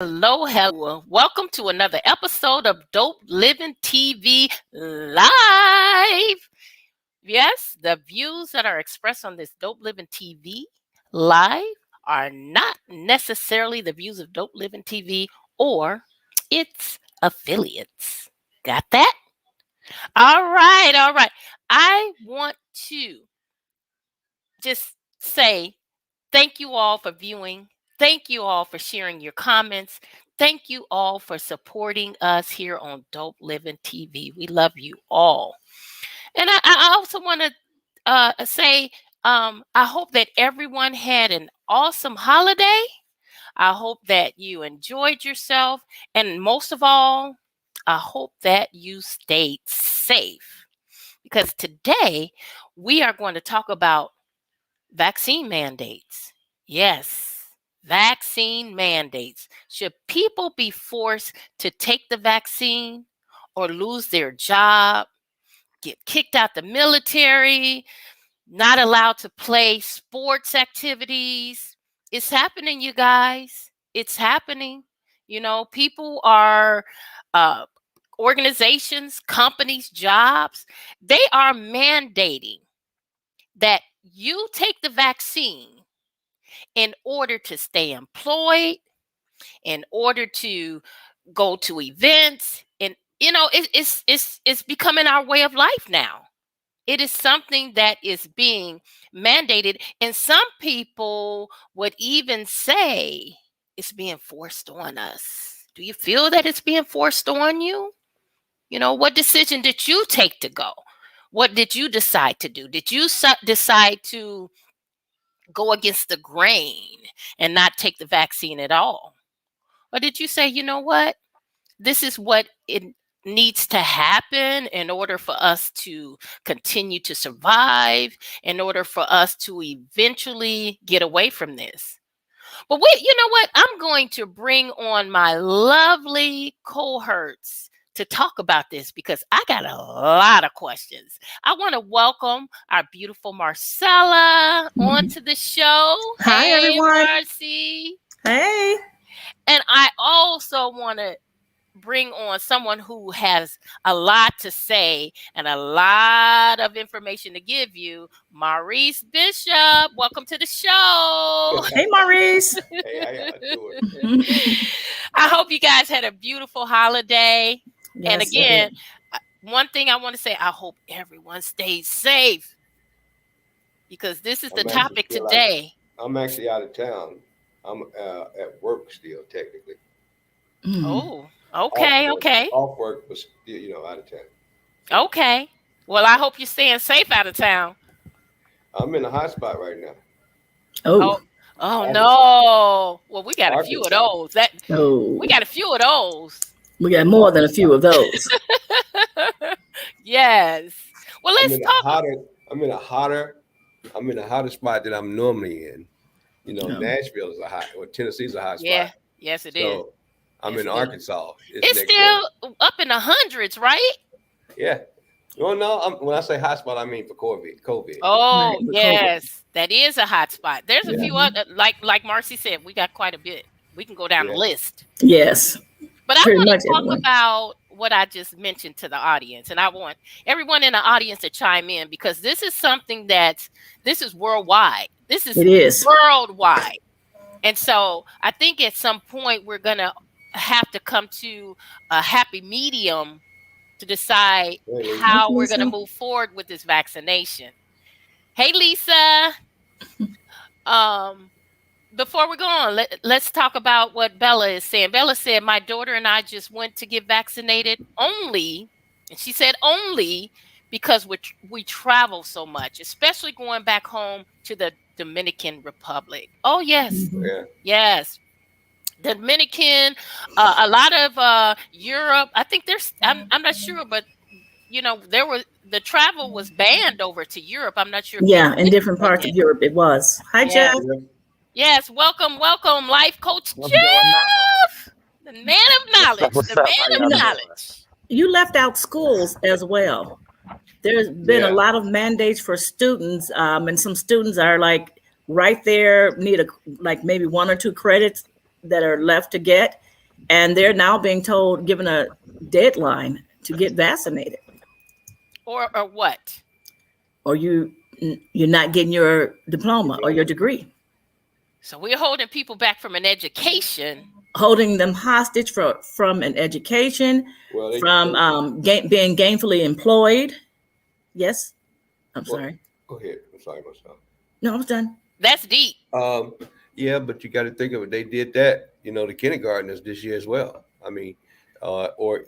Hello, hello. Welcome to another episode of Dope Living TV Live. Yes, the views that are expressed on this Dope Living TV Live are not necessarily the views of Dope Living TV or its affiliates. Got that? All right, all right. I want to just say thank you all for viewing. Thank you all for sharing your comments. Thank you all for supporting us here on Dope Living TV. We love you all. And I also want to say I hope that everyone had an awesome holiday. I hope that you enjoyed yourself. And most of all, I hope that you stayed safe. Because today we are going to talk about vaccine mandates. Yes, vaccine mandates. Should people be forced to take the vaccine or lose their job, get kicked out the military, not allowed to play sports activities? It's happening, you guys. It's happening. You know, people are, organizations, companies, jobs, they are mandating that you take the vaccine in order to stay employed, in order to go to events, and it's becoming our way of life now. It is something that is being mandated, and some people would even say it's being forced on us. Do you feel that it's being forced on you? You know, what decision did you take to go? What did you decide to do? Did you decide to go against the grain and not take the vaccine at all? Or did you say, you know what? This is what it needs to happen in order for us to continue to survive, in order for us to eventually get away from this. But wait, you know what? I'm going to bring on my lovely cohorts to talk about this because I got a lot of questions. I want to welcome our beautiful Marcella onto the show. Hi, hey, everyone. Marcy. Hey. And I also want to bring on someone who has a lot to say and a lot of information to give you, Maurice Bishop. Welcome to the show. Hey, Maurice. Hey, how y'all doing? I hope you guys had a beautiful holiday. Yes, and again, one thing I want to say, I hope everyone stays safe because this is the topic today. I'm actually out of town. I'm at work still, technically. Oh, okay, okay. Off work, but still, out of town. Okay. Well, I hope you're staying safe out of town. I'm in a hot spot right now. Oh no. Well, we got a few of those. We got a few of those. We got more than a few of those. Yes. Well, let's talk. I'm in a hotter spot than I'm normally in. Nashville is Tennessee's a hot spot. Yeah. Yes, it is. I'm in Arkansas. It's still up in the hundreds, right? Yeah. Well, no, when I say hot spot, I mean for COVID. Oh, right, yes. COVID. That is a hot spot. There's a few other, like Marcy said, we got quite a bit. We can go down the list. Yes. But I want to talk about what I just mentioned to the audience. And I want everyone in the audience to chime in because this is something this is worldwide. It is worldwide. And so I think at some point we're going to have to come to a happy medium to decide how we're going to move forward with this vaccination. Hey, Lisa. Before we go on, let's talk about what Bella is saying. Bella said, my daughter and I just went to get vaccinated only, and she said only because we travel so much, especially going back home to the Dominican Republic. Oh, yes. Yeah. Yes. Dominican, a lot of Europe. I think I'm not sure, but the travel was banned over to Europe. I'm not sure. Yeah, in different parts of Europe it was. Hi, Jeff. Yes, welcome, life coach Jeff, the man of knowledge. You left out schools as well. There's been a lot of mandates for students, and some students are like right there, need maybe 1 or 2 credits that are left to get. and they're now being told, given a deadline to get vaccinated, Or what? or you're not getting your diploma or your degree. So we're holding people back from an education, holding them hostage from an education, from being gainfully employed. Yes, I'm sorry. Go ahead. I'm sorry myself. No, I was done. That's deep. Yeah, but you got to think of it. They did that, the kindergartners this year as well. I mean, or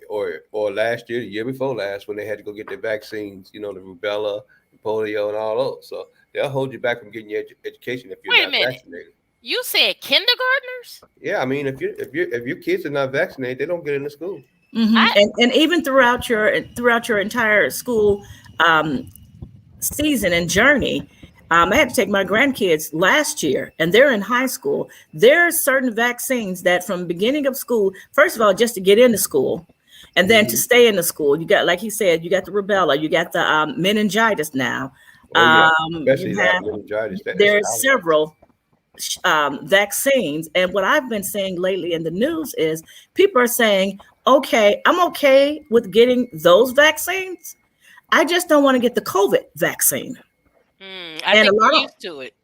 last year, the year before last, when they had to go get their vaccines, the rubella, polio, and all those. So they'll hold you back from getting your education if you're not vaccinated. You said kindergartners? Yeah, I mean, if your kids are not vaccinated, they don't get into school. Mm-hmm. And even throughout your entire school season and journey. I had to take my grandkids last year, and they're in high school. There are certain vaccines that from beginning of school, first of all, just to get into school, and then to stay in the school, you got, like he said, you got the rubella, you got the meningitis now. Especially that meningitis. There's several vaccines, and what I've been seeing lately in the news is people are saying, okay, I'm okay with getting those vaccines. I just don't want to get the COVID vaccine. I think we're used to it.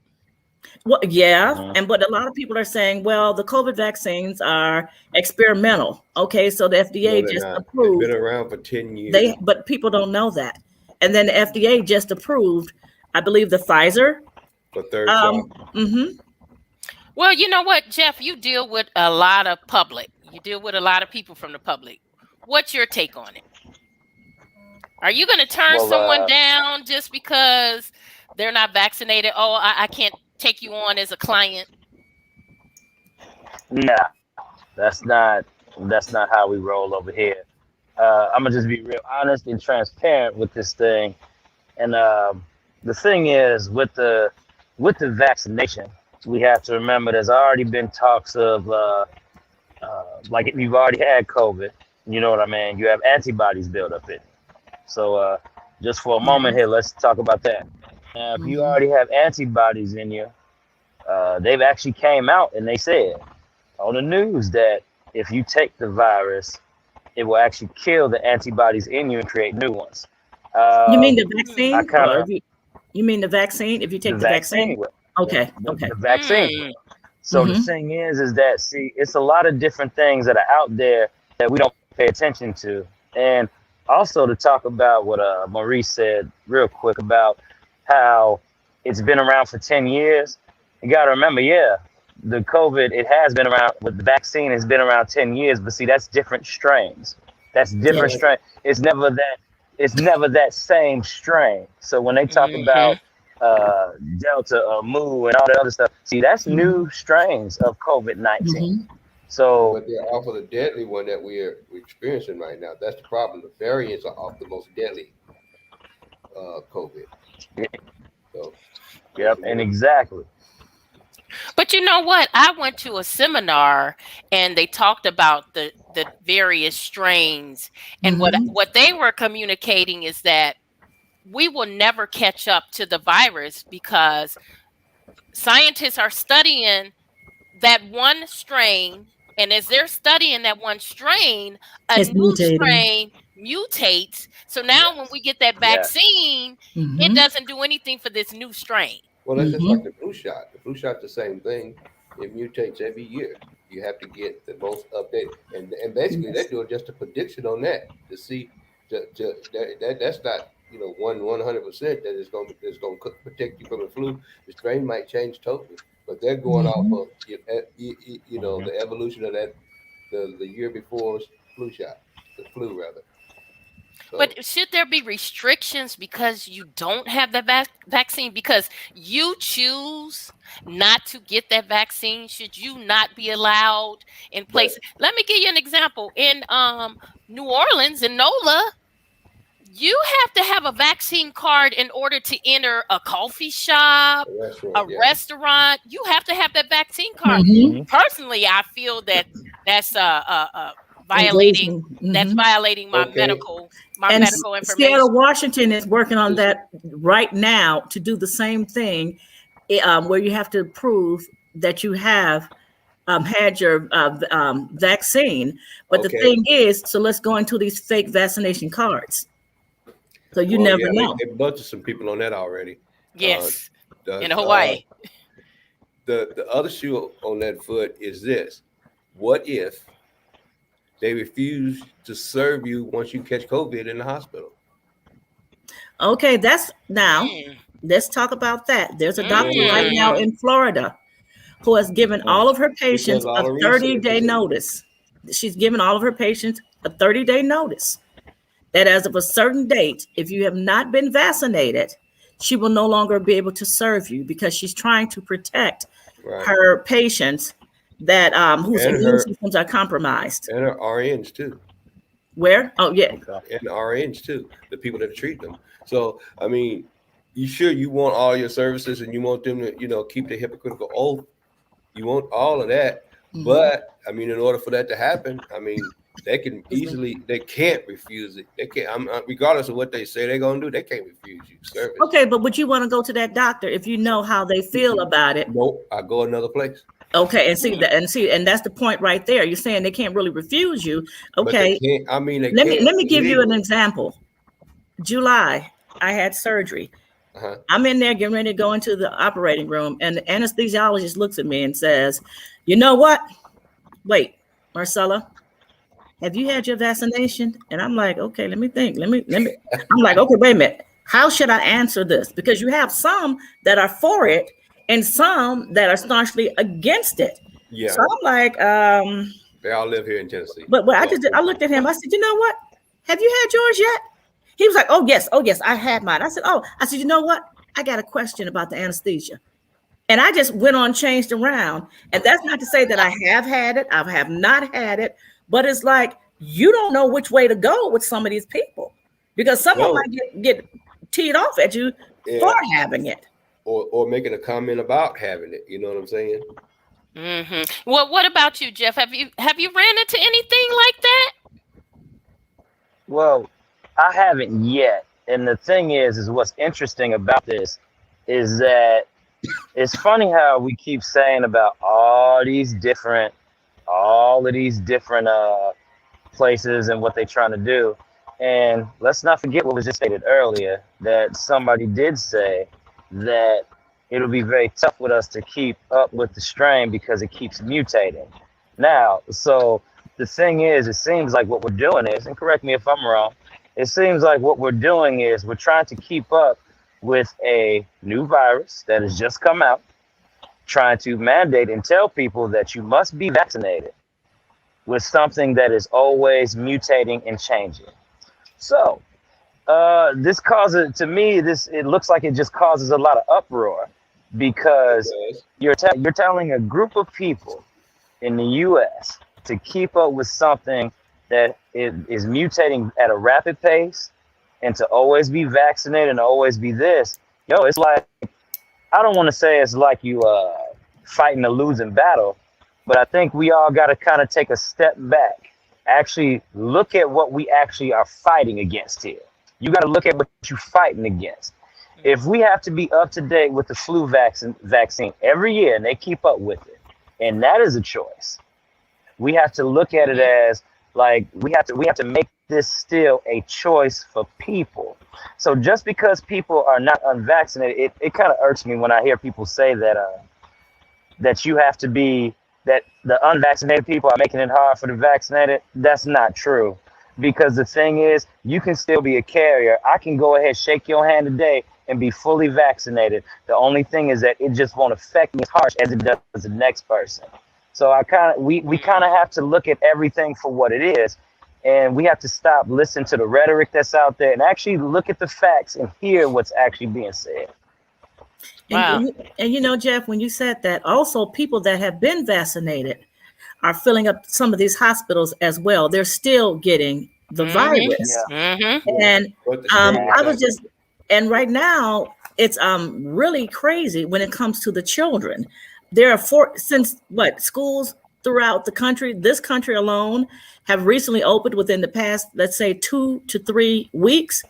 Well, yeah, but a lot of people are saying, well, the COVID vaccines are experimental. Okay, so the FDA just approved. They've been around for 10 years. But people don't know that. And then the FDA just approved, I believe, the Pfizer. For third shot. Well, you know what, Jeff? You deal with a lot of public. You deal with a lot of people from the public. What's your take on it? Are you going to turn someone down just because they're not vaccinated? Oh, I can't take you on as a client. Nah, that's not how we roll over here. I'm gonna just be real honest and transparent with this thing. And the thing is, with the vaccination, we have to remember there's already been talks of like if you've already had COVID, you know what I mean? You have antibodies built up in it. So just for a moment here, let's talk about that. Now, if you already have antibodies in you, they've actually came out and they said on the news that if you take the virus, it will actually kill the antibodies in you and create new ones. You mean the vaccine? You mean the vaccine? If you take the vaccine? Okay. The vaccine. So the thing is that, see, it's a lot of different things that are out there that we don't pay attention to. And also to talk about what Maurice said real quick about how it's been around for 10 years. You got to remember, the COVID, it has been around, but the vaccine has been around 10 years. But see, that's different strains. That's different strain. It's never that same strain. So when they talk about Delta or Mu and all that other stuff, see, that's new strains of COVID-19. So, but they're off of the deadly one that we're experiencing right now. That's the problem. The variants are off the most deadly COVID. So, and exactly. But you know what? I went to a seminar and they talked about the various strains, and what they were communicating is that we will never catch up to the virus because scientists are studying that one strain, and as they're studying that one strain, a new strain mutates. So now when we get that vaccine, it doesn't do anything for this new strain. Well, that's just like the flu shot. The flu shot's the same thing. It mutates every year. You have to get the most updated, and basically they're doing just a prediction on that to see that's not 100% that it's going to protect you from the flu. The strain might change totally, but they're going off of the evolution of that the year before flu shot, the flu rather. So, but should there be restrictions because you don't have the vaccine? Because you choose not to get that vaccine, should you not be allowed in places? Let me give you an example. In New Orleans, in NOLA, you have to have a vaccine card in order to enter a coffee shop, a restaurant. You have to have that vaccine card. Personally, I feel that that's violating. That's violating my medical information. Seattle, Washington is working on that right now to do the same thing, where you have to prove that you have had your vaccine. But the thing is, so let's go into these fake vaccination cards. So you never know. They busted some people on that already. Yes, in Hawaii. The other shoe on that foot is this: what if they refuse to serve you once you catch COVID in the hospital? Okay, that's now. Let's talk about that. There's a doctor right now in Florida who has given all of her patients a 30-day notice. She's given all of her patients a 30-day notice that as of a certain date, if you have not been vaccinated, she will no longer be able to serve you because she's trying to protect her patients that whose immune systems are compromised. And her RNs too. Where? Oh, yeah. And the RNs too, the people that treat them. So, I mean, you want all your services and you want them to, keep the hypocritical oath. You want all of that. But, I mean, in order for that to happen, I mean, they can't refuse it. They can't, regardless of what they say they're going to do, they can't refuse you service. Okay, but would you want to go to that doctor if you know how they feel about it? Nope, I go another place. Okay, and that's the point right there. You're saying they can't really refuse you. Okay, let me give you an example. July, I had surgery. I'm in there getting ready to go into the operating room, and the anesthesiologist looks at me and says, "You know what? Wait, Marcella, have you had your vaccination?" And I'm like, "Okay, let me think. Let me. I'm like, okay, wait a minute. How should I answer this? Because you have some that are for it and some that are staunchly against it." Yeah. So I'm like, they all live here in Tennessee. But I looked at him. I said, "You know what? Have you had yours yet?" He was like, oh yes, I had mine. I said, you know what? I got a question about the anesthesia. And I just went on, changed around. And that's not to say that I have had it. I have not had it. But it's like, you don't know which way to go with some of these people. Because someone might get teed off at you for having it. Or making a comment about having it. You know what I'm saying? Mm-hmm. Well, what about you, Jeff? Have you ran into anything like that? Well, I haven't yet. And the thing is what's interesting about this is that it's funny how we keep saying about all of these different places and what they're trying to do. And let's not forget what was just stated earlier, that somebody did say that it'll be very tough with us to keep up with the strain because it keeps mutating. Now, so the thing is, it seems like what we're doing is, and correct me if I'm wrong, it seems like what we're doing is we're trying to keep up with a new virus that has just come out, trying to mandate and tell people that you must be vaccinated with something that is always mutating and changing. So this causes, to me, it looks like it just causes a lot of uproar because you're telling a group of people in the U.S. to keep up with something that is mutating at a rapid pace and to always be vaccinated and always be this. It's like, I don't want to say it's like you fighting a losing battle, but I think we all got to kind of take a step back, actually look at what we actually are fighting against here. You got to look at what you're fighting against. If we have to be up to date with the flu vaccine every year and they keep up with it, and that is a choice, we have to look at it as like we have to make this still a choice for people. So just because people are not unvaccinated, it kind of irks me when I hear people say that you have to be, that the unvaccinated people are making it hard for the vaccinated. That's not true, because the thing is, you can still be a carrier. I can go ahead, shake your hand today and be fully vaccinated. The only thing is that it just won't affect me as harsh as it does the next person. So we kind of have to look at everything for what it is, and we have to stop listening to the rhetoric that's out there and actually look at the facts and hear what's actually being said. Wow. And Jeff, when you said that, also people that have been vaccinated are filling up some of these hospitals as well. They're still getting the virus. Yeah. Mm-hmm. And and right now it's really crazy when it comes to the children. There are schools throughout the country, this country alone, have recently opened within the past, let's say 2 to 3 weeks.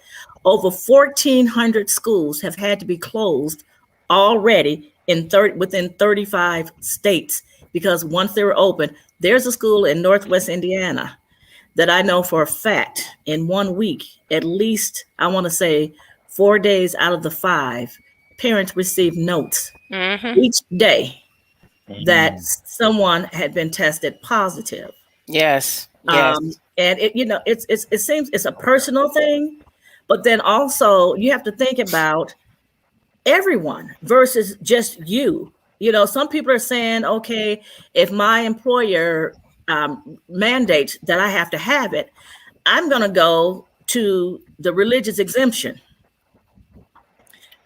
Over 1,400 schools have had to be closed already within 35 states because once they were open, there's a school in Northwest Indiana that I know for a fact in 1 week, at least, I want to say 4 days out of the 5, parents received notes each day that someone had been tested positive. Yes. Yes. And it seems it's a personal thing, but then also you have to think about everyone versus just you. Some people are saying, okay, if my employer mandates that I have to have it, I'm going to go to the religious exemption.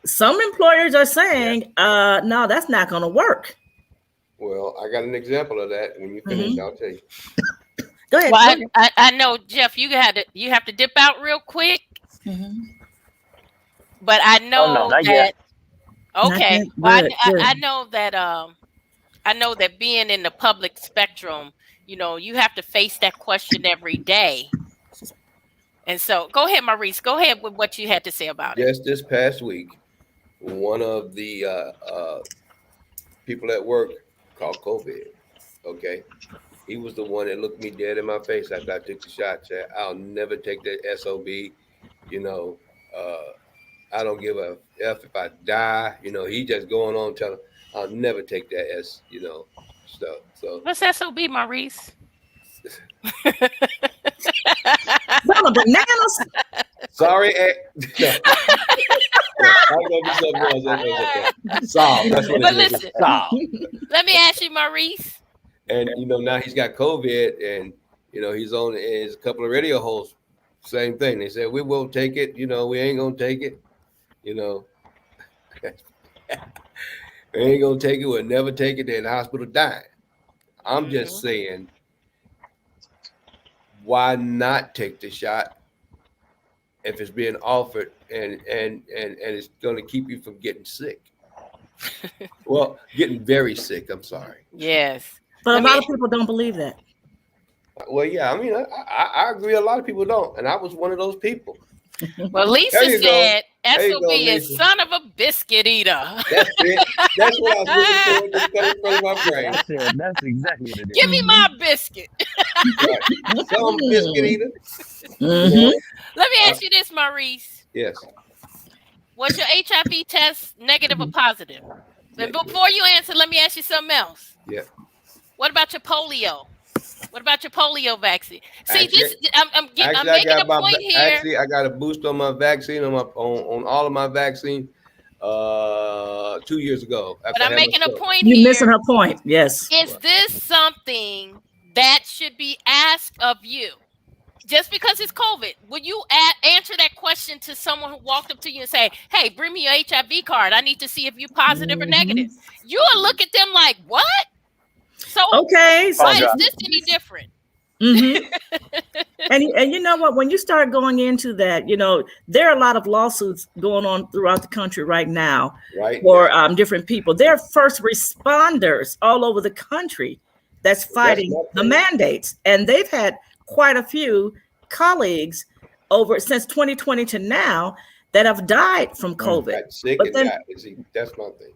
Some employers are saying, no, that's not going to work. Well, I got an example of that. When you finish, I'll tell you. Go ahead. Well, I know, Jeff, you have to dip out real quick. But I know not that. yet. Okay. Good, Well, good. I know that being in the public spectrum, you have to face that question every day. And so, go ahead, Maurice. Go ahead with what you had to say about it. Just this past week, one of the people at work caught COVID. Okay. He was the one that looked me dead in my face after I took the shot. Said, "I'll never take that SOB. I don't give a F if I die." He just going on telling, "I'll never take that stuff." So What's SOB, Maurice? Bananas. Sorry. Solve. That's what But it is. listen, Solve. let me ask you, Maurice. And now he's got COVID, and he's on his couple of radio hosts. Same thing. They said we won't take it. We ain't gonna take it. We ain't gonna take it. We'll never take it. They're in the hospital dying. I'm just saying, why not take the shot if it's being offered and it's going to keep you from getting sick? Well, getting very sick. I'm sorry. Yes. But a lot of people don't believe that. Well, yeah, I mean, I agree. A lot of people don't, and I was one of those people. Well, Lisa said SOB is son of a biscuit eater. That's it. That's what I was looking for. Just coming from my brain. That's exactly what it is. Give me my biscuit. Right. Some biscuit eater. Let me ask you this, Maurice. Yes. Was your HIV test negative or positive? And before you answer, let me ask you something else. Yeah. What about your polio? What about your polio vaccine? See, actually, I'm making a point here. Actually, I got a boost on my vaccine on all of my vaccine 2 years ago. But I'm making a point here. You're missing her here. point. Yes. Is this something that should be asked of you? Just because it's COVID, would you answer that question to someone who walked up to you and say, "Hey, bring me your HIV card. I need to see if you're positive or negative"? You will look at them like, "What?" So okay, why is this any different? And you know what? When you start going into that, there are a lot of lawsuits going on throughout the country right now for different people. There are first responders all over the country that's fighting the mandates, and they've had quite a few colleagues since 2020 to now that have died from COVID. That's my thing.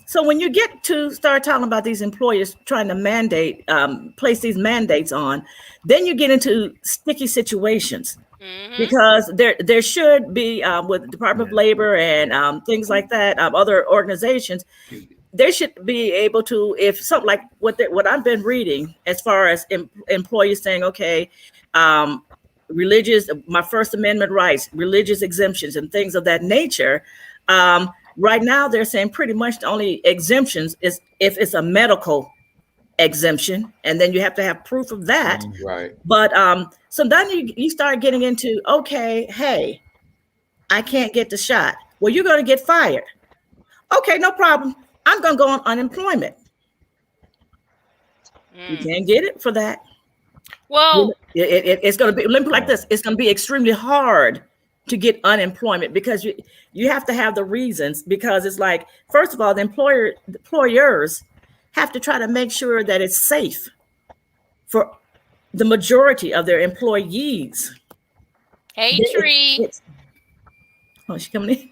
So when you get to start talking about these employers trying to place these mandates on, then you get into sticky situations because there should be with the Department of Labor and things like that, other organizations, they should be able to, if something like what I've been reading as far as employees saying, okay, my First Amendment rights, religious exemptions and things of that nature. Right now, they're saying pretty much the only exemptions is if it's a medical exemption, and then you have to have proof of that. Right. But so then you start getting into, okay, hey, I can't get the shot. Well, you're going to get fired. Okay, no problem. I'm going to go on unemployment. You can't get it for that. Well, it's going to be like this. It's going to be extremely hard to get unemployment because you have to have the reasons, because it's like, first of all, the employers have to try to make sure that it's safe for the majority of their employees. Hey, Tree. Oh, she coming in?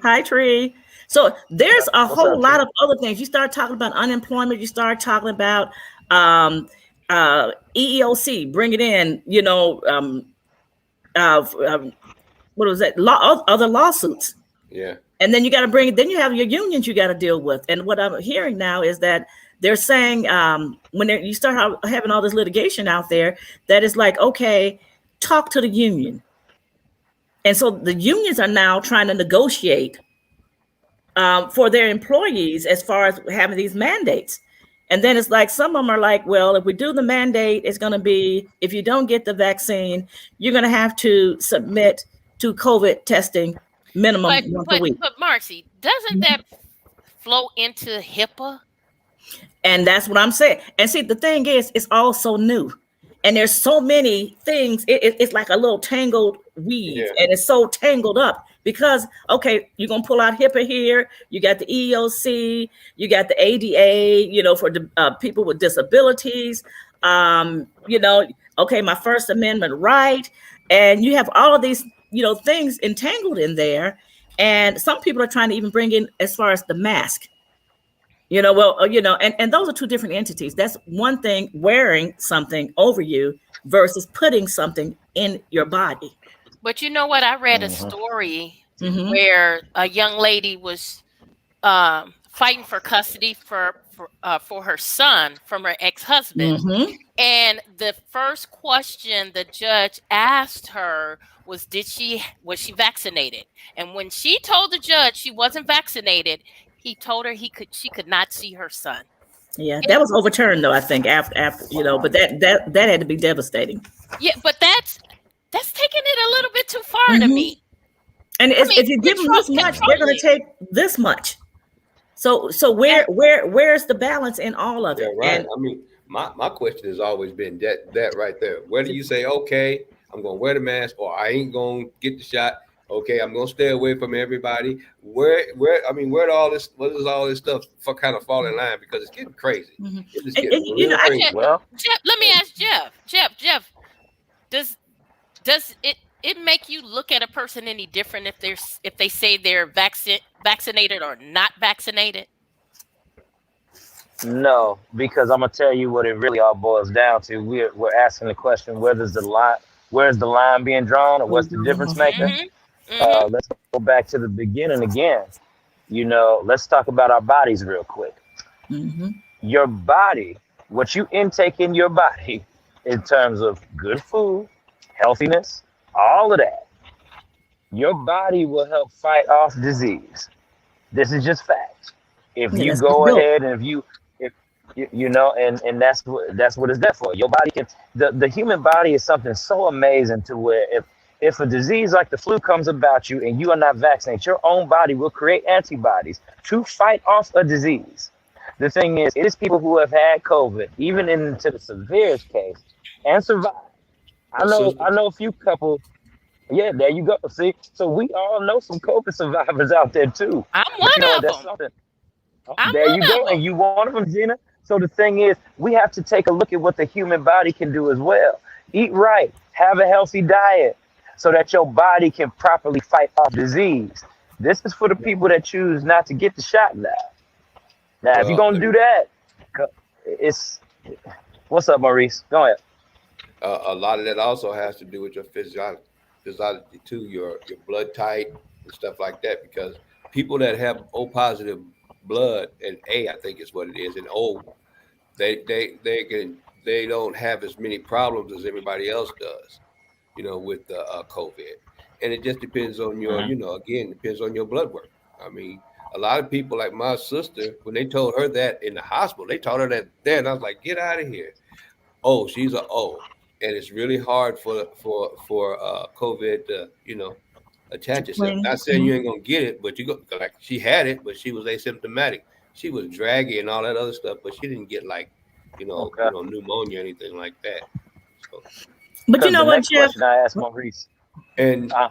Hi, Tree. So there's a What's whole up, lot Trina? of other things. You start talking about unemployment. You start talking about EEOC, bring it in. Uh, um, what was that? Other lawsuits. Yeah. And then you got to bring. Then you have your unions you got to deal with. And what I'm hearing now is that they're saying when you start having all this litigation out there, that is like, okay, talk to the union. And so the unions are now trying to negotiate for their employees as far as having these mandates. And then it's like some of them are like, well, if we do the mandate, it's going to be, if you don't get the vaccine, you're going to have to submit to COVID testing minimum once a week. But Marcy, doesn't that flow into HIPAA? And that's what I'm saying. And see, the thing is, it's all so new. And there's so many things. It's like a little tangled weave, Yeah. and it's so tangled up because, okay, you're going to pull out HIPAA here. You got the EEOC, you got the ADA, for the people with disabilities. Okay, my First Amendment right. And you have all of these, things entangled in there. And some people are trying to even bring in as far as the mask. And those are two different entities. That's one thing, wearing something over you versus putting something in your body. But you know what? I read a story where a young lady was fighting for custody for her son from her ex-husband. And the first question the judge asked her was was she vaccinated? And when she told the judge she wasn't vaccinated, he told her she could not see her son. Yeah, that was overturned though, I think, after but that had to be devastating. Yeah, but that's taking it a little bit too far to me. And if you give them this much, they're going to take this much. So where's the balance in all of it? Yeah, right. I mean, my question has always been that right there. Whether you say, okay, I'm going to wear the mask, or I ain't going to get the shot. Okay, I'm going to stay away from everybody. Where does all this stuff kind of fall in line? Because it's getting crazy. It's getting real crazy. Jeff, let me ask Jeff, does it make you look at a person any different if they say they're vaccinated or not vaccinated? No, because I'm gonna tell you what it really all boils down to. We're asking the question: where's the line being drawn, or what's the difference maker? Let's go back to the beginning again. Let's talk about our bodies real quick. Your body, what you intake in your body, in terms of good food, healthiness, all of that, your body will help fight off disease. This is just facts. If you go ahead and and that's what it's there for. Your body can, the human body is something so amazing to where if a disease like the flu comes about you and you are not vaccinated, your own body will create antibodies to fight off a disease. The thing is, it is people who have had COVID, even into the severest case, and survived. I know a few couples. Yeah, there you go. See, so we all know some COVID survivors out there too. I'm one of them. Something. There you go, and you one of them, Gina. So the thing is, we have to take a look at what the human body can do as well. Eat right, have a healthy diet, so that your body can properly fight off disease. This is for the people that choose not to get the shot now. Now, if you're gonna do that, what's up, Maurice? Go ahead. A lot of that also has to do with your physiology too, your blood type and stuff like that. Because people that have O positive blood, and A, I think is what it is, and O, they don't have as many problems as everybody else does, with COVID. And it just depends on your, depends on your blood work. I mean, a lot of people, like my sister, when they told her that in the hospital, they told her that then. I was like, get out of here. Oh, she's an O. And it's really hard for COVID to, attach itself. Not saying you ain't gonna get it, but like she had it, but she was asymptomatic. She was draggy and all that other stuff, but she didn't get like, pneumonia or anything like that. So, but you know what, Jeff? I asked Maurice. And I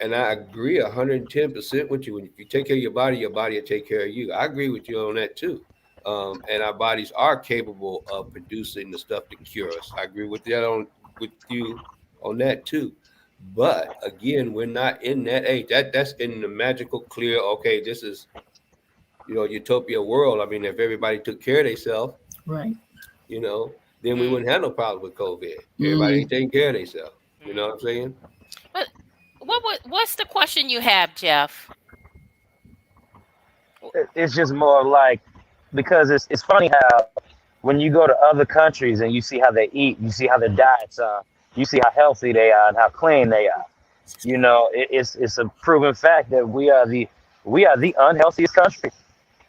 agree 110% with you. When you take care of your body will take care of you. I agree with you on that too. And our bodies are capable of producing the stuff to cure us. I agree with you on that too. But again, we're not in that age. That's in the magical, clear. Okay, this is utopia world. I mean, if everybody took care of themselves, Right. Then we wouldn't have no problem with COVID. Everybody ain't Mm. taking care of themselves. You know what I'm saying? But what's the question you have, Jeff? It's just more like, because it's funny how when you go to other countries and you see how they eat, you see how their diets are, you see how healthy they are and how clean they are. It's a proven fact that we are the unhealthiest country.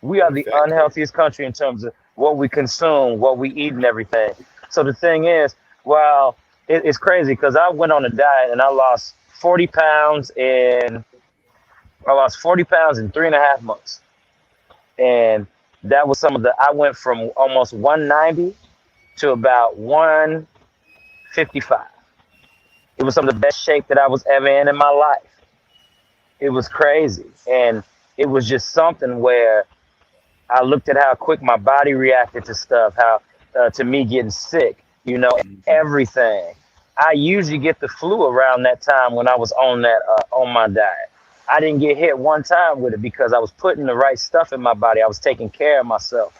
We are the Exactly. unhealthiest country in terms of what we consume, what we eat, and everything. So the thing is, well, it's crazy because I went on a diet and I lost 40 pounds in 3.5 months. And that was I went from almost 190 to about 155. It was some of the best shape that I was ever in my life. It was crazy. And it was just something where I looked at how quick my body reacted to stuff, how to me getting sick, everything. I usually get the flu around that time when I was on my diet. I didn't get hit one time with it because I was putting the right stuff in my body. I was taking care of myself.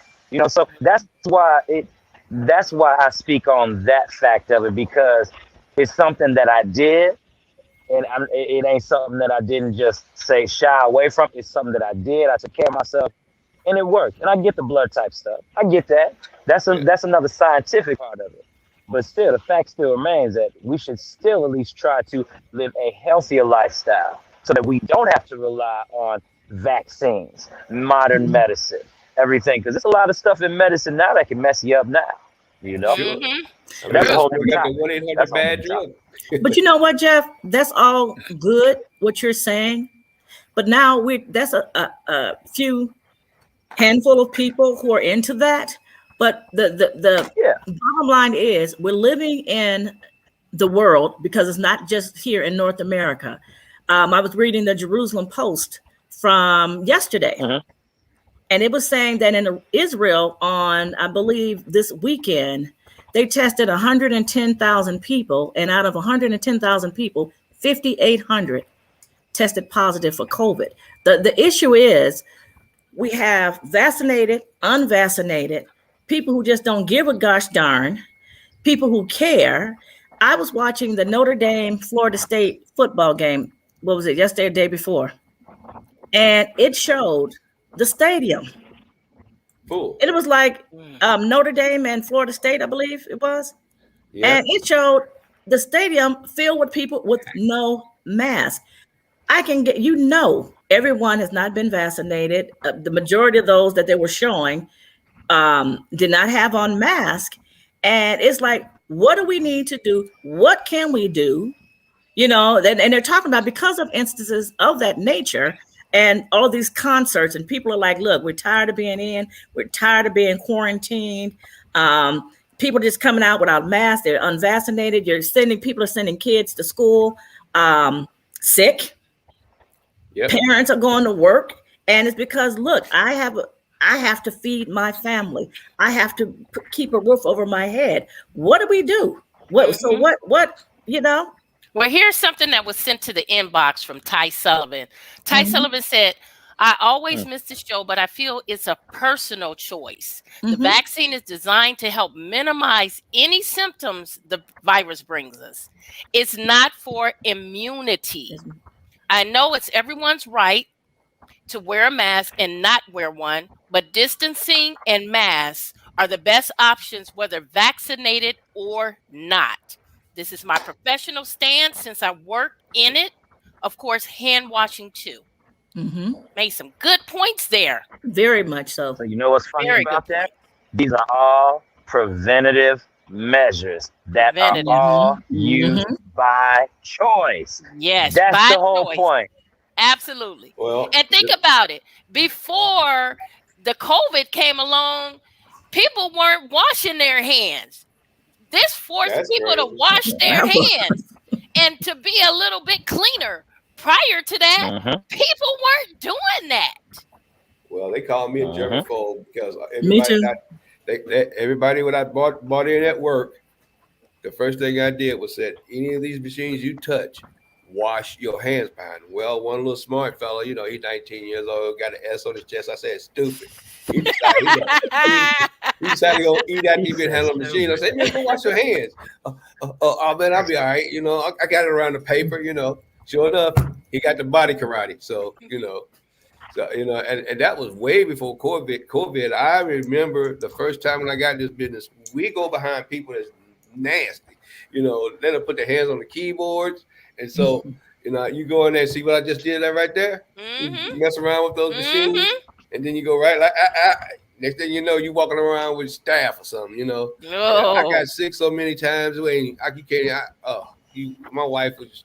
So that's why I speak on that fact of it, because it's something that I did, and it ain't something that I didn't just say shy away from. It's something that I did. I took care of myself, and it worked. And I get the blood type stuff. I get that. That's another scientific part of it. But still, the fact still remains that we should still at least try to live a healthier lifestyle so that we don't have to rely on vaccines, modern medicine, everything. Because there's a lot of stuff in medicine now that can mess you up now. Sure. That's a whole we got the 1-800 bad drug. But you know what, Jeff? That's all good what you're saying. But now that's a few handful of people who are into that. But the bottom line is we're living in the world, because it's not just here in North America. I was reading the Jerusalem Post from yesterday, and it was saying that in Israel on, I believe, this weekend, they tested 110,000 people, and out of 110,000 people, 5,800 tested positive for COVID. The issue is we have vaccinated, unvaccinated, people who just don't give a gosh darn, people who care. I was watching the Notre Dame Florida State football game. What was it, yesterday or the day before? And it showed the stadium. Full. It was like Notre Dame and Florida State, I believe it was. Yeah. And it showed the stadium filled with people with no mask. I can get, everyone has not been vaccinated. The majority of those that they were showing did not have on mask. And it's like, what do we need to do? What can we do? And they're talking about, because of instances of that nature and all these concerts, and people are like, look, we're tired of being in, we're tired of being quarantined. People just coming out without masks, they're unvaccinated. People are sending kids to school sick. Yep. Parents are going to work, and it's because, look, I have to feed my family. I have to keep a roof over my head. What do we do? So what, Well, here's something that was sent to the inbox from Ty Sullivan. Ty Sullivan said, I always miss the show, but I feel it's a personal choice. The vaccine is designed to help minimize any symptoms the virus brings us. It's not for immunity. I know it's everyone's right to wear a mask and not wear one, but distancing and masks are the best options, whether vaccinated or not. This is my professional stance since I worked in it. Of course, hand washing too. Made some good points there. Very much so. So you know what's funny about that? These are all preventative measures that are all used by choice. Yes, that's the whole point. Absolutely. Well, and think about it. Before the COVID came along, people weren't washing their hands. This forced people to wash their hands and to be a little bit cleaner. Prior to that, people weren't doing that. Well, they call me a germaphobe because everybody when I bought in at work, the first thing I did was said, any of these machines you touch, wash your hands behind him. Well, one little smart fellow, he's 19 years old, got an S on his chest. I said, stupid. He decided to go eat after he been handling the machine. I said, man, go wash your hands. Oh man, I'll be all right. I got it around the paper, Sure enough, he got the body karate. So, and that was way before COVID. I remember the first time when I got in this business, we go behind people that's nasty. Let them put their hands on the keyboards. And so, you go in there and see what I just did that right there. You mess around with those machines, and then you go right next thing you know, you walking around with staff or something. I got sick so many times. My wife was.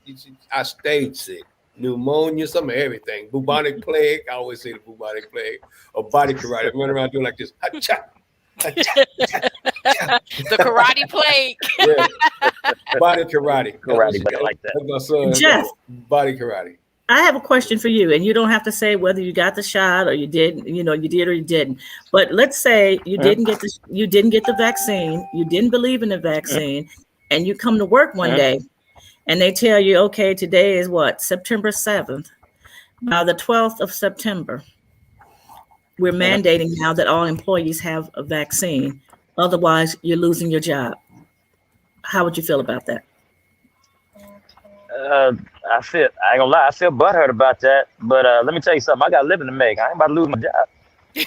I stayed sick. Pneumonia, some of everything. Bubonic plague. I always say the bubonic plague. Or body karate. Run around doing like this. Ha-cha. The karate plague. Yeah. Body karate. Karate, but I like that. That's my son. Jeff, body karate. I have a question for you, and you don't have to say whether you got the shot or you didn't. You did or you didn't. But let's say you didn't get the vaccine. You didn't believe in the vaccine, and you come to work one day, and they tell you, okay, today is what, September 7th. By the 12th of September, we're mandating now that all employees have a vaccine. Otherwise, you're losing your job. How would you feel about that? I ain't gonna lie, I feel butthurt about that. But let me tell you something. I got a living to make. I ain't about to lose my job.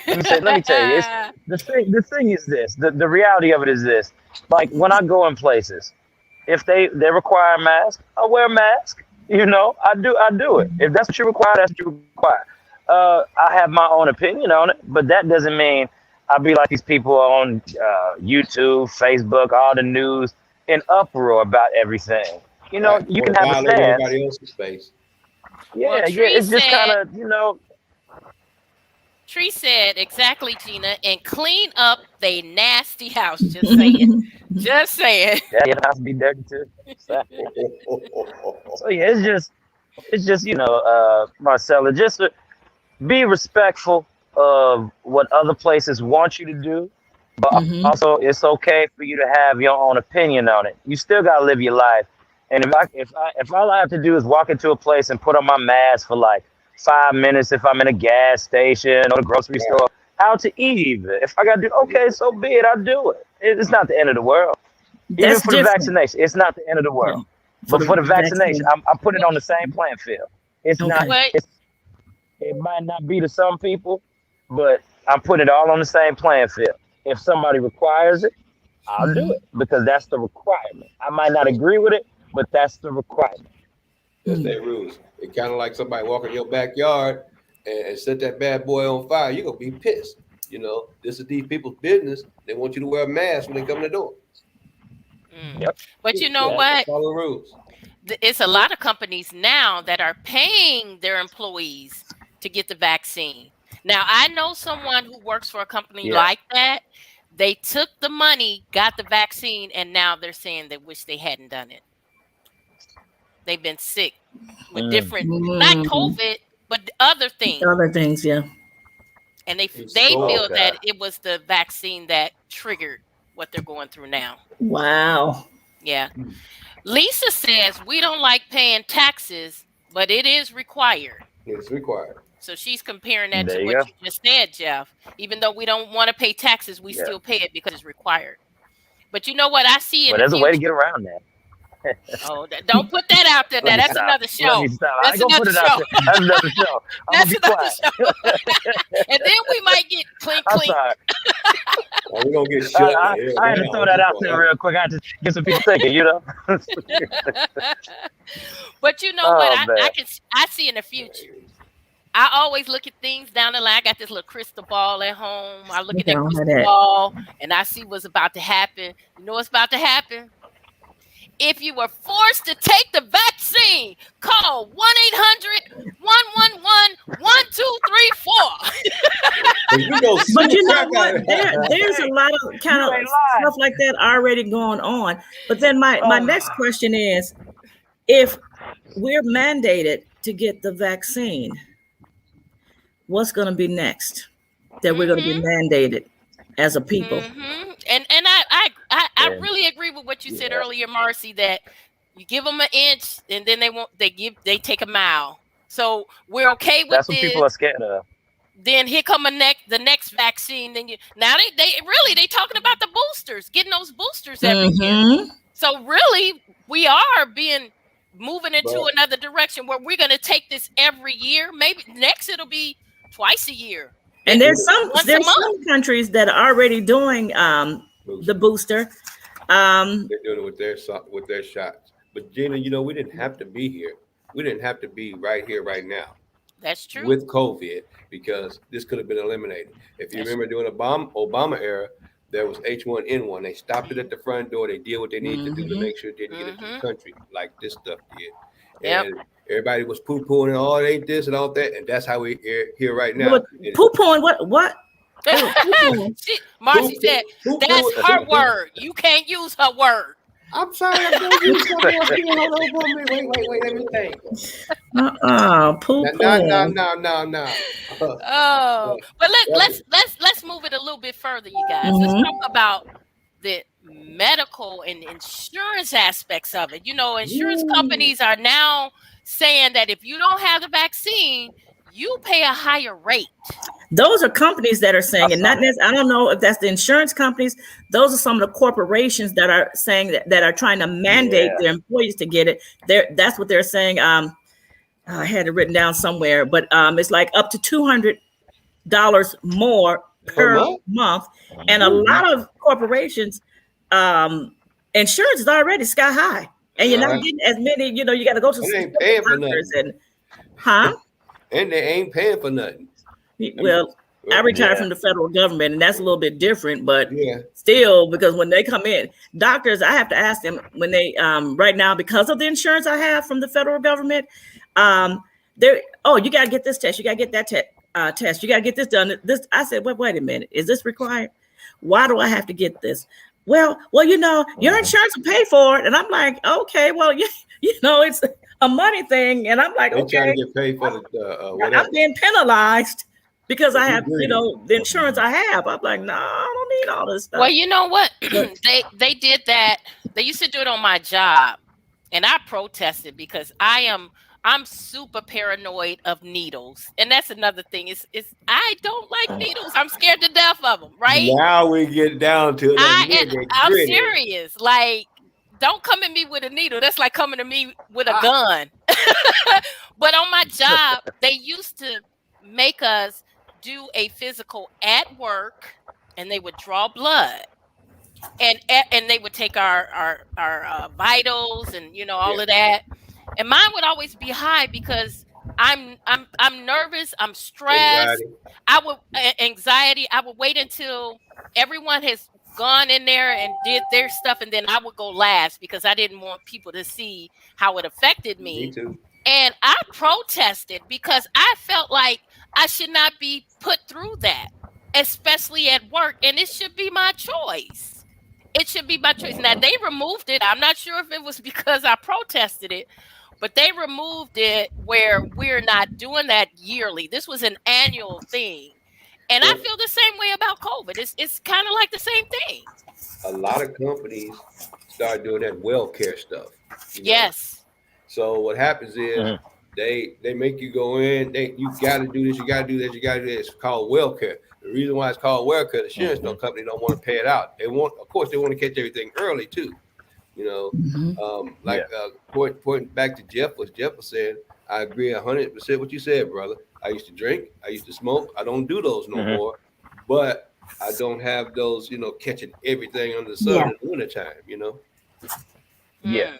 Let me tell you, the thing is this. The reality of it is this. Like when I go in places, if they require a mask, I wear a mask. I do it. If that's what you require, that's what you require. I have my own opinion on it, but that doesn't mean I'll be like these people on YouTube, Facebook, all the news in uproar about everything. You can have a stance. Everybody else's space. Yeah, it's just kind of, Tree said exactly, Gina, and clean up they nasty house. Just saying. Just saying. Yeah, your house be dirty too. So yeah, it's just Marcella, just be respectful of what other places want you to do, but also it's okay for you to have your own opinion on it. You still gotta live your life. And if all I have to do is walk into a place and put on my mask for like 5 minutes, if I'm in a gas station or the grocery store, out to eat even. If I got to do, okay, so be it, I'll do it. It's not the end of the world. Even for the vaccination, it's not the end of the world. But for the vaccination, I'm putting it on the same playing field. It's not. It might not be to some people, but I'm putting it all on the same playing field. If somebody requires it, I'll do it because that's the requirement. I might not agree with it, but that's the requirement. That's their rules. It's kind of like somebody walking in your backyard and set that bad boy on fire. You're going to be pissed. This is these people's business. They want you to wear a mask when they come in the door. Yep. But you know what? Follow the rules. It's a lot of companies now that are paying their employees to get the vaccine. Now, I know someone who works for a company like that. They took the money, got the vaccine, and now they're saying they wish they hadn't done it. They've been sick with different, not COVID, but other things. Other things, yeah. And they feel that it was the vaccine that triggered what they're going through now. Wow. Yeah. Lisa says we don't like paying taxes, but it is required. It's required. So she's comparing that to what you just said, Jeff. Even though we don't want to pay taxes, we still pay it because it's required. But you know what I see? Well, there's a way to get around that. Oh, don't put that out there. Now, that's another show. That's another show. That's another show. That's another show. And then we might get clink. We're going to get shut. I had to throw that out there real quick. I had to get some people thinking, But you know what? I see in the future. I always look at things down the line. I got this little crystal ball at home. I look at that crystal ball and I see what's about to happen. You know what's about to happen? If you were forced to take the vaccine, call 1-800-111-1234. But you know what? There's a lot of kind of stuff like that already going on. But then my next question is, if we're mandated to get the vaccine, what's going to be next that we're going to be mandated as a people? And I really agree with what you said earlier, Marcy, that You give them an inch, and then they take a mile. So we're okay with That's what this. people are scared of. Then here come the next vaccine. Then now they talking about the boosters, getting those boosters every year. So really, we are moving into another direction where we're going to take this every year. Maybe next it'll be twice a year. And there's once a month. some countries that are already doing the booster. They're doing it with their shots. But Gina, we didn't have to be here. We didn't have to be right here, right now. That's true. With COVID, because this could have been eliminated. If you remember during the Obama era, there was H1N1. They stopped it at the front door. They did what they needed to do to make sure it didn't get into the country like this stuff did. And everybody was poo-pooing and all ain't this and all that. And that's how we're here right now. Poo-pooing what? Marcy said, that's her word. You can't use her word. I'm sorry, I'm going to use something else. Hold on. Wait, let me think. Poo-poo. No. But let's move it a little bit further, you guys. Let's talk about the medical and insurance aspects of it. Insurance companies are now saying that if you don't have the vaccine, you pay a higher rate. Those are companies that are saying, and not necessarily, I don't know if that's the insurance companies. Those are some of the corporations that are saying that are trying to mandate their employees to get it. That's what they're saying. I had it written down somewhere, but it's like up to $200 more per month. And a lot of corporations, insurance is already sky high, and you're not getting as many. You got to go to they ain't paying for nothing. And they ain't paying for nothing. Well, I retired from the federal government, and that's a little bit different, but still, because when they come in, doctors, I have to ask them when they right now, because of the insurance I have from the federal government, you got to get this test, you got to get that test, you got to get this done. I said, wait a minute, is this required? Why do I have to get this? Well, your insurance will pay for it, and I'm like, okay, well, it's a money thing, and I'm like, they're okay, trying to get paid for the whatever. I'm being penalized because I have, the insurance I have. I'm like, no, I don't need all this stuff. Well, you know what? They did that. They used to do it on my job, and I protested because I'm super paranoid of needles, and that's another thing. I don't like needles. I'm scared to death of them. Right now, we get down to it. I'm serious. Like, don't come at me with a needle. That's like coming to me with a gun. But on my job, they used to make us do a physical at work, and they would draw blood, and they would take our vitals and all of that. And mine would always be high because I'm nervous. I'm stressed. Anxiety. I would wait until everyone has gone in there and did their stuff, and then I would go last because I didn't want people to see how it affected me. Me too. And I protested because I felt like I should not be put through that, especially at work. And it should be my choice. It should be my choice. Now, they removed it. I'm not sure if it was because I protested it, but they removed it where we're not doing that yearly. This was an annual thing. And I feel the same way about COVID. It's kind of like the same thing. A lot of companies start doing that WellCare stuff. Yes. So what happens is they make you go in. You got to do this. You got to do this. You got to do this. It's called WellCare. The reason why it's called WellCare, the insurance company don't want to pay it out. Of course, they want to catch everything early too. Pointing back to Jeff, what Jeff was saying, I agree 100% what you said, brother. I used to drink. I used to smoke. I don't do those no more. But I don't have those, catching everything under the sun in the wintertime, Yeah.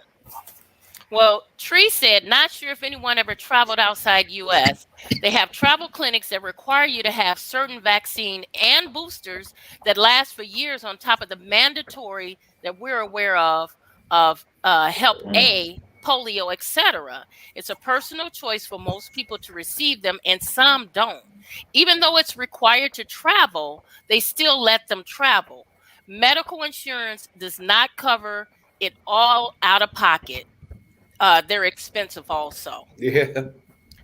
Well, Tree said, not sure if anyone ever traveled outside U.S. They have travel clinics that require you to have certain vaccine and boosters that last for years on top of the mandatory that we're aware of Help A, polio, etc. It's a personal choice for most people to receive them, and some don't. Even though it's required to travel, they still let them travel. Medical insurance does not cover it all out of pocket. They're expensive also. Yeah.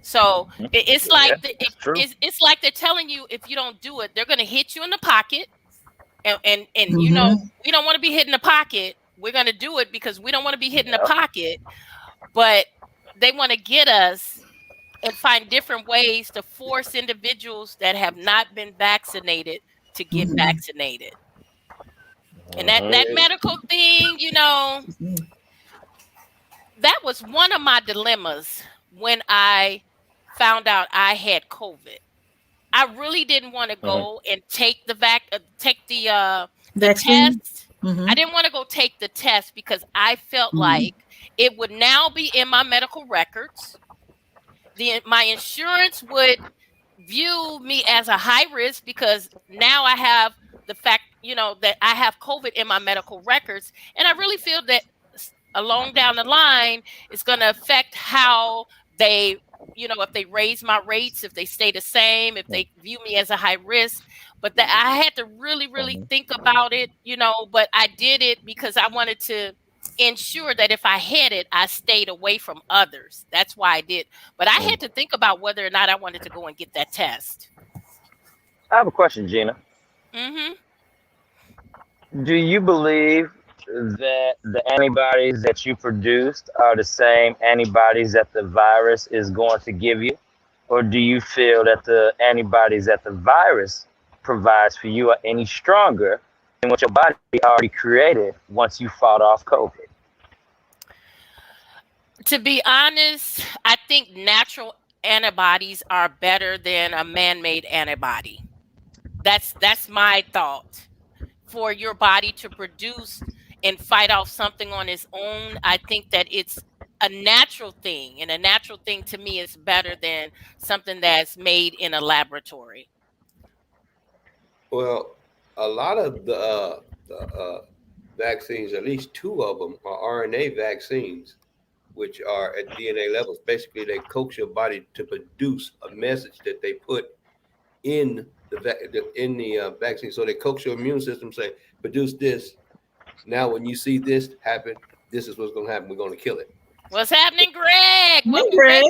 So it's like it's like they're telling you if you don't do it, they're going to hit you in the pocket, and we don't want to be hit in the pocket we're going to do it because we don't want to be hit in the pocket, but they want to get us and find different ways to force individuals that have not been vaccinated to get vaccinated. And that medical thing, that was one of my dilemmas when I found out I had COVID. I really didn't want to go and take the test. I didn't want to go take the test because I felt like it would now be in my medical records. My insurance would view me as a high risk because now I have the fact, that I have COVID in my medical records. And I really feel that along down the line, it's going to affect how they, if they raise my rates, if they stay the same, if they view me as a high risk. But I had to really, really think about it, but I did it because I wanted to ensure that if I had it, I stayed away from others. That's why I did. But I had to think about whether or not I wanted to go and get that test. I have a question, Gina. Do you believe that the antibodies that you produced are the same antibodies that the virus is going to give you? Or do you feel that the antibodies that the virus provides for you are any stronger than what your body already created once you fought off COVID? To be honest, I think natural antibodies are better than a man-made antibody. That's my thought. For your body to produce and fight off something on its own, I think that it's a natural thing, and a natural thing to me is better than something that's made in a laboratory. Well, a lot of the vaccines, at least 2 of them, are RNA vaccines, which are at DNA levels. Basically, they coax your body to produce a message that they put in the vaccine. So they coax your immune system, say, produce this. Now, when you see this happen, this is what's going to happen. We're going to kill it. What's happening, Greg? Greg.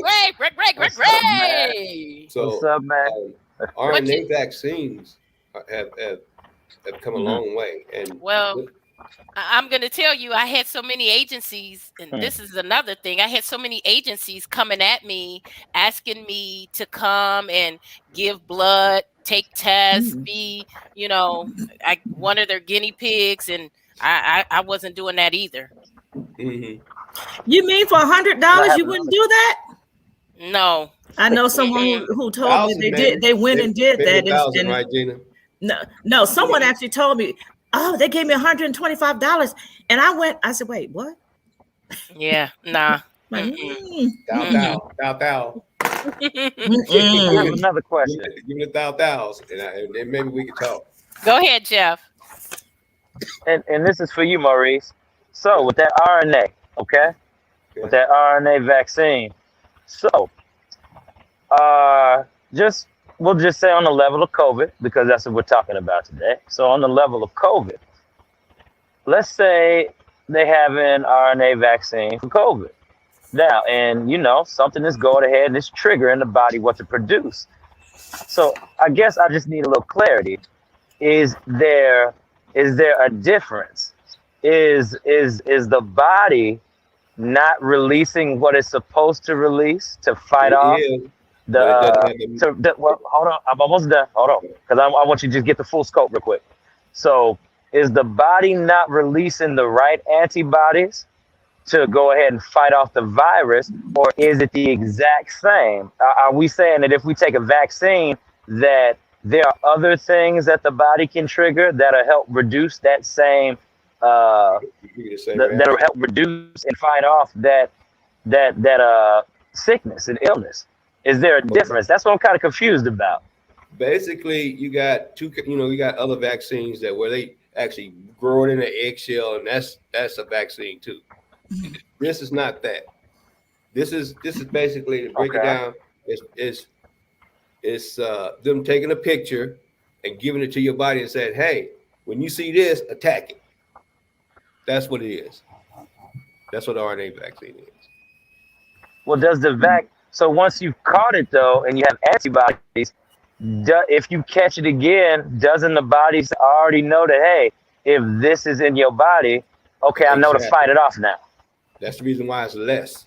So, what's up, man? RNA vaccines have come a long way. And I'm going to tell you, I had so many agencies, and this is another thing. I had so many agencies coming at me, asking me to come and give blood, take tests, be, one of their guinea pigs, and I wasn't doing that either. You mean for $100 you wouldn't do that? No. I know someone who told me they went and did that. $1,000, right, Gina? No, someone actually told me, oh, they gave me $125. And I said, wait, what? Yeah, nah. Thou. I have another question. Give me $1,000, and then maybe we can talk. Go ahead, Jeff. And this is for you, Maurice. So with that RNA, okay? With that RNA vaccine. So we'll just say on the level of COVID, because that's what we're talking about today. So on the level of COVID, let's say they have an RNA vaccine for COVID. Now, and something is going ahead and it's triggering the body what to produce. So I guess I just need a little clarity. Is there a difference? Is the body not releasing what it's supposed to release to fight off hold on, I'm almost done. Hold on, because I want you to just get the full scope real quick. So is the body not releasing the right antibodies to go ahead and fight off the virus, or is it the exact same? Are we saying that if we take a vaccine that there are other things that the body can trigger that'll help reduce that same that'll help reduce and fight off that sickness and illness? Is there a difference? That's what I'm kind of confused about. Basically, you got you got other vaccines where they actually grow it in an eggshell, and that's a vaccine too. This is not that. This is basically, to break it down, it's them taking a picture and giving it to your body and saying, hey, when you see this, attack it. That's what it is. That's what the RNA vaccine is. Well, does so once you've caught it though, and you have antibodies, if you catch it again, doesn't the bodies already know that, hey, if this is in your body, Okay, I know to fight it off now. That's the reason why it's less.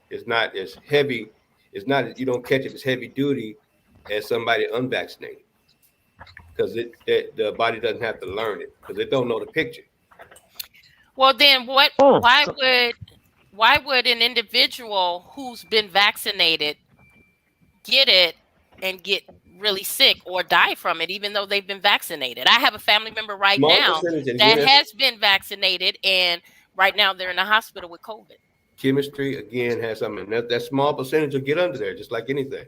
It's not as heavy. It's not, you don't catch it as heavy duty as somebody unvaccinated, because the body doesn't have to learn it, because it don't know the picture. Well, then what? Why would an individual who's been vaccinated get it and get really sick or die from it, even though they've been vaccinated? I have a family member right now that has been vaccinated, and right now they're in the hospital with COVID. Chemistry again has something. That small percentage will get under there, just like anything.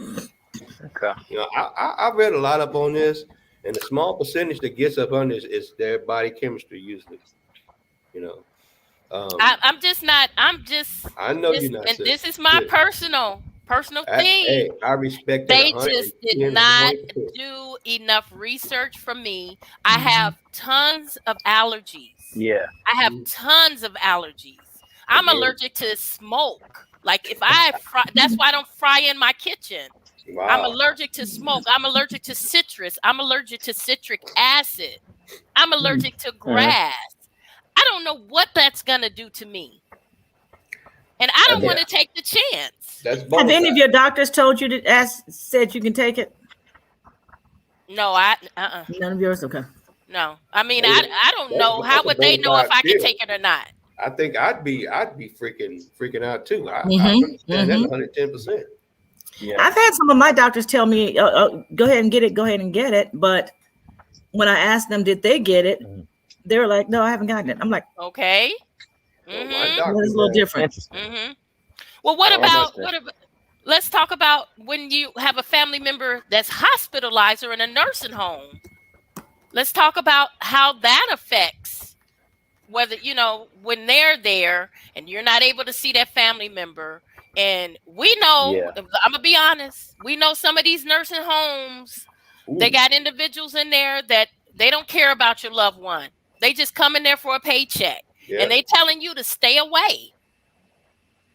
Okay. You know, I read a lot up on this, and the small percentage that gets up under this is their body chemistry usually. You know, I'm just not. I know you're not. And this is my personal thing. Hey, I respect they that. Just did not do enough research for me. I have tons of allergies. Yeah. I have tons of allergies. I'm allergic to smoke. Like if I fry, that's why I don't fry in my kitchen. Wow. I'm allergic to smoke. I'm allergic to citrus. I'm allergic to citric acid. I'm allergic to grass. I don't know what that's gonna do to me, and I don't want to take the chance. Have any of your doctors told you said you can take it? No, None of yours. Okay. No, I mean I don't know. How would they know if I can take it or not? I think I'd be freaking out too. I understand that 110%. Yeah. I've had some of my doctors tell me, go ahead and get it. But when I asked them, did they get it? They were like, no, I haven't gotten it. I'm like, okay. It's a little different. Well, what about, let's talk about when you have a family member that's hospitalized or in a nursing home. Let's talk about how that affects whether, when they're there and you're not able to see that family member. And we know, I'm gonna be honest, we know some of these nursing homes, they got individuals in there that they don't care about your loved one. They just come in there for a paycheck, and they telling you to stay away.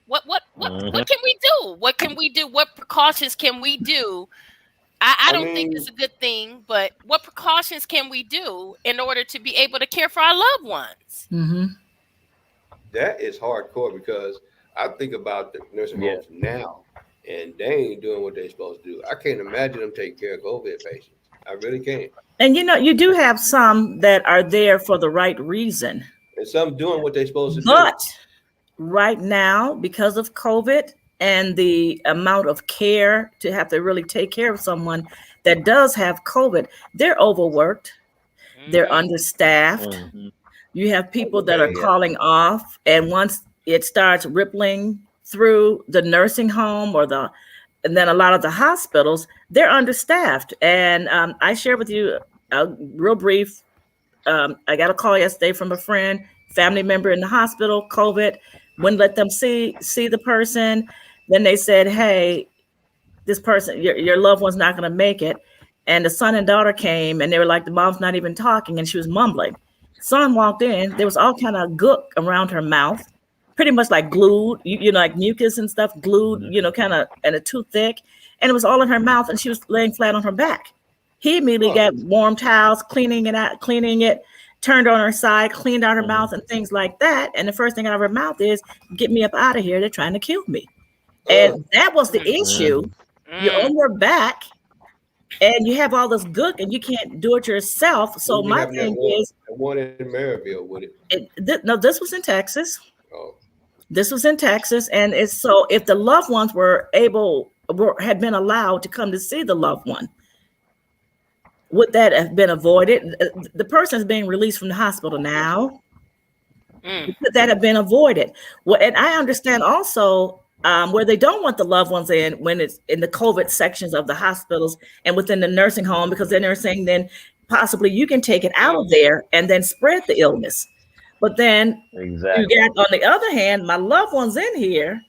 What can we do? What can we do? What precautions can we do? I don't think it's a good thing, but what precautions can we do in order to be able to care for our loved ones? Mm-hmm. That is hardcore, because I think about the nursing homes now, and they ain't doing what they're supposed to do. I can't imagine them taking care of COVID patients. I really can't. And you do have some that are there for the right reason. And some doing what they're supposed to do. But right now, because of COVID and the amount of care to have to really take care of someone that does have COVID, they're overworked. They're understaffed. You have people that are calling off, and once it starts rippling through the nursing home and then a lot of the hospitals, they're understaffed. And I share with you a real brief. I got a call yesterday from a family member in the hospital, COVID, wouldn't let them see the person. Then they said, hey, this person, your loved one's not going to make it. And the son and daughter came, and they were like, the mom's not even talking, and she was mumbling. Son walked in, there was all kind of gook around her mouth, pretty much like glued, like mucus and stuff, glued, kind of, and it's too thick. And it was all in her mouth, and she was laying flat on her back. He immediately got warm towels, cleaning it, turned on her side, cleaned out her mouth and things like that. And the first thing out of her mouth is, get me up out of here. They're trying to kill me. And that was the issue. You're on your back and you have all this gook and you can't do it yourself. So my thing is, one in Maryville with it. No, this was in Texas. Oh. This was in Texas. And it's so if the loved ones had been allowed to come to see the loved one, would that have been avoided? The person is being released from the hospital now. Could that have been avoided? Well, and I understand also where they don't want the loved ones in when it's in the COVID sections of the hospitals and within the nursing home, because then they're saying then possibly you can take it out of there and then spread the illness. But then you got, on the other hand, my loved one's in here,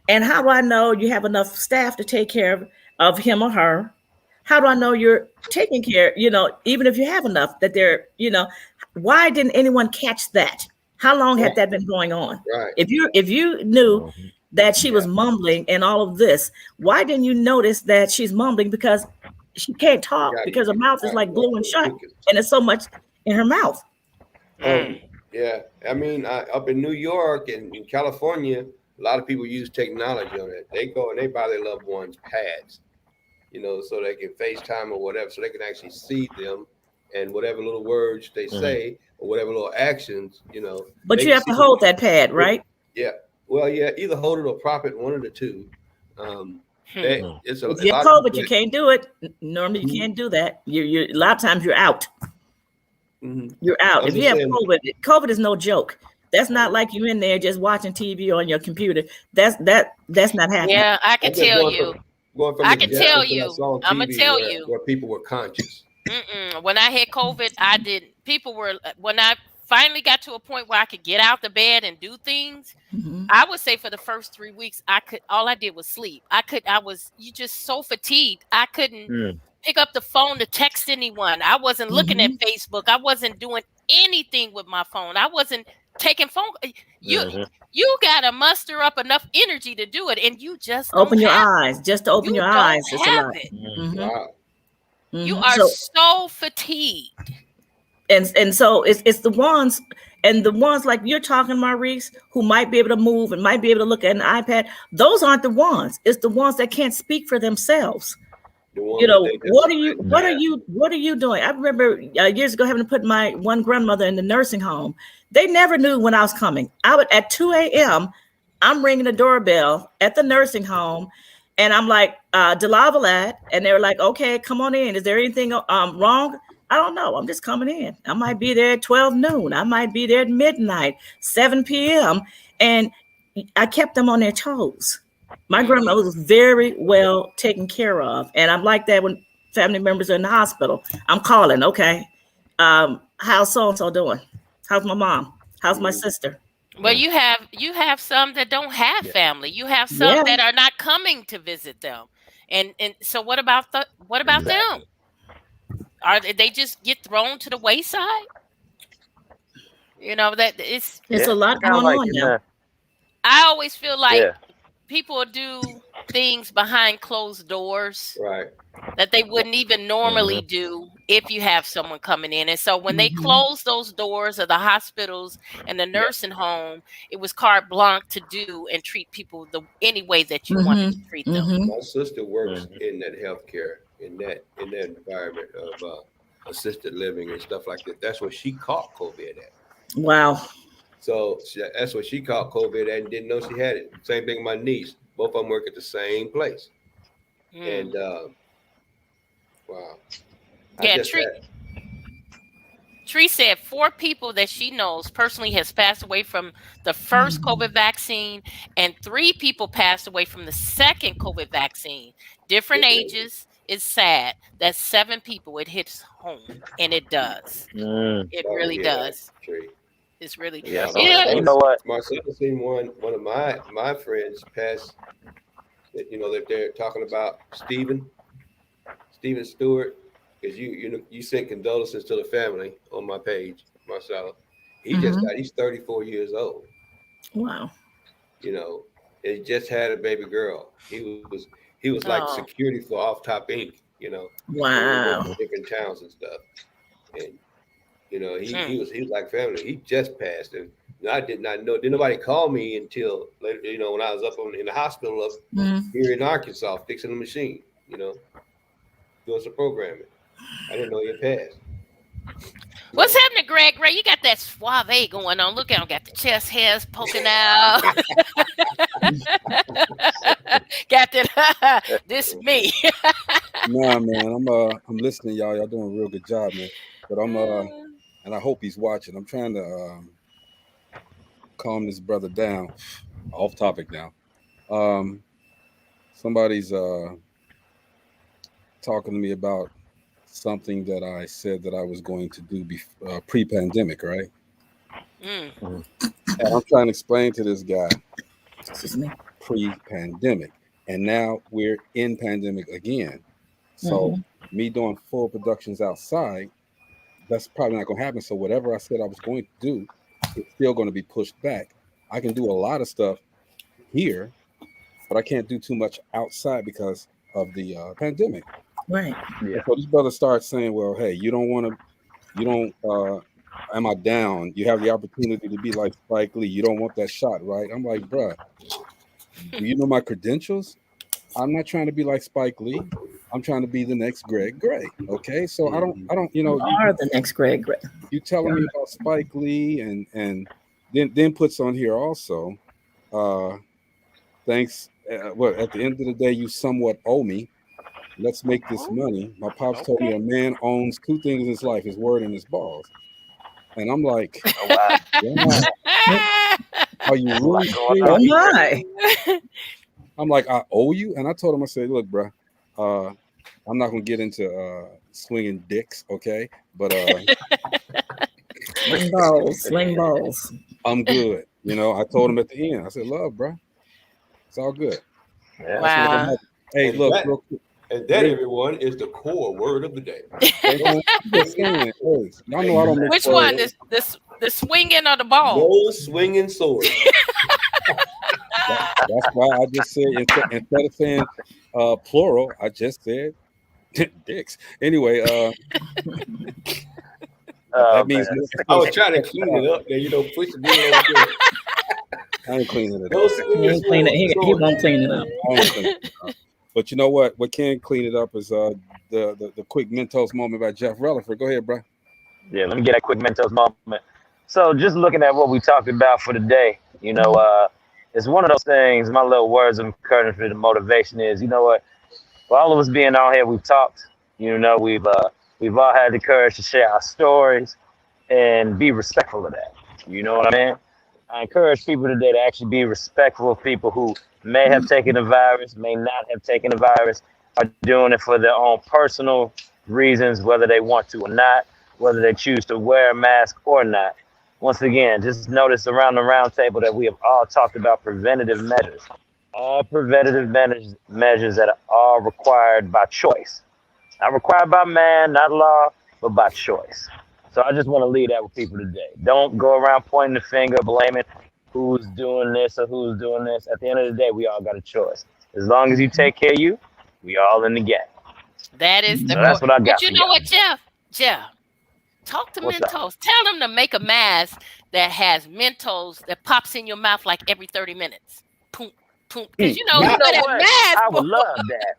and how do I know you have enough staff to take care of him or her? How do I know you're taking care, even if you have enough that they're, why didn't anyone catch that? How long had that been going on? Right. If you knew that she was mumbling and all of this, why didn't you notice that she's mumbling? Because she can't talk because her mouth is like gluing shut and there's so much in her mouth. Yeah. I mean, up in New York and in California, a lot of people use technology on it. They go and they buy their loved ones pads, so they can FaceTime or whatever, so they can actually see them and whatever little words they say or whatever little actions, But they you can have see to hold that pad, it. right? Yeah. Well, yeah, either hold it or prop it, one of the two. It's a If you have lot of COVID, people. you can't do it. Normally, you can't do that. You a lot of times you're out. You're out. I'm If you just have saying. COVID is no joke. That's not like you in there just watching TV on your computer. That's not happening. Yeah, I can I'm just tell going you. from I can tell examples that I you. saw on I'm gonna TV tell you. where people were conscious. When I had COVID, I didn't. People were when I finally got to a point where I could get out the bed and do things. I would say for the first 3 weeks, all I did was sleep. You just so fatigued. I couldn't pick up the phone to text anyone. I wasn't looking at Facebook. I wasn't doing anything with my phone. I wasn't taking phone. You gotta muster up enough energy to do it, and you just don't Open your have eyes. Just to open you your don't eyes, it's a have lot. it. Wow. You are so fatigued. And so it's the ones like you're talking, Maurice, who might be able to move and might be able to look at an iPad. Those aren't the ones. It's the ones that can't speak for themselves. What are you doing? I remember years ago having to put my one grandmother in the nursing home. They never knew when I was coming. I would at 2 a.m. I'm ringing the doorbell at the nursing home, and I'm like, Delavalad, and they were like, okay, come on in. Is there anything wrong? I don't know. I'm just coming in. I might be there at 12 noon. I might be there at midnight, 7 p.m. And I kept them on their toes. My grandmother was very well taken care of. And I'm like that when family members are in the hospital. I'm calling, okay, how's so-and-so doing? How's my mom? How's my sister? Well, you have some that don't have family. You have some that are not coming to visit them. And so what about them? Are they just get thrown to the wayside? That it's a lot kind of going like on now. I always feel like people do things behind closed doors, right, that they wouldn't even normally do if you have someone coming in. And so when they closed those doors of the hospitals and the nursing home, it was carte blanche to do and treat people any way that you wanted to treat them. My sister works in that healthcare, in that environment of assisted living and stuff like that. That's where she caught COVID at. Wow. So that's what she caught COVID at and didn't know she had it. Same thing with my niece. Both of them work at the same place. And wow. Yeah, Tree said 4 people that she knows personally has passed away from the first COVID vaccine, and 3 people passed away from the second COVID vaccine. Different ages. It's sad. That's 7 people. It hits home, and it does. It really does. Tree. It's really You know what? My son seen one of my friends pass. That they're talking about Stephen Stewart, because you sent condolences to the family on my page, Marcella. He just died. He's 34 years old. Wow. He just had a baby girl. He was like security for Off Top Inc. Wow. Different towns and stuff, and he was like family. He just passed, and I did not know. Didn't nobody call me until later. When I was up in the hospital up here in Arkansas fixing the machine. Doing some programming. I didn't know he had passed. What's happening, Greg? You got that suave going on. Look at him, got the chest hairs poking out. Got that. This me. Nah, man, I'm listening, y'all. Y'all doing a real good job, man. But I'm and I hope he's watching. I'm trying to calm this brother down. Off topic now. Somebody's talking to me about something that I said that I was going to do pre-pandemic, right? And I'm trying to explain to this guy pre-pandemic, and now we're in pandemic again. So me doing full productions outside, that's probably not going to happen. So whatever I said I was going to do, it's still going to be pushed back. I can do a lot of stuff here, but I can't do too much outside because of the pandemic. Right. Yeah. So this brother starts saying, well, hey, you don't am I down? You have the opportunity to be like Spike Lee. You don't want that shot, right? I'm like, bruh, do you know my credentials? I'm not trying to be like Spike Lee. I'm trying to be the next Greg Gray. Okay, so I don't, you are the next Greg Gray. You telling me about Spike Lee and then puts on here also. Thanks. Well, at the end of the day, you somewhat owe me. Let's make this money. My pops told me a man owns 2 things in his life: his word and his balls. And I'm like, Oh, wow. are you really? Oh my! I'm like, I owe you. And I told him, I said, look, bro, I'm not gonna get into swinging dicks, okay? But sling balls. I'm good. You know, I told him at the end. I said, love, bro, it's all good. Yeah. Wow. Hey, And look, that- real quick. And that, everyone, is the core word of the day. Hey, man, I'm just saying, hey, y'all know I don't make Which words. one? The swinging or the ball? No swinging sword. That's why I just said instead of saying plural, I just said dicks. Anyway, that means I was trying to clean it up there, push it in. I ain't cleaning it No up. swinging Clean it. He sword. won't clean it up. I ain't cleaning it up. But you know what? What can clean it up is the quick Mentos moment by Jeff Relaford. Go ahead, bro. Yeah, let me get that quick Mentos moment. So just looking at what we talked about for the day, it's one of those things, my little words of encouragement and motivation is, you know what, for all of us being on here, we've talked, we've all had the courage to share our stories and be respectful of that. You know what I mean? I encourage people today to actually be respectful of people who may have taken the virus, may not have taken the virus, are doing it for their own personal reasons, whether they want to or not, whether they choose to wear a mask or not. Once again, just notice around the round table that we have all talked about preventative measures. All preventative measures that are all required by choice. Not required by man, not law, but by choice. So I just want to leave that with people today. Don't go around pointing the finger, blaming who's doing this or who's doing this. At the end of the day, we all got a choice. As long as you take care of you, we all in the game. That is the So that's what I got. But you know what, Jeff? Talk to What's Mentos. up? Tell them to make a mask that has Mentos that pops in your mouth like every 30 minutes. Boom, boom. Because you wear that mask. I would love that.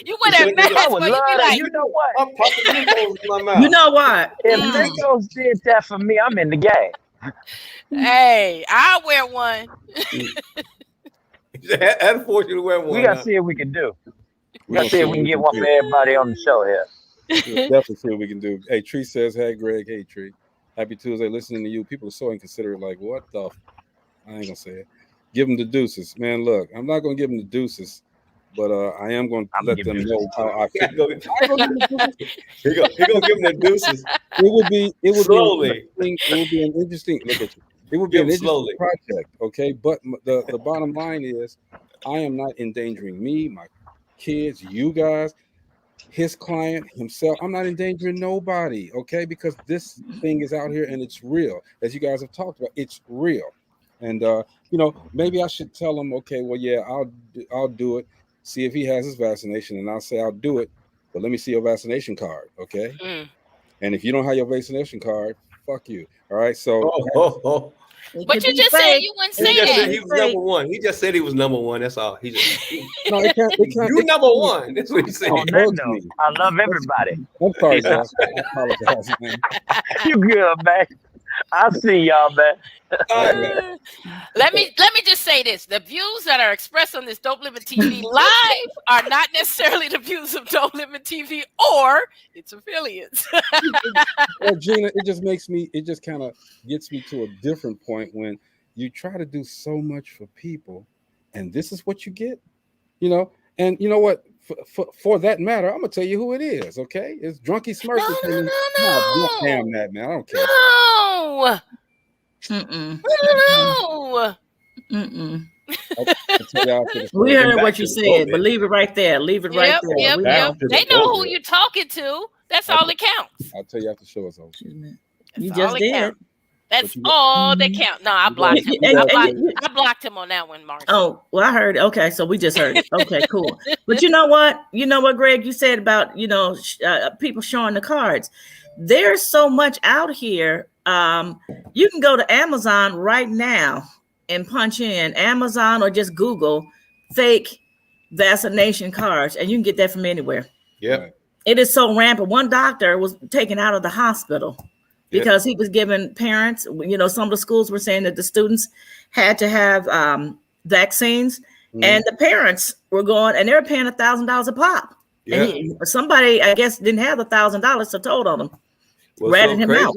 You wear that mask. I would love that. You You know what? I'm popping Mentos in my mouth. You know what? If Mentos did that for me, I'm in the game. Hey, I'll wear one. Unfortunately, wear one. We got to see what we can do. We got to see if we can get one for everybody on the show here. We'll definitely see what we can do. Hey, Tree says, hey, Greg. Hey, Tree. Happy Tuesday. Listening to you. People are so inconsiderate. Like, what the? I ain't going to say it. Give them the deuces. Man, look, I'm not going to give them the deuces, but I am going to let them know how I feel. He gonna give them the deuces. It would Slowly. be an interesting look at you. It would be an interesting project, okay? But the bottom line is, I am not endangering me, my kids, you guys, his client, himself. I'm not endangering nobody, okay? Because this thing is out here and it's real. As you guys have talked about, it's real. And maybe I should tell him, okay, well, yeah, I'll do it. See if he has his vaccination, and I'll say I'll do it. But let me see your vaccination card, okay? And if you don't have your vaccination card, fuck you. All right. So. But you just said you wouldn't say that. He was number one. He just said he was number one. That's all. No, it can't. You number one. That's what he said. I love everybody. I'm sorry, Josh. I apologize, man. You good, man? I'll see y'all, man. Let me just say this: the views that are expressed on this Dope Living TV live are not necessarily the views of Dope Living TV or its affiliates. Well, Gina, it just kind of gets me to a different point when you try to do so much for people, and this is what you get, And you know what? For that matter, I'm gonna tell you who it is. Okay, it's Drunky Smurf. No. Damn that, man. I don't care. No. No. Mm-mm. We heard what you said, but leave it right there. Leave it right there. Yep. They know who you're talking to. That's all that counts. I'll tell you after the show is over. You just did. That's all that counts. No, I blocked him. I blocked him on that one, Mark. Oh, well, I heard. Okay, so we just heard it. Okay, cool. But you know what? Greg, you said about people showing the cards. There's so much out here You can go to Amazon right now and punch in Amazon or just Google fake vaccination cards, and you can get that from anywhere. Yeah. It is so rampant. One doctor was taken out of the hospital because he was giving parents, some of the schools were saying that the students had to have vaccines, and the parents were going, and they were paying $1,000 a pop. Yeah. And somebody, I guess, didn't have $1,000, so told on him. Ratted him out.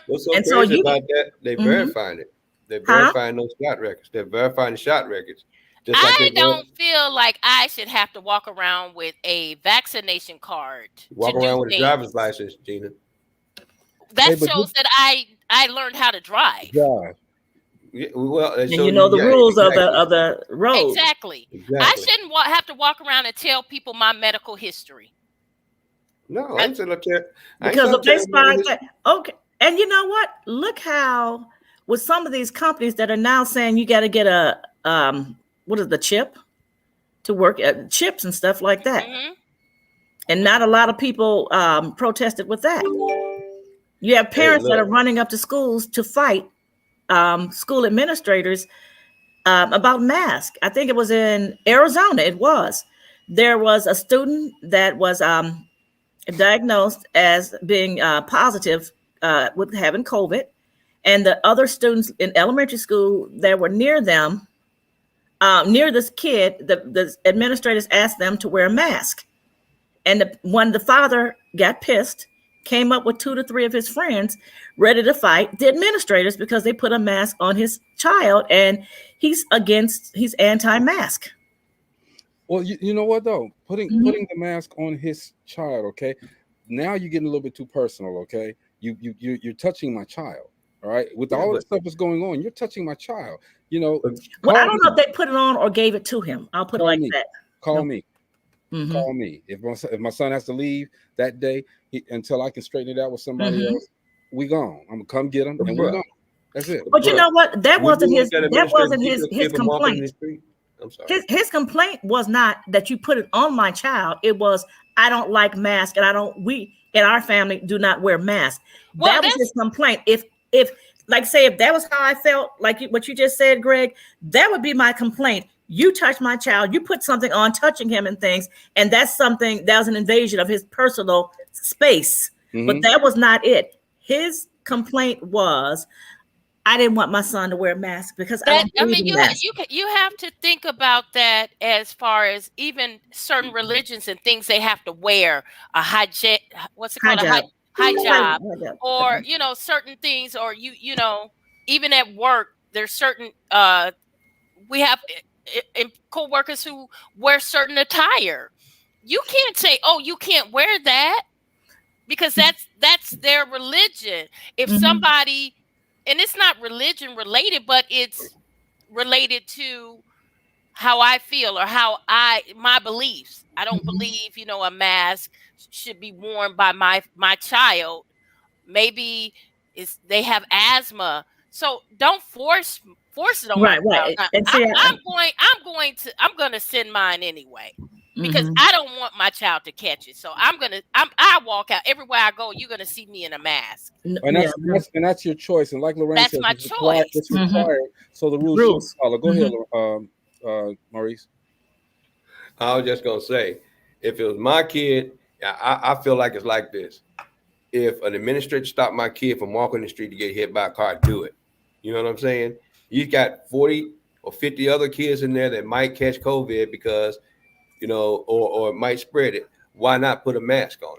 What's so And crazy about that? They verifying it. They're verifying those shot records. They're verifying the shot records. I don't feel like I should have to walk around with a vaccination card. Walk around with a driver's license, Gina. That shows that I learned how to drive. Yeah, well, and you know the rules of the road. Exactly. I shouldn't have to walk around and tell people my medical history. No, I ain't saying because if they spy that, okay. And you know what? Look how with some of these companies that are now saying you got to get a what is the chip to work at chips and stuff like that. And not a lot of people protested with that. You have parents that are running up to schools to fight school administrators about masks. I think it was in Arizona. There was a student that was diagnosed as being positive with having COVID, and the other students in elementary school that were near them, near this kid, the administrators asked them to wear a mask. And when the father got pissed, came up with 2 to 3 of his friends ready to fight the administrators because they put a mask on his child, and he's anti-mask. Well, you know what though? Putting the mask on his child, okay? Now you're getting a little bit too personal, okay? You're touching my child, all right? With all the stuff that's going on, you're touching my child. Well, I don't know if they put it on or gave it to him. I'll put it like that. Call me. Call me. If my son has to leave that day until I can straighten it out with somebody else, we gone. I'm gonna come get him and we're gone. That's it. But you know what? That wasn't his complaint. I'm sorry. His complaint was not that you put it on my child. It was, I don't like masks, and we in our family do not wear masks. Well, that was his complaint. If like say if that was how I felt, like what you just said, Greg, that would be my complaint. You touch my child, you put something on touching him and things, and that was an invasion of his personal space. But that was not it. His complaint was, I didn't want my son to wear a mask because you have to think about that as far as even certain religions and things they have to wear a hijab, or certain things, or even at work there's certain we have co-workers who wear certain attire. You can't say, oh, you can't wear that, because that's their religion. If somebody, and it's not religion related, but it's related to how I feel or my beliefs. I don't believe, a mask should be worn by my child. Maybe they have asthma. So don't force it on my child. I'm going to send mine anyway, because I don't want my child to catch it. So I walk out everywhere I go. You're going to see me in a mask. And that's your choice. And like Lorraine said, my choice. It's required. So the rules. Go ahead, Maurice. I was just going to say, if it was my kid, I feel like it's like this. If an administrator stopped my kid from walking the street to get hit by a car, do it. You know what I'm saying? You got 40 or 50 other kids in there that might catch COVID because, or it might spread it. Why not put a mask on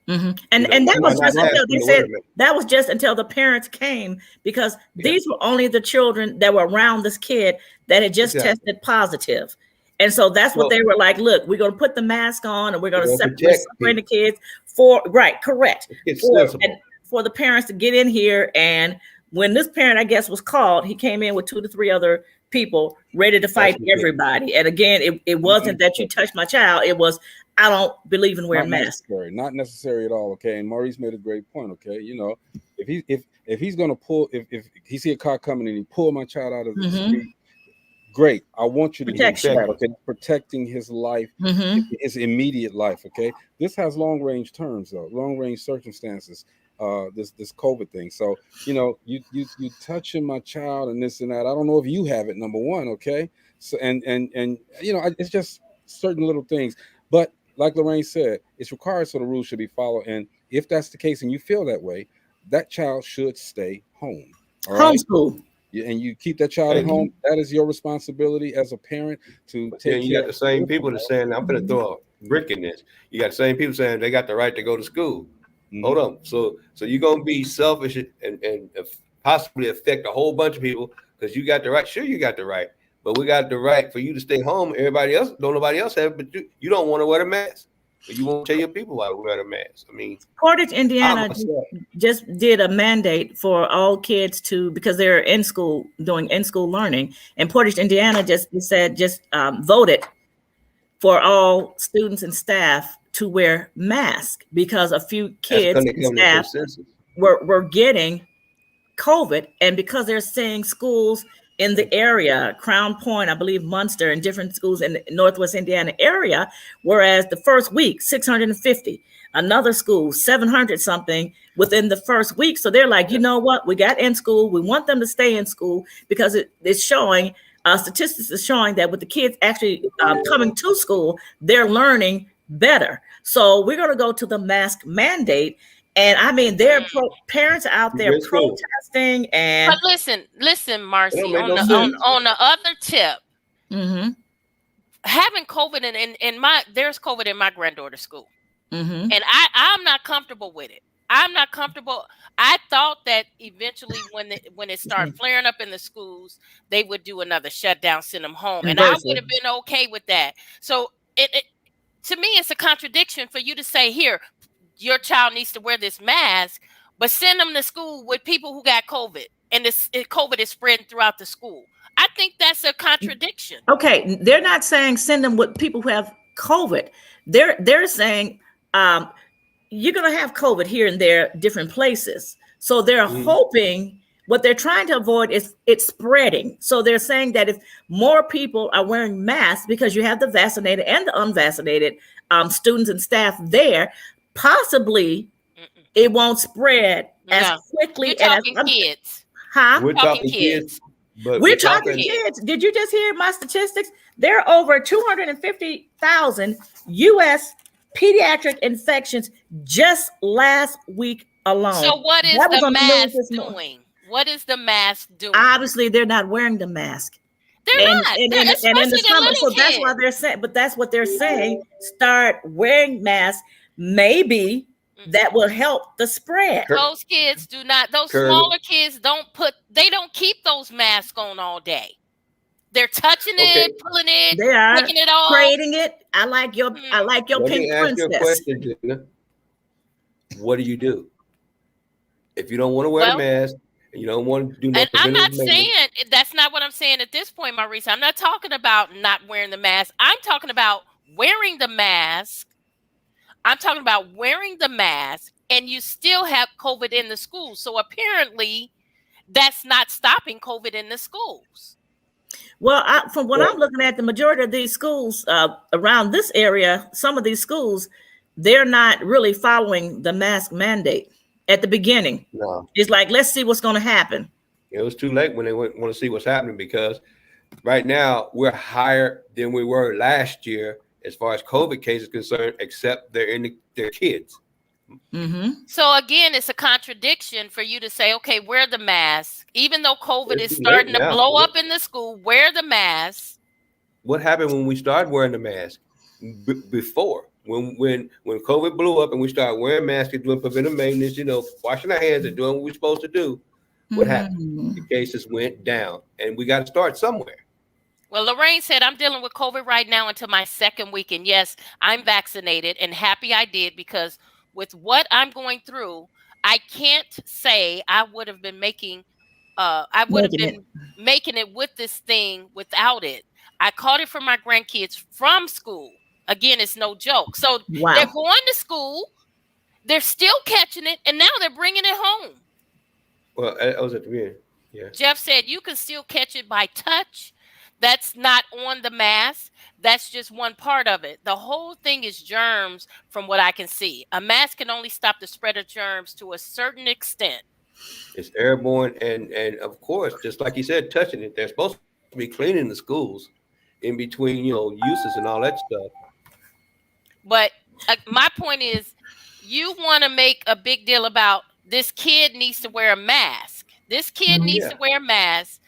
them? And that was just until they said that was just until the parents came, because these were only the children that were around this kid that had just tested positive. And so that's what they were like, look, we're going to put the mask on and we're going to separate the kids correct. For the parents to get in here. And when this parent, I guess, was called, he came in with 2 to 3 other people ready to fight everybody. And again, it wasn't that you touched my child. It was, I don't believe in wearing masks. Not necessary at all. Okay. And Maurice made a great point. Okay. If he's going to pull, if he see a car coming and he pull my child out of the street, great. I want you to protect that. Okay. Protecting his life, his immediate life. Okay. This has long range terms though, long range circumstances. this COVID thing. So you touching my child and this and that. I don't know if you have it. Number one, okay. So and it's just certain little things. But like Lorraine said, it's required so the rules should be followed. And if that's the case and you feel that way, that child should stay home. All right. Homeschool. And you keep that child at home. That is your responsibility as a parent to take care. You got the same people that saying, I'm going to throw a brick in this. You got the same people saying they got the right to go to school. Hold on. So you're going to be selfish and possibly affect a whole bunch of people because you got the right. Sure, you got the right. But we got the right for you to stay home. Everybody else, nobody else have it, but you don't want to wear a mask. But you won't tell your people why to wear a mask. I mean, Portage, Indiana just did a mandate for all kids because they're in school doing in-school learning. And Portage, Indiana just voted for all students and staff to wear masks because a few kids and staff were getting COVID. And because they're seeing schools in the area, Crown Point, I believe Munster, and different schools in the Northwest Indiana area, whereas the first week, 650, another school, 700 something within the first week. So they're like, you know what? We got in school. We want them to stay in school because it's showing, statistics is showing that with the kids actually coming to school, they're learning better. So we're going to go to the mask mandate. And I mean, parents are out there protesting. And but listen, Marcy, on the other tip, having COVID there's COVID in my granddaughter's school, and I'm not comfortable with it. I'm not comfortable. I thought that eventually when it started flaring up in the schools, they would do another shutdown, send them home, and I would have been okay with that. So it to me, it's a contradiction for you to say here, your child needs to wear this mask, but send them to school with people who got COVID, and COVID is spreading throughout the school. I think that's a contradiction. Okay, they're not saying send them with people who have COVID. They're saying you're going to have COVID here and there, different places. So they're hoping, what they're trying to avoid is it spreading. So they're saying that if more people are wearing masks, because you have the vaccinated and the unvaccinated students and staff there, possibly it won't spread as quickly. We're talking kids. We're talking kids. But we're talking kids. Did you just hear my statistics? There are over 250,000 U.S. pediatric infections just last week alone. So what is the mask doing? What is the mask doing? Obviously, they're not wearing the mask. They're not. And in the summer, so that's why they're saying. But that's what they're saying. Start wearing masks. Maybe that will help the spread. Those kids do not. Those smaller kids don't keep those masks on all day. They're touching it, pulling it, they are taking it off, trading it. I like your pink princess. Ask you a question, Gina. What do you do if you don't want to wear a mask and you don't want to do nothing? And I'm not saying that's not what I'm saying at this point, Maurice. I'm not talking about not wearing the mask. I'm talking about wearing the mask. I'm talking about wearing the mask, and you still have COVID in the schools. So apparently, that's not stopping COVID in the schools. Well, from what I'm looking at, the majority of these schools around this area, some of these schools, they're not really following the mask mandate at the beginning. No. It's like, let's see what's going to happen. It was too late when they want to see what's happening, because right now we're higher than we were last year as far as COVID cases concerned, except they're their kids. So again, it's a contradiction for you to say, okay, wear the mask, even though COVID is starting to blow up in the school, wear the mask. What happened when we started wearing the mask? Before, when COVID blew up and we started wearing masks, doing preventive maintenance, washing our hands and doing what we're supposed to do, what happened? The cases went down, and we got to start somewhere. Well, Lorraine said, I'm dealing with COVID right now until my second week. And yes, I'm vaccinated, and happy I did, because with what I'm going through, I can't say I would have been making it with this thing without it. I caught it from my grandkids from school. Again, it's no joke. So they're going to school, they're still catching it, and now they're bringing it home. Well, I was at the beginning. Yeah. Jeff said you can still catch it by touch. that's not on the mask. That's just one part of it. The whole thing is germs, from what I can see. A mask can only stop the spread of germs to a certain extent. It's airborne, and of course, just like you said, touching it. They're supposed to be cleaning the schools in between, uses and all that stuff. But my point is, you want to make a big deal about this kid needs to wear a mask. This kid needs to wear a mask.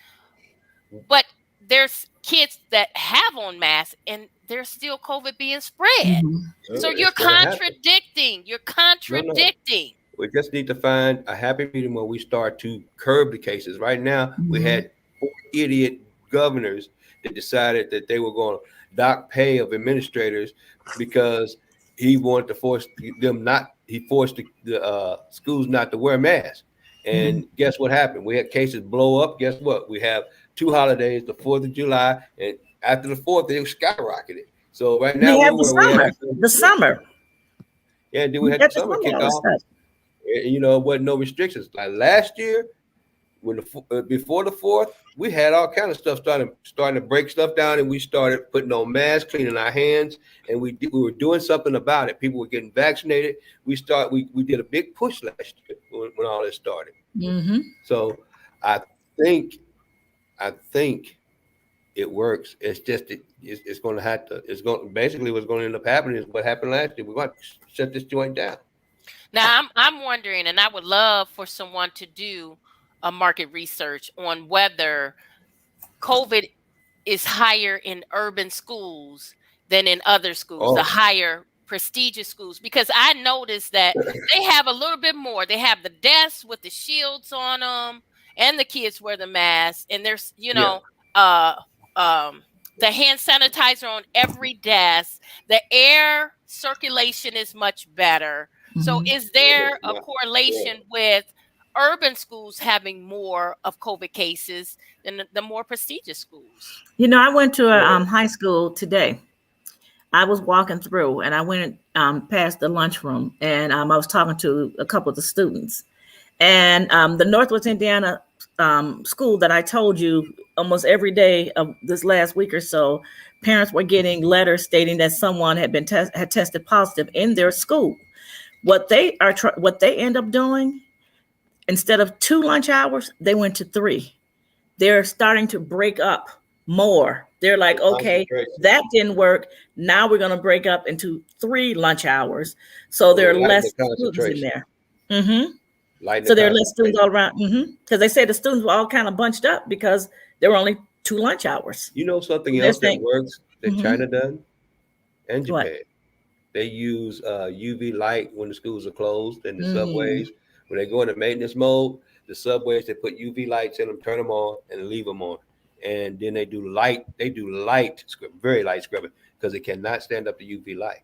But there's kids that have on masks and there's still COVID being spread. So you're contradicting. You're contradicting. No. We just need to find a happy medium where we start to curb the cases. Right now, we had 4 idiot governors that decided that they were going to dock pay of administrators because he wanted to force them not. He forced the schools not to wear masks. And guess what happened? We had cases blow up. Guess what? We have 2 holidays, the 4th of July, and after the 4th, they skyrocketed. So right now, we have the summer. Yeah, then we had the summer kick off. It wasn't no restrictions. Like last year, when before the 4th, we had all kind of stuff starting to break stuff down, and we started putting on masks, cleaning our hands, and we were doing something about it. People were getting vaccinated. We did a big push last year when all this started. So I think it works. It's just it's going to have to. Basically what's going to end up happening is what happened last year. We're going to shut this joint down. Now I'm wondering, and I would love for someone to do a market research on whether COVID is higher in urban schools than in other schools, the higher prestigious schools, because I noticed that they have a little bit more. They have the desks with the shields on them, and the kids wear the mask, and there's the hand sanitizer on every desk. The air circulation is much better. So is there a correlation with urban schools having more of COVID cases than the more prestigious schools? I went to a high school today. I was walking through and I went past the lunchroom, and I was talking to a couple of the students. And the Northwest Indiana school that I told you, almost every day of this last week or so, parents were getting letters stating that someone had been had tested positive in their school. What they end up doing, instead of 2 lunch hours, they went to 3. They're starting to break up more. They're like, okay, that didn't work. Now we're going to break up into 3 lunch hours. So there are less students in there. So there are less students all around. Because they say the students were all kind of bunched up because there were only 2 lunch hours. Something else that works that China done and Japan. What? They use UV light when the schools are closed and the subways. When they go into maintenance mode, the subways, they put UV lights in them, turn them on, and leave them on. And then they do light. They do very light scrubbing because they cannot stand up to UV light.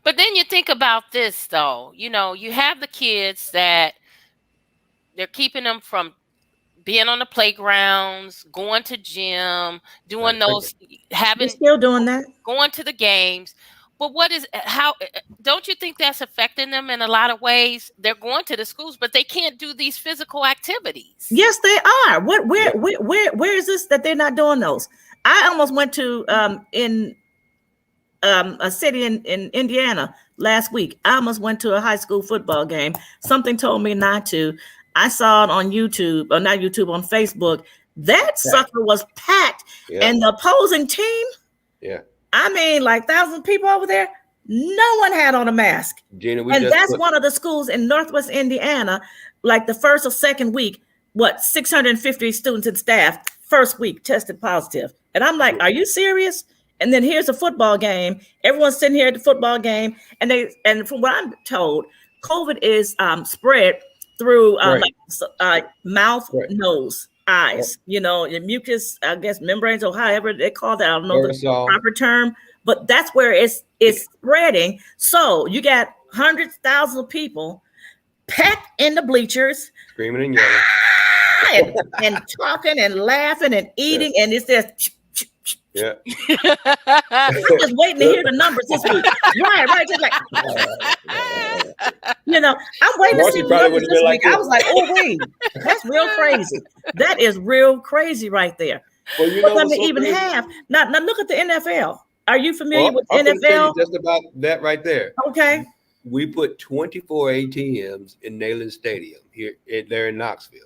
But then you think about this, though. You have the kids that they're keeping them from being on the playgrounds, going to gym, doing those, They're still doing that, going to the games. But how don't you think that's affecting them in a lot of ways? They're going to the schools, but they can't do these physical activities. Yes, they are. Where is this that they're not doing those? I almost went to in a city in Indiana last week. I almost went to a high school football game. Something told me not to. I saw it on YouTube, or not YouTube, on Facebook. That sucker was packed, and the opposing team. I mean, like 1,000 people over there. No one had on a mask. Gina, and that's one of the schools in Northwest Indiana. Like the first or second week, 650 students and staff first week tested positive. And I'm like, are you serious? And then here's a football game. Everyone's sitting here at the football game, and from what I'm told, COVID is spread through mouth, nose, eyes, the mucus, I guess, membranes, or however they call that. I don't know the proper term, but that's where it's spreading. So you got hundreds, thousands of people packed in the bleachers, screaming and yelling, and talking and laughing and eating, and it's just Yeah. I'm just waiting to hear the numbers this week. Right. Just like, I'm waiting to see the numbers this week. I was like, oh, wait, that's real crazy. That is real crazy right there. Well, you But know let what's me so even crazy? have now look at the NFL. Are you familiar with I'm going to tell you NFL? just about that right there. Okay. We put 24 ATMs in Neyland Stadium there in Knoxville.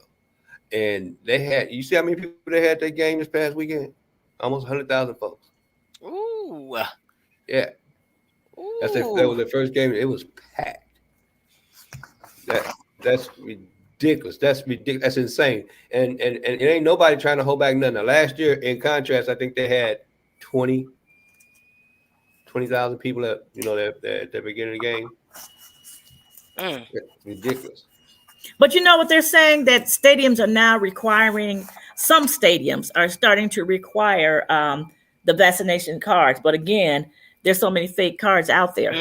And they had, you see how many people they had that game this past weekend? Almost 100,000 folks. Ooh. Yeah. Ooh. That was the first game. It was packed. That's ridiculous. That's ridiculous. That's insane. And it ain't nobody trying to hold back nothing. Now, last year, in contrast, I think they had 20,000 people at the beginning of the game. Ridiculous. But you know what they're saying, that stadiums are now requiring, some stadiums are starting to require the vaccination cards. But again, there's so many fake cards out there.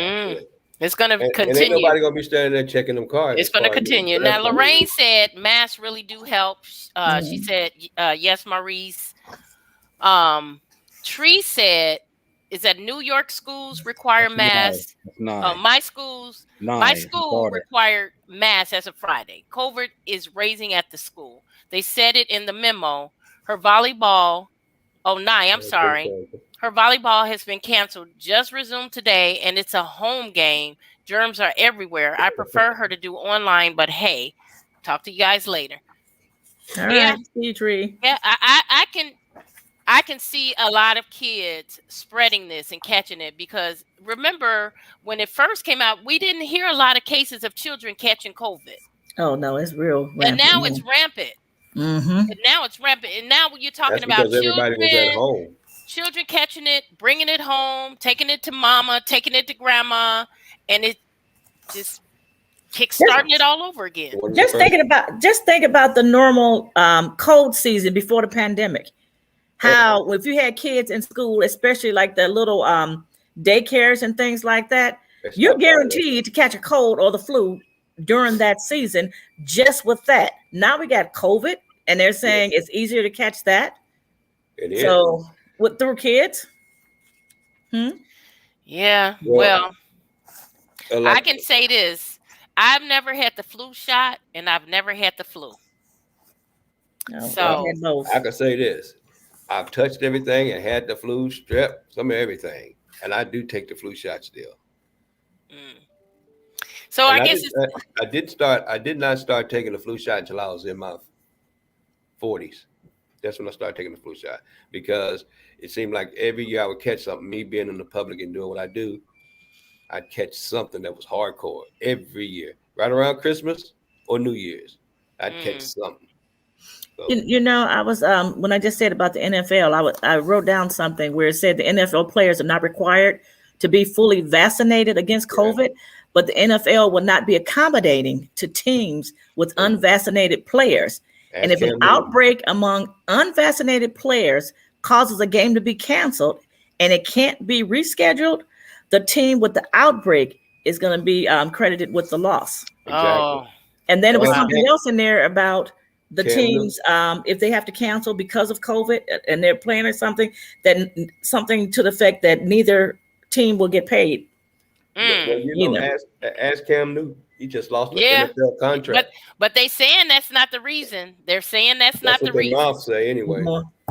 It's going to continue. And ain't nobody going to be standing there checking them cards. It's going to continue. Now, Lorraine said masks really do help. She said, yes, Maurice. Tree said, is that New York schools require masks? My school required masks as of Friday. COVID is raising at the school. They said it in the memo. Her volleyball has been canceled. Just resumed today, and it's a home game. Germs are everywhere. I prefer her to do online, but hey, talk to you guys later. All right, see you, Tree. Yeah, I can see a lot of kids spreading this and catching it, because remember when it first came out, we didn't hear a lot of cases of children catching COVID. Oh no, it's real rampant. And now it's rampant. And now it's rampant. And now you're talking about everybody was at home. Children catching it, bringing it home, taking it to mama, taking it to grandma, and it just kickstarting it all over again. Just think about the normal cold season before the pandemic. How if you had kids in school, especially like the little daycares and things like that, you're guaranteed to catch a cold or the flu during that season just with that. Now we got COVID, and they're saying it's easier to catch that. It is. So through kids? Yeah. Well, I can say this. I've never had the flu shot, and I've never had the flu. So I can say this. I've touched everything and had the flu, strep, some of everything. And I do take the flu shot still. So and I guess I did not start taking the flu shot until I was in my 40s. That's when I started taking the flu shot, because it seemed like every year I would catch something. Me being in the public and doing what I do, I'd catch something that was hardcore every year. Right around Christmas or New Year's, I'd catch something. So. I was when I just said about the NFL, I wrote down something where it said the NFL players are not required to be fully vaccinated against COVID, but the NFL will not be accommodating to teams with unvaccinated players. And if an outbreak among unvaccinated players causes a game to be canceled and it can't be rescheduled, the team with the outbreak is going to be credited with the loss. Exactly. And then there was something else in there about the teams, if they have to cancel because of COVID and they're playing or something, then something to the effect that neither team will get paid. Well, ask Cam Newton. He just lost the NFL contract. But they saying that's not the reason. They're saying that's not the reason. That's what the mouth say anyway.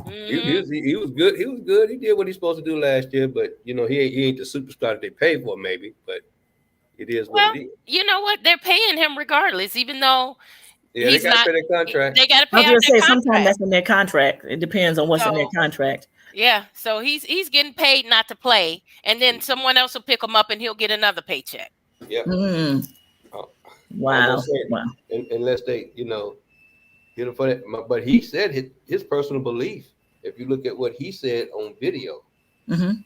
He was good. He was good. He did what he's supposed to do last year, but he ain't the superstar that they paid for, maybe. But it is what it is. You know what? They're paying him regardless, even though they got to pay their contract. They got to pay out their contract. Sometimes that's in their contract. It depends on what's in their contract. Yeah, so he's getting paid not to play, and then someone else will pick him up, and he'll get another paycheck. Yeah. Wow. Unless they, but he said his personal belief. If you look at what he said on video, he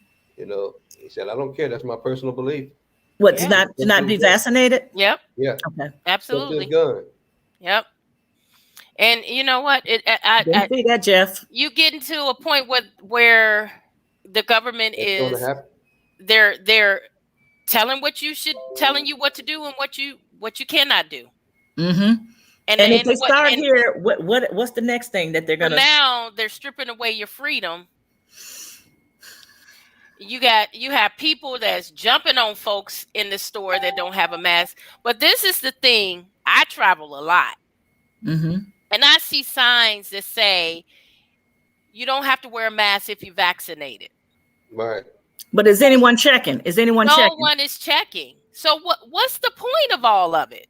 said, "I don't care. That's my personal belief." What to not be vaccinated? Yep. Yeah. Okay. Absolutely. Gun. Yep. And you know what? I see that, Jeff. You get into a point where the government they're telling you what to do and what you cannot do. And if they start here, what's the next thing that they're gonna? Now they're stripping away your freedom you have people that's jumping on folks in the store that don't have a mask. But this is the thing. I travel a lot. Mm-hmm. And I see signs that say you don't have to wear a mask if you're vaccinated. Right. But is anyone checking? Is anyone No checking? one is checking. So what's the point of all of it?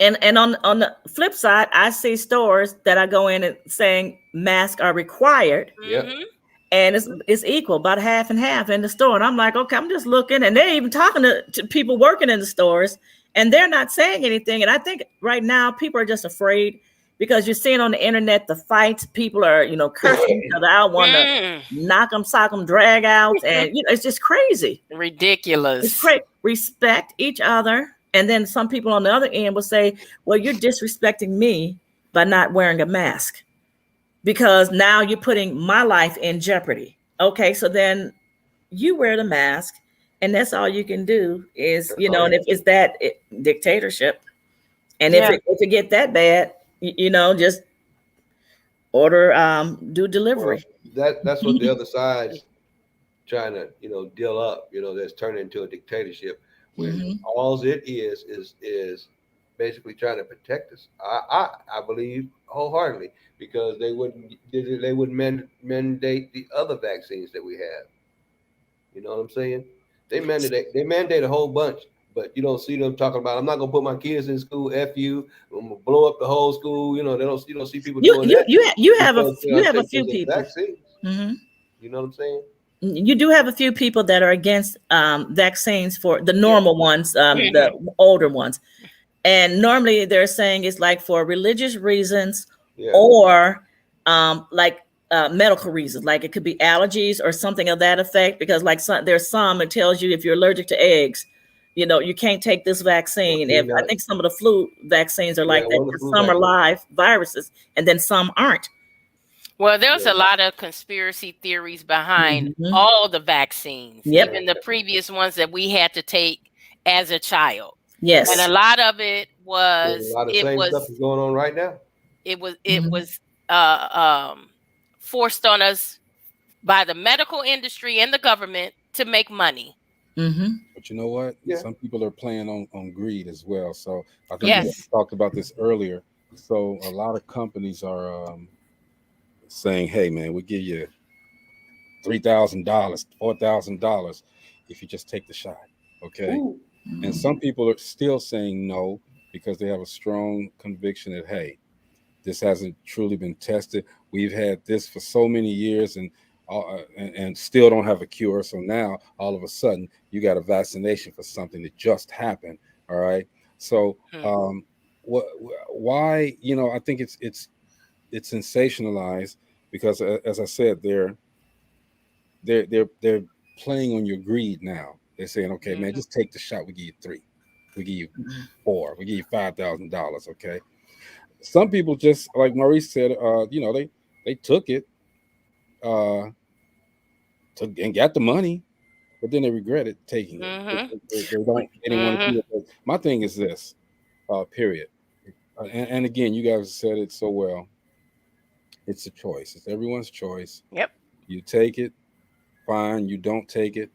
And on the flip side, I see stores that I go in and saying masks are required. Yep. Mm-hmm. And it's equal, about half and half in the store. And I'm like, okay, I'm just looking. And they're even talking to people working in the stores, and they're not saying anything. And I think right now people are just afraid because you're seeing on the internet the fights. People are, cursing each other out, wanting to knock them, sock them, drag outs. And, it's just crazy. Ridiculous. It's crazy. Respect each other. And then some people on the other end will say, well, you're disrespecting me by not wearing a mask, because now you're putting my life in jeopardy. Okay, so then you wear the mask, and that's all you can do is, and if it's that dictatorship, and if it get that bad, just order, do delivery. Well, that's what the other side's trying to, deal up, that's turning into a dictatorship when all it is basically trying to protect us. I believe wholeheartedly, because they wouldn't mandate the other vaccines that we have. You know what I'm saying? They mandate a whole bunch, but you don't see them talking about, I'm not gonna put my kids in school. F you, I'm gonna blow up the whole school. You don't see people doing that. You have a few people. Vaccines. You know what I'm saying? You do have a few people that are against vaccines for the normal ones, the older ones. And normally they're saying it's like for religious reasons or like medical reasons, like it could be allergies or something of that effect. Because like there's some, it tells you if you're allergic to eggs, you can't take this vaccine. I think some of the flu vaccines are like that. Some are live viruses and then some aren't. Well, there's a lot of conspiracy theories behind all the vaccines, even the previous ones that we had to take as a child. Yes. And a lot of it was, a lot of same stuff is going on right now. It was forced on us by the medical industry and the government to make money. But you know what? Some people are playing on greed as well. So I think we talked about this earlier. So a lot of companies are saying, hey man, we give you $3,000, $4,000 if you just take the shot. Okay. And some people are still saying no because they have a strong conviction that, hey, this hasn't truly been tested. We've had this for so many years and still don't have a cure. So now all of a sudden you got a vaccination for something that just happened. All right. So why, I think it's sensationalized because as I said, they're playing on your greed now. They're saying, okay, man, just take the shot. We give you 3, we give you 4, we give you $5,000. Okay. Some people just like Maurice said, they took it, and got the money, but then they regretted taking it. They didn't want to do it. My thing is this, period. And again, you guys said it so well. It's a choice. It's everyone's choice. Yep. You take it, fine. You don't take it,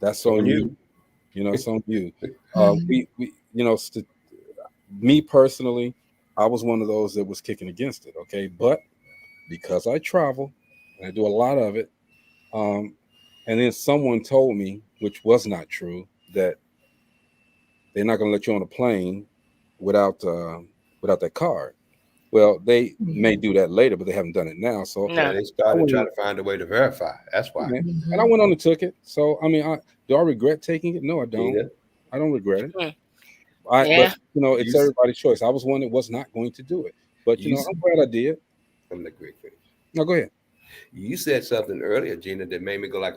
that's on you. It's on you. Me personally, I was one of those that was kicking against it. Okay, but because I travel and I do a lot of it, and then someone told me, which was not true, that they're not going to let you on a plane without that card. Well, they may do that later, but they haven't done it now. So they started trying to find a way to verify. That's why. And I went on and took it. So I mean, do I regret taking it? No, I don't. Yeah. I don't regret it. But it's everybody's choice. I was one that was not going to do it, but I'm glad I did. I'm the great finish. No, go ahead. You said something earlier, Gina, that made me go like,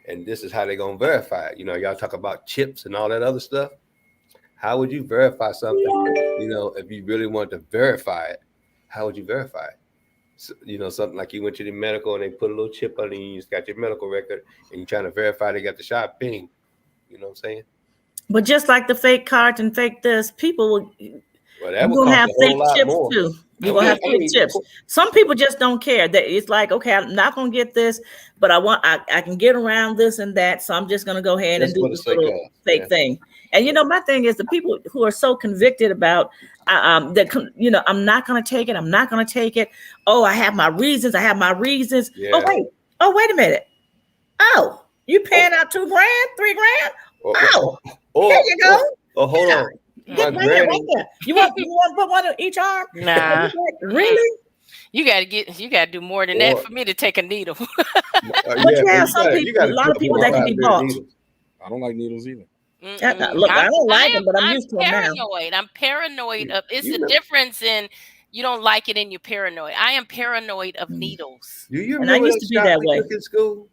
and this is how they're gonna verify it. Y'all talk about chips and all that other stuff. How would you verify something? If you really want to verify it, how would you verify it? So, something like you went to the medical and they put a little chip on you, you just got your medical record, and you're trying to verify they got the shot. Bing. You know what I'm saying? But just like the fake cards and fake this, people will. Well, that You're would gonna cost have a whole fake lot chips more. too. You're I gonna have mean, fake chips. Some people just don't care. That it's like, okay, I'm not gonna get this, but I can get around this and that, so I'm just gonna go ahead and Just for do the this sake little of, fake yeah. thing. And you know, my thing is the people who are so convicted about that, you know, I'm not gonna take it. I'm not gonna take it. Oh, I have my reasons. I have my reasons. Yeah. Oh, wait a minute. Oh, you paying out $2,000, $3,000? Oh, here you go. Oh, hold on. Get My right here, right granny. there. You want to put one on each arm? Nah. Really? You gotta do more than that for me to take a needle. But you have some people, a lot of people that can be bought. I don't like needles either. Look, I don't like them, but I'm used to them now. Paranoid. I'm paranoid of. It's You the know- difference in you don't like it and you're paranoid. I am paranoid of needles. Do you And I remember used that to be shot that we way. took in school?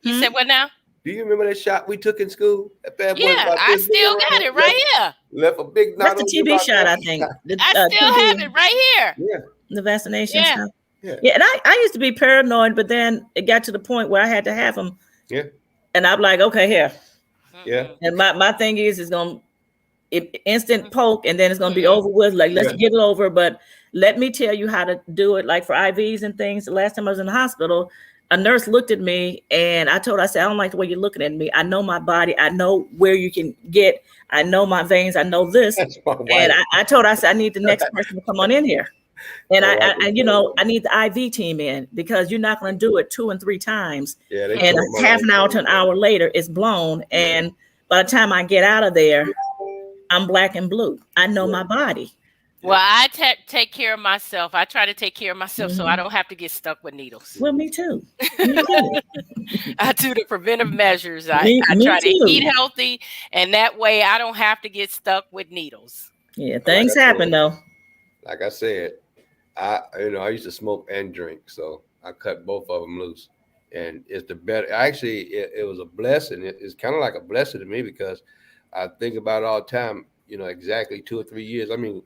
You said what now? Do you remember that shot we took in school? That bad boy Yeah, about I this still big got it right here. Left a big knot. That's the on TB your shot, back. I think. I still have it right here. Yeah. The vaccination Yeah. stuff. Yeah. And I used to be paranoid, but then it got to the point where I had to have them. Yeah. And I'm like, okay, here. Yeah. And my thing is going to instant poke, and then it's going to be over with. Like, let's get it over. But let me tell you how to do it. Like for IVs and things. The last time I was in the hospital, a nurse looked at me and I said, I don't like the way you're looking at me. I know my body. I know where you can get. I know my veins. I know this. And I told her, I said, I need the next person to come on in here. And I need the IV team in, because you're not going to do it 2 and 3 times. Yeah, and a half an hour to an hour later, it's blown. And by the time I get out of there, I'm black and blue. I know my body. Well, I take care of myself. I try to take care of myself so I don't have to get stuck with needles. Well, me too. Me too. I do the preventive measures. I try to eat healthy, and that way I don't have to get stuck with needles. Yeah, things happen though. Like I said, I used to smoke and drink, so I cut both of them loose. And it's the better. Actually, it was a blessing. It's kind of like a blessing to me, because I think about it all the time. Exactly 2 or 3 years. I mean,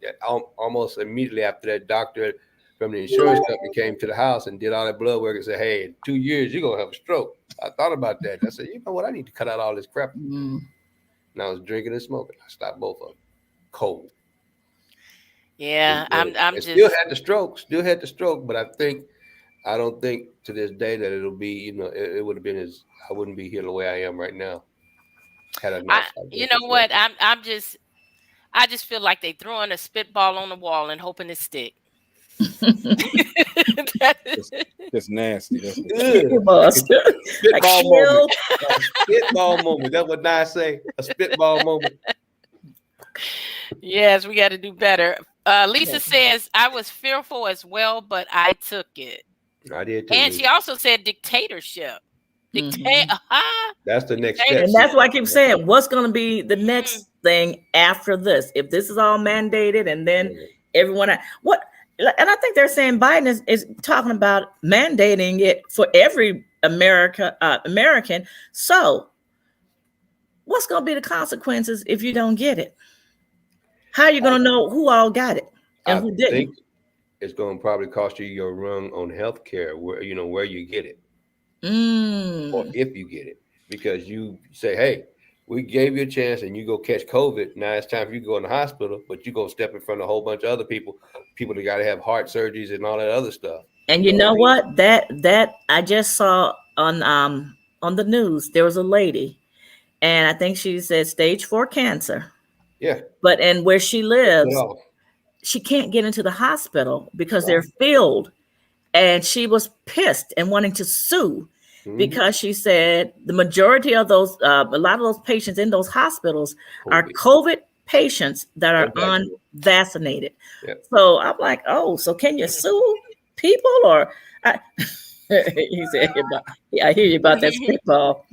almost immediately after that, doctor from the insurance company came to the house and did all that blood work and said, "Hey, in 2 years you're gonna have a stroke." I thought about that. I said, "You know what? I need to cut out all this crap." And I was drinking and smoking. I stopped both of them. Cold. Yeah, I'm just still had the stroke, but I don't think to this day that it'll be, it would have been I wouldn't be here the way I am right now. Had I not. You know what? I just feel like they throwing a spitball on the wall and hoping it stick. That's nasty. Spitball moment. Spitball moment. That's what I say. A spitball moment. Yes, we got to do better. Lisa says, I was fearful as well, but I took it. I did too. And she also said dictatorship. That's the next step. And that's why I keep saying, what's going to be the next thing after this? If this is all mandated, and then everyone, and I think they're saying Biden is talking about mandating it for every American. So what's going to be the consequences if you don't get it? How are you going to know who all got it and who didn't? I think it's going to probably cost you your run on health care, where you get it. Or if you get it, because you say, "Hey, we gave you a chance and you go catch COVID. Now it's time for you to go in the hospital, but you go step in front of a whole bunch of other people that got to have heart surgeries and all that other stuff." And you know what? That I just saw on the news. There was a lady, and I think she said stage 4 cancer. Yeah. But where she lives, she can't get into the hospital because they're filled. And she was pissed and wanting to sue because she said the majority of those, a lot of those patients in those hospitals are COVID patients that are unvaccinated. Yep. So I'm like, oh, so can you sue people? Or he said, I hear you about that spitball.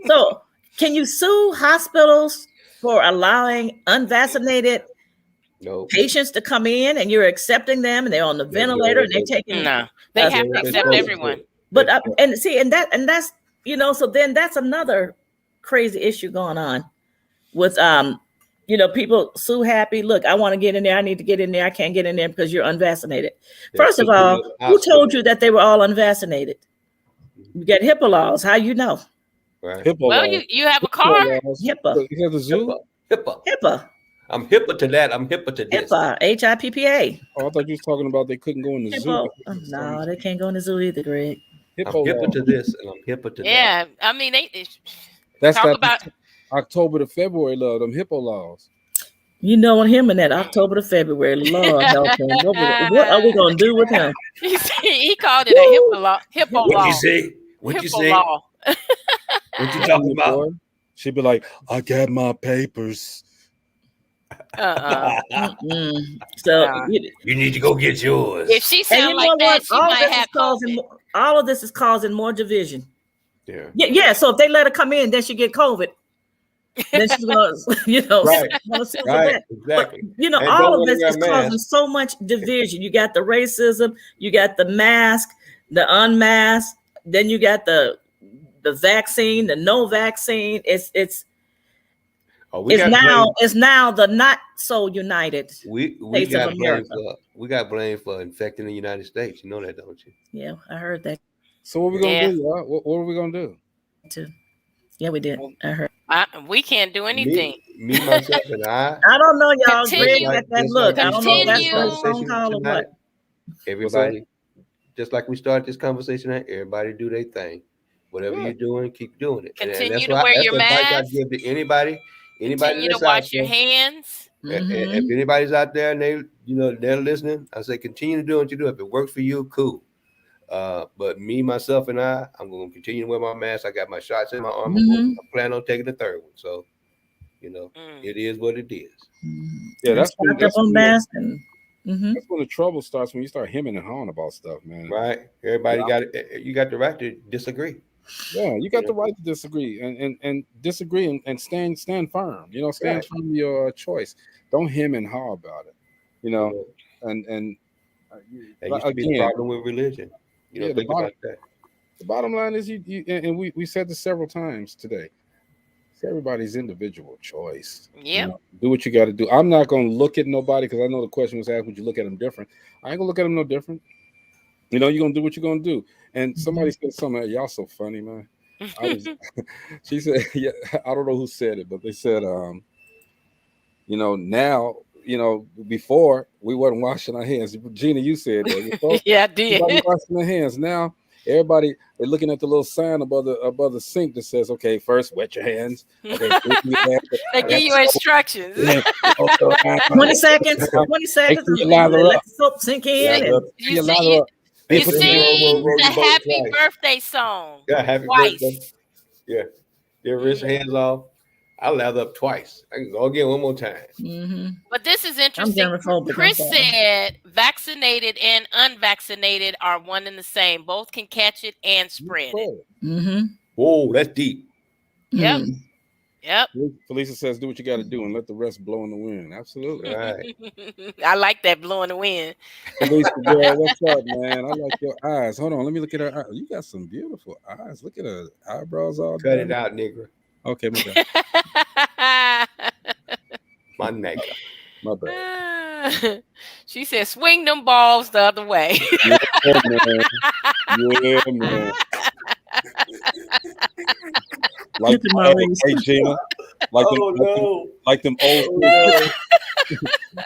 So can you sue hospitals for allowing unvaccinated patients to come in, and you're accepting them, and they're on the ventilator, and they're taking? No, they have to accept everyone. But that's so then that's another crazy issue going on with people sue happy. Look, I want to get in there. I need to get in there. I can't get in there because you're unvaccinated. First of all, who told you that they were all unvaccinated? You got HIPAA laws. How you know? Right. Well, you have a card. HIPAA. You have the zoo. HIPAA. I'm hipper to that. I'm hipper to this. HIPAA, HIPPA. Oh, I thought you was talking about they couldn't go in the zoo. Hippo. No, they can't go in the zoo either, Greg. I'm Hippo hipper law. to this, and I'm hipper to that. Yeah, I mean, they That's talk that about. October to February love, them hippo laws. You know him in that October to February. Lord help him. What are we gonna do with him? He called it a hippo law. Hippo What law. you say? What you Hippo say? law. What you talking about? She'd be like, I got my papers. So You need to go get yours. If she and sound you like know that, what? she might have All of this is causing more division. Yeah. Yeah. So if they let her come in, then she get COVID. Then she's gonna, Right. Right. Exactly. But, all of this is causing so much division. You got the racism, you got the mask, the unmasked, then you got the vaccine, the no vaccine. It's now the not so united. We States got of blamed America. for infecting the United States. You know that, don't you? Yeah, I heard that So what we gonna do, y'all? What are we gonna do? too. Yeah, we did. I heard. we can't do anything. Me, myself, and I. I don't know, y'all. Continue- Greg got that look. I don't know if that's Continue- a phone call or what. Everybody, just like we started this conversation, everybody do their thing. Whatever you're doing, keep doing it. Continue that's to why, wear that's your the advice mask. I give to anybody Continue to that's wash out your there. hands. If anybody's out there and they're listening, I say continue to do what you do. If it works for you, cool. But me, myself, and I'm going to continue to wear my mask. I got my shots in my arm. I plan on taking the third one. So, it is what it is. Yeah, that's when up on mask and. That's when the trouble starts, when you start hemming and hawing about stuff, man. Right? Everybody you got the right to disagree. Yeah, you got the right to disagree and disagree and stand firm. Stand firm in your choice. Don't hem and haw about it. And that used to be the problem with religion. Think about that. The bottom line is and we said this several times today. It's everybody's individual choice. Yeah. Do what you got to do. I'm not going to look at nobody because I know the question was asked, would you look at them different? I ain't going to look at them no different. You're going to do what you're going to do. And somebody said something, y'all so funny, man. She said, yeah, I don't know who said it, but they said, now, before we wasn't washing our hands. Gina, you said that. Before, yeah, I did. Washing their hands. Now, everybody, they're looking at the little sign above the sink that says, okay, first wet your hands. Okay, they give you instructions. 20 seconds. 20 seconds. Let the soap sink in. You sing the happy birthday song. Yeah, happy birthday. Yeah. You ever rinse your hands off? I lather up twice. I can go again one more time. But this is interesting. Chris said vaccinated and unvaccinated are one and the same. Both can catch it and spread it. Whoa, that's deep. Yep. Felicia says, do what you got to do and let the rest blow in the wind. Absolutely. Right. I like that, blow in the wind. Felicia, girl, what's up, man? I like your eyes. Hold on. Let me look at her eyes. You got some beautiful eyes. Look at her eyebrows all Cut it out, nigga. Okay, my bad. My nigga. My bad. She said, swing them balls the other way. Yeah, man. Like hey, Gina. Like them old school.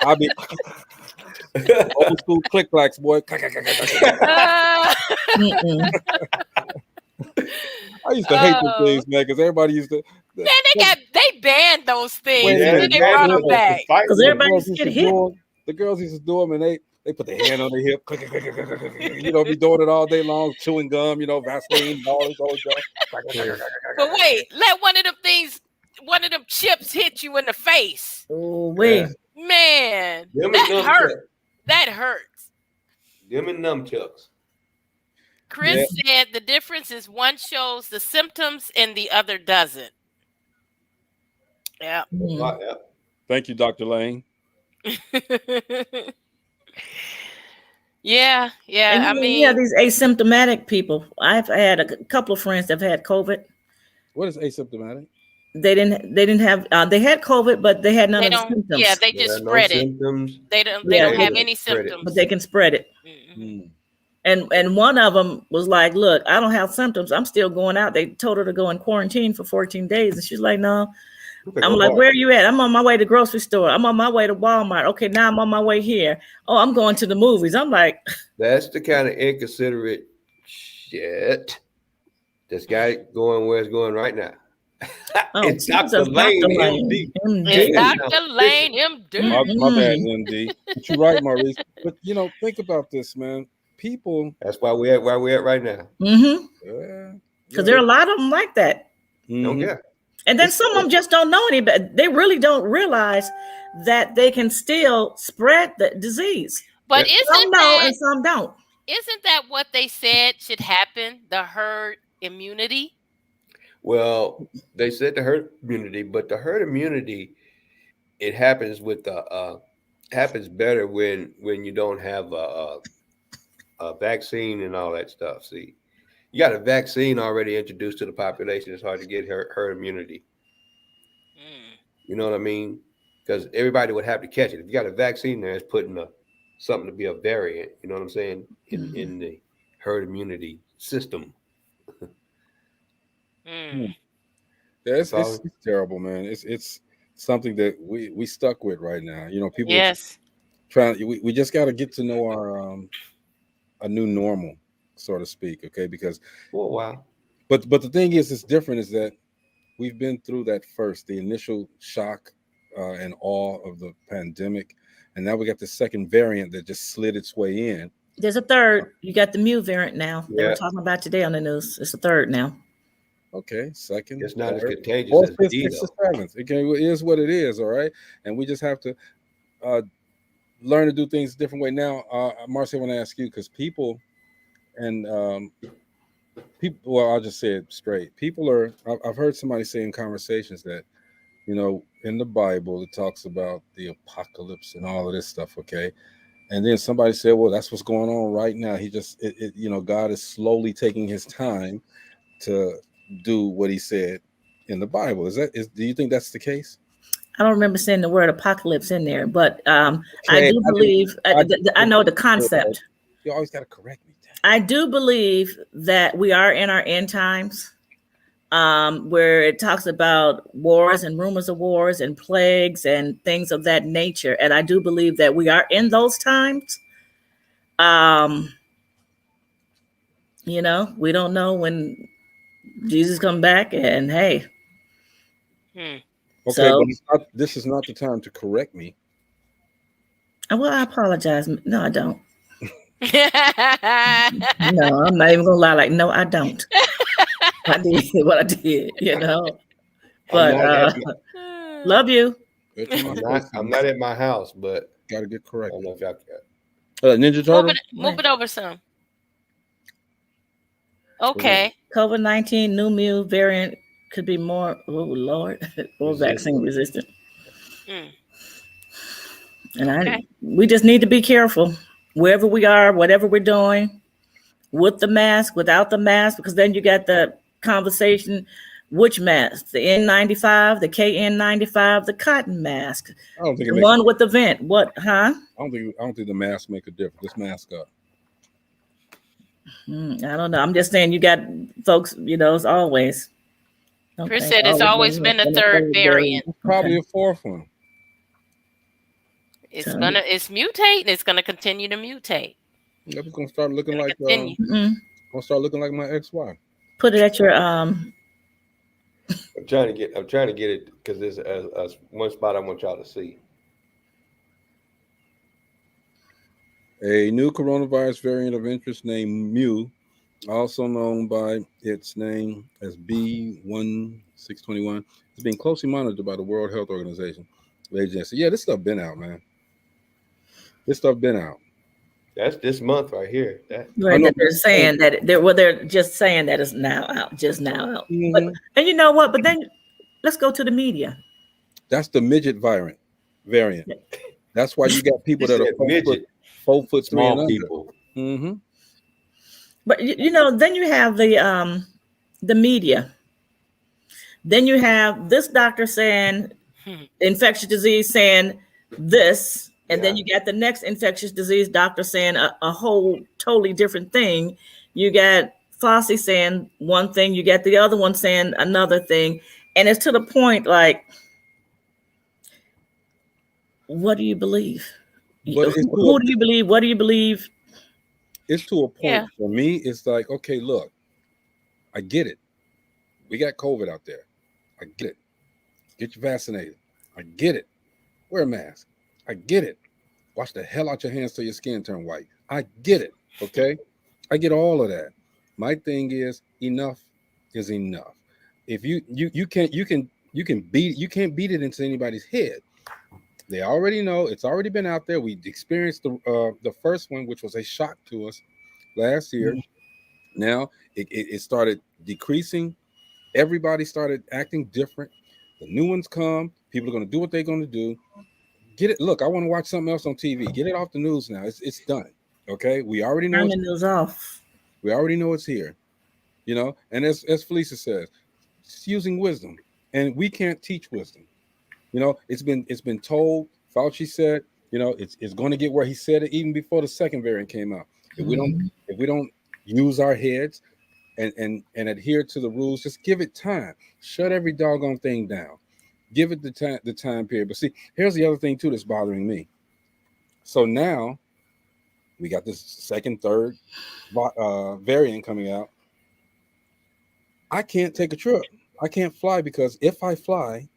I be old school click clacks, boy. I used to hate the things, man, because everybody used to. Man, they banned those things, and then they brought them back. Because everybody used to get hit. The girls used to do them, and they put their hand on their hip, be doing it all day long, chewing gum, Vaseline, all this. But wait, let one of them chips hit you in the face. Oh wait, man, that hurt. That hurts. Them and nunchucks. Chris said the difference is one shows the symptoms and the other doesn't. Yeah. Thank you, Dr. Lane. Yeah. I mean, these asymptomatic people. I've had a couple of friends that have had COVID. What is asymptomatic? They didn't have. They had COVID, but they had none of the symptoms. Yeah, they just spread it. Symptoms. They don't have any symptoms, but they can spread it. And one of them was like, look, I don't have symptoms. I'm still going out. They told her to go in quarantine for 14 days. And she's like, no, I'm like, where are you at? I'm on my way to the grocery store. I'm on my way to Walmart. Okay, now I'm on my way here. Oh, I'm going to the movies. I'm like, that's the kind of inconsiderate shit that's got it going where it's going right now. It's Dr. Lane, MD. It's Dr. Lane, MD. My bad, MD. But you're right, Maurice. But think about this, man. People. That's why we're at right now. Because there are a lot of them like that. Don't care. And then some of them just don't know any better. They really don't realize that they can still spread the disease. But some know and some don't. Isn't that what they said should happen? The herd immunity? Well, they said the herd immunity, but the herd immunity, it happens with happens better when you don't have a vaccine and all that stuff. See, you got a vaccine already introduced to the population. It's hard to get herd immunity. You know what I mean? Because everybody would have to catch it. If you got a vaccine there, it's putting something to be a variant. You know what I'm saying? In the herd immunity system. Yeah, it's terrible, man. It's something that we stuck with right now. People we just got to get to know our a new normal, so to speak. Okay, because for a while. But the thing is, it's different. Is that we've been through that first, the initial shock and awe of the pandemic, and now we got the second variant that just slid its way in. There's a third. You got the Mu variant now. They were talking about today on the news. It's a third now. Okay, second. It's not as contagious fourth, as fifth, D, sixth, or seventh. It is what it is, all right? And we just have to learn to do things a different way. Now, Marcy, I want to ask you, because people, well, I'll just say it straight. I've heard somebody say in conversations that, in the Bible, it talks about the apocalypse and all of this stuff, okay? And then somebody said, well, that's what's going on right now. God is slowly taking his time to do what he said in the Bible. Do you think that's the case? I don't remember saying the word apocalypse in there, but I do believe I know the concept. You always got to correct me. I do believe that we are in our end times, where it talks about wars and rumors of wars and plagues and things of that nature. And I do believe that we are in those times. We don't know when Jesus come back, and hey. Okay, so, but this is not the time to correct me. Well, I apologize. No, I don't. No, I'm not even gonna lie. Like, no, I don't. I did what I did, But love you. I'm not at my house, but gotta get correct. I don't know if y'all can. Ninja Turtle. Move it over some. Okay. COVID-19 new Mu variant could be more, more vaccine resistant. And we just need to be careful wherever we are, whatever we're doing, with the mask, without the mask, because then you got the conversation, which mask, the N95, the KN95, the cotton mask, the one with the vent. What, huh? I don't think the mask make a difference. Just mask up. I don't know. I'm just saying you got folks, it's always. Chris said it's always been a third variant. Probably a fourth one. It's mutating. It's gonna continue to mutate. It's gonna start looking like my ex-wife. Put it at your I'm trying to get it because there's one spot I want y'all to see. A new coronavirus variant of interest named Mu, also known by its name as B1621, is being closely monitored by the World Health Organization. Agency. Yeah, this stuff been out, man. This stuff been out. That's this month right here. They're saying that they're just saying that it's now out, just now out. Mm-hmm. And you know what? But then let's go to the media. That's the midget variant. That's why you got people that are 4 foot small people. Mm-hmm. But then you have the media. Then you have this doctor saying infectious disease saying this, and then you got the next infectious disease doctor saying a whole totally different thing. You got Fauci saying one thing, you got the other one saying another thing, and it's to the point like what do you believe? But it's Who do you believe? What do you believe? it's to a point. Yeah. For me, it's like, okay, look, I get it. We got COVID out there. I get it. Get you vaccinated. I get it. Wear a mask. I get it. Wash the hell out your hands till your skin turn white. I get it. Okay. I get all of that. My thing is enough is enough. If you can't beat it into anybody's head. They already know, it's already been out there. We experienced the first one, which was a shock to us last year. Mm-hmm. Now it started decreasing. Everybody started acting different. The new ones come. People are going to do what they're going to do. Get it. Look, I want to watch something else on TV. Get it off the news now. It's done. Okay, we already know. Turn the news off. We already know it's here. You know, and as Felicia says, it's using wisdom, and we can't teach wisdom. You know, it's been told. Fauci said, you know, it's going to get where he said it even before the second variant came out. If we don't use our heads and adhere to the rules, just give it time. Shut every doggone thing down. Give it the time period. But see, here's the other thing too that's bothering me. So now we got this second, third variant coming out. I can't take a trip. I can't fly because if I fly,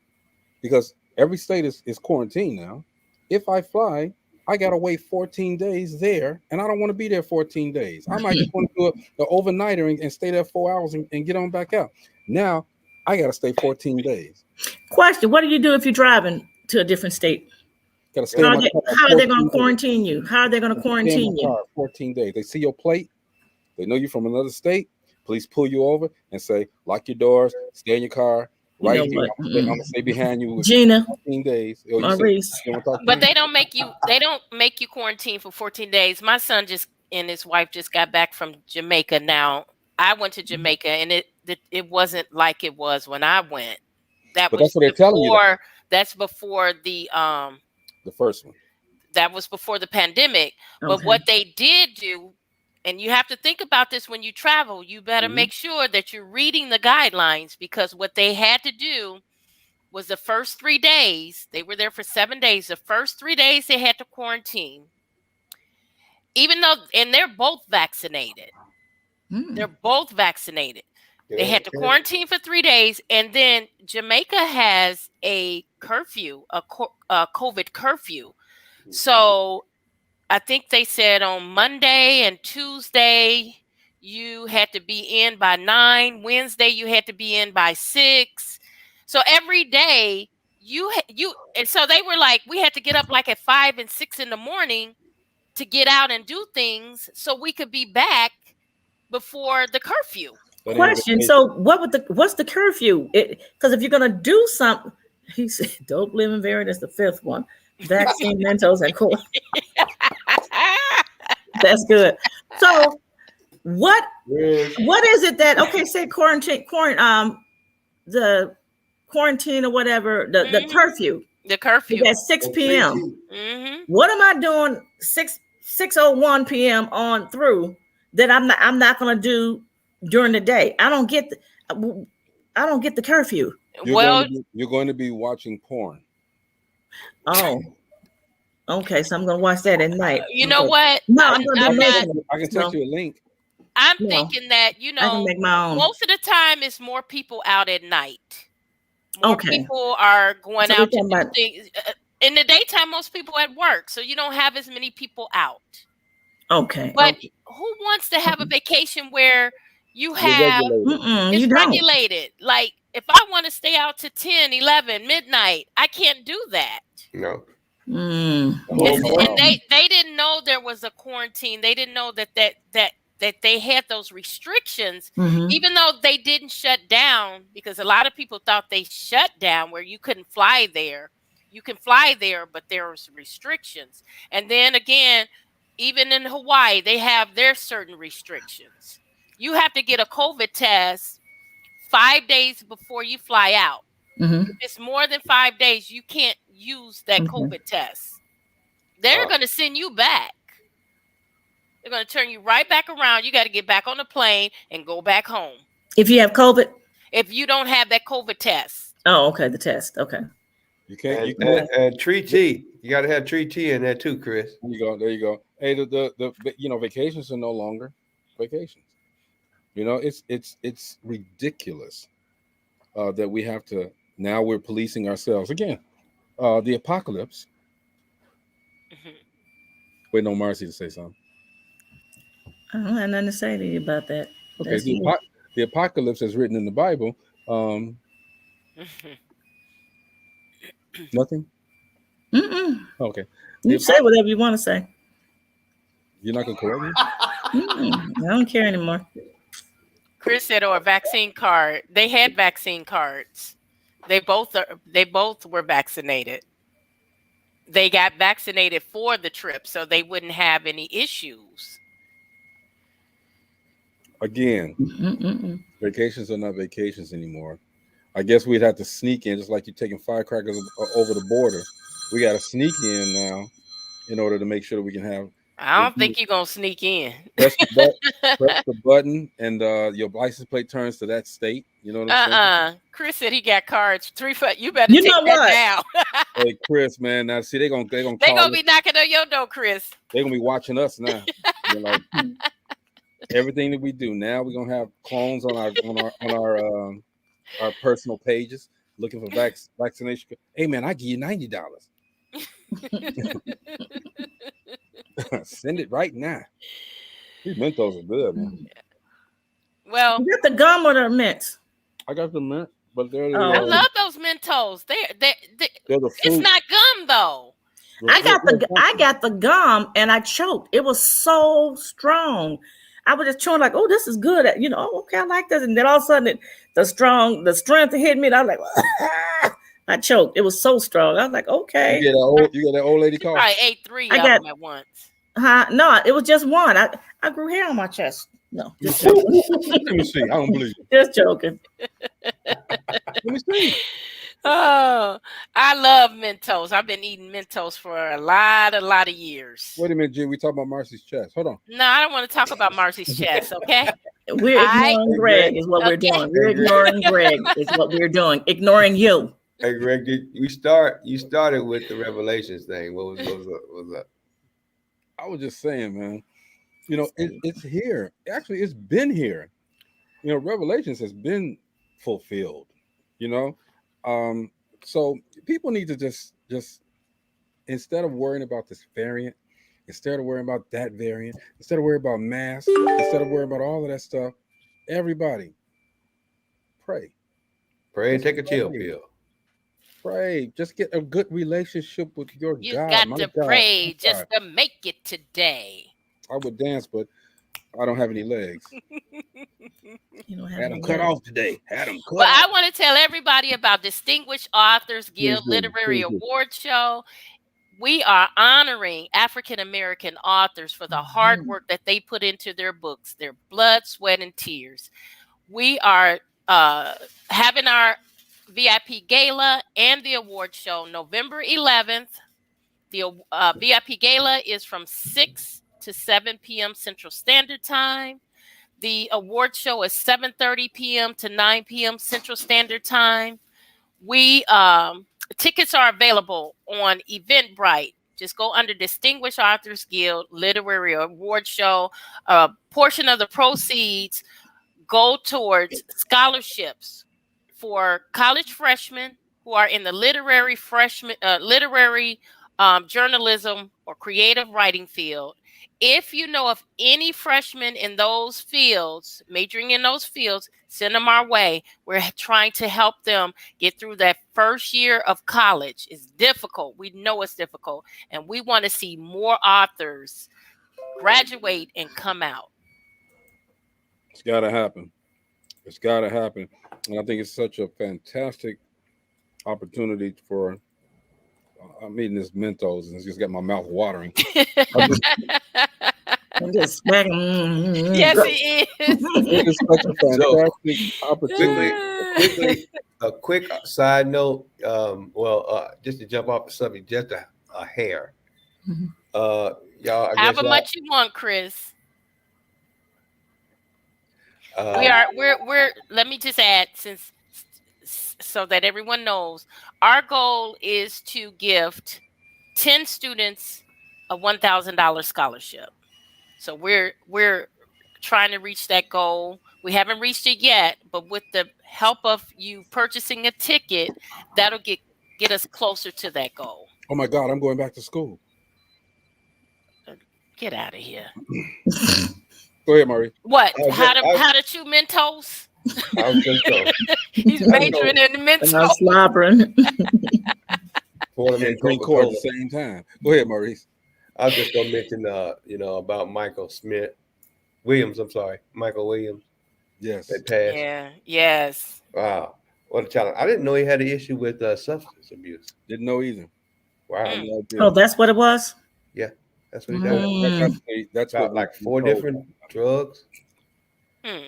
because every state is quarantined now. If I fly, I got to wait 14 days there, and I don't want to be there 14 days. I might just want to do an overnighter and stay there 4 hours and get on back out. Now, I got to stay 14 days. Question, what do you do if you're driving to a different state? Got to stay how are they going to quarantine you? How are they going to quarantine you? 14 days. They see your plate. They know you from another state. Police pull you over and say, lock your doors, stay in your car. Right here, I'm gonna stay behind you. Gina, 14 days. Maurice. But they don't make you quarantine for 14 days. My son and his wife just got back from Jamaica. Now I went to Jamaica and it wasn't like it was when I went. That's what they're telling you. That's before the first one. That was before the pandemic. Okay. But what they did do, and you have to think about this when you travel, you better make sure that you're reading the guidelines, because what they had to do was the first 3 days, they were there for 7 days. The first 3 days they had to quarantine. Even though, and they're both vaccinated. They're both vaccinated. They had to quarantine for 3 days. And then Jamaica has a curfew, a COVID curfew. So I think they said on Monday and Tuesday, you had to be in by 9. Wednesday, you had to be in by 6. So every day and so they were like, we had to get up like at 5 and 6 in the morning to get out and do things so we could be back before the curfew. Question. So what's the curfew? Because if you're going to do something, he said, dope living variant is the 5th one. Vaccine Mentos and cool. That's good. So what is it that, okay, say quarantine, the quarantine or whatever, the curfew. The curfew. At 6 p.m. What am I doing 6:01 p.m. on through that I'm not going to do during the day? I don't get the curfew. You're going to be watching porn. Oh, okay. So I'm going to watch that at night. You know what? No, I can text you a link. I'm thinking that, I can make my own. Most of the time it's more people out at night. More people are going out to do things. In the daytime, most people at work, so you don't have as many people out. Okay. But who wants to have a vacation where you have it's regulated? Like, if I want to stay out to 10, 11, midnight, I can't do that. No. And they didn't know there was a quarantine. They didn't know that they had those restrictions, even though they didn't shut down, because a lot of people thought they shut down where you couldn't fly there. You can fly there, but there was restrictions. And then again, even in Hawaii, they have their certain restrictions. You have to get a COVID test 5 days before you fly out. If it's more than 5 days, you can't use that COVID test. They're going to send you back. They're going to turn you right back around. You got to get back on the plane and go back home. If you have COVID? If you don't have that COVID test. Oh, okay. The test. Okay. You can't. And, You can't. and tree tea. You got to have tree tea in there too, Chris. There you go. There you go. Hey, the vacations are no longer vacations. It's ridiculous that we have to now. We're policing ourselves again. The apocalypse. Mhm. Wait, no, Marcy to say something. I don't have nothing to say to you about that. Okay, the apocalypse as written in the Bible. Nothing. Okay. You say whatever you want to say. You're not gonna correct me. I don't care anymore. Chris said, "Or a vaccine card." They had vaccine cards. They both were vaccinated. They got vaccinated for the trip, so they wouldn't have any issues. Again, vacations are not vacations anymore. I guess we'd have to sneak in, just like you're taking firecrackers over the border. We got to sneak in now in order to make sure that we can have. I don't think you're gonna sneak in. Press the button, and your license plate turns to that state. You know what I'm saying? Chris said he got cards 3 foot. You better You take know that what? down. Hey, Chris, man. Now see, they're gonna They gonna be knocking on your door, Chris. They're gonna be watching us now. Like, everything that we do now, we're gonna have clones on our personal pages looking for vaccination. Hey, man, I give you $90. Send it right now. These Mentos are good, man. Well, you got the gum or the mints? I got the mint, but they're I love those Mentos. They're the fruit. It's not gum though. I got the gum and I choked. It was so strong. I was just chewing like, oh, this is good. Oh, okay, I like this. And then all of a sudden, the strength hit me. And I was like, I choked. It was so strong. I was like, okay. You got that old lady call. I ate 3 of them at once. No, it was just one. I grew hair on my chest. No, just joking. Let me see. I don't believe you. Just joking. Let me see. Oh, I love Mentos. I've been eating Mentos for a lot of years. Wait a minute, Jim. We talking about Marcy's chest. Hold on. No, I don't want to talk about Marcy's chest, okay? We're ignoring Greg is what we're doing. We're ignoring Greg is what we're doing. Ignoring you. Hey, Greg, you started with the Revelations thing. What was that? I was just saying, man. It's here. Actually, it's been here. Revelations has been fulfilled. So people need to just instead of worrying about this variant, instead of worrying about that variant, instead of worrying about masks, instead of worrying about all of that stuff, everybody pray and take a chill pill. Pray. Just get a good relationship with your God. You got to pray just to make it today. I would dance, but I don't have any legs. Had them cut off today. Well, I want to tell everybody about Distinguished Authors Guild Literary Award Show. We are honoring African American authors for the hard work that they put into their books, their blood, sweat, and tears. We are having our VIP Gala and the award show November 11th. The VIP Gala is from 6 to 7 p.m. Central Standard Time. The award show is 7:30 p.m. to 9 p.m. Central Standard Time. Tickets are available on Eventbrite. Just go under Distinguished Authors Guild Literary Award Show. A portion of the proceeds go towards scholarships for college freshmen who are in the literary journalism or creative writing field. If you know of any freshmen in those fields, majoring in those fields, send them our way. We're trying to help them get through that first year of college. It's difficult. We know it's difficult. And we want to see more authors graduate and come out. It's got to happen. It's got to happen. And I think it's such a fantastic opportunity for I'm eating this Mentos and it's just got my mouth watering. I'm just smacking. Yes, it is. It's such a fantastic opportunity. A quick side note. Just to jump off the subject, just a hair. Y'all, however much you want, Chris. We're let me just add, so that everyone knows, Our goal is to gift 10 students a $1,000 scholarship. So we're trying to reach that goal. We haven't reached it yet, but with the help of you purchasing a ticket, that'll get us closer to that goal. Oh my God, I'm going back to school. Get out of here. Go ahead, Maurice. What? How to chew Mentos? I was just so. He's majoring in the And I was Mentos. slobbering. And drink Coke at the same time. Go ahead, Maurice. I was just gonna mention, about Michael Williams. I'm sorry, Michael Williams. Yes. That passed. Yeah. Yes. Wow, what a challenge! I didn't know he had an issue with substance abuse. Didn't know either. Wow. Oh, that's what it was? Yeah, that's what he done. That's about like 4 different drugs.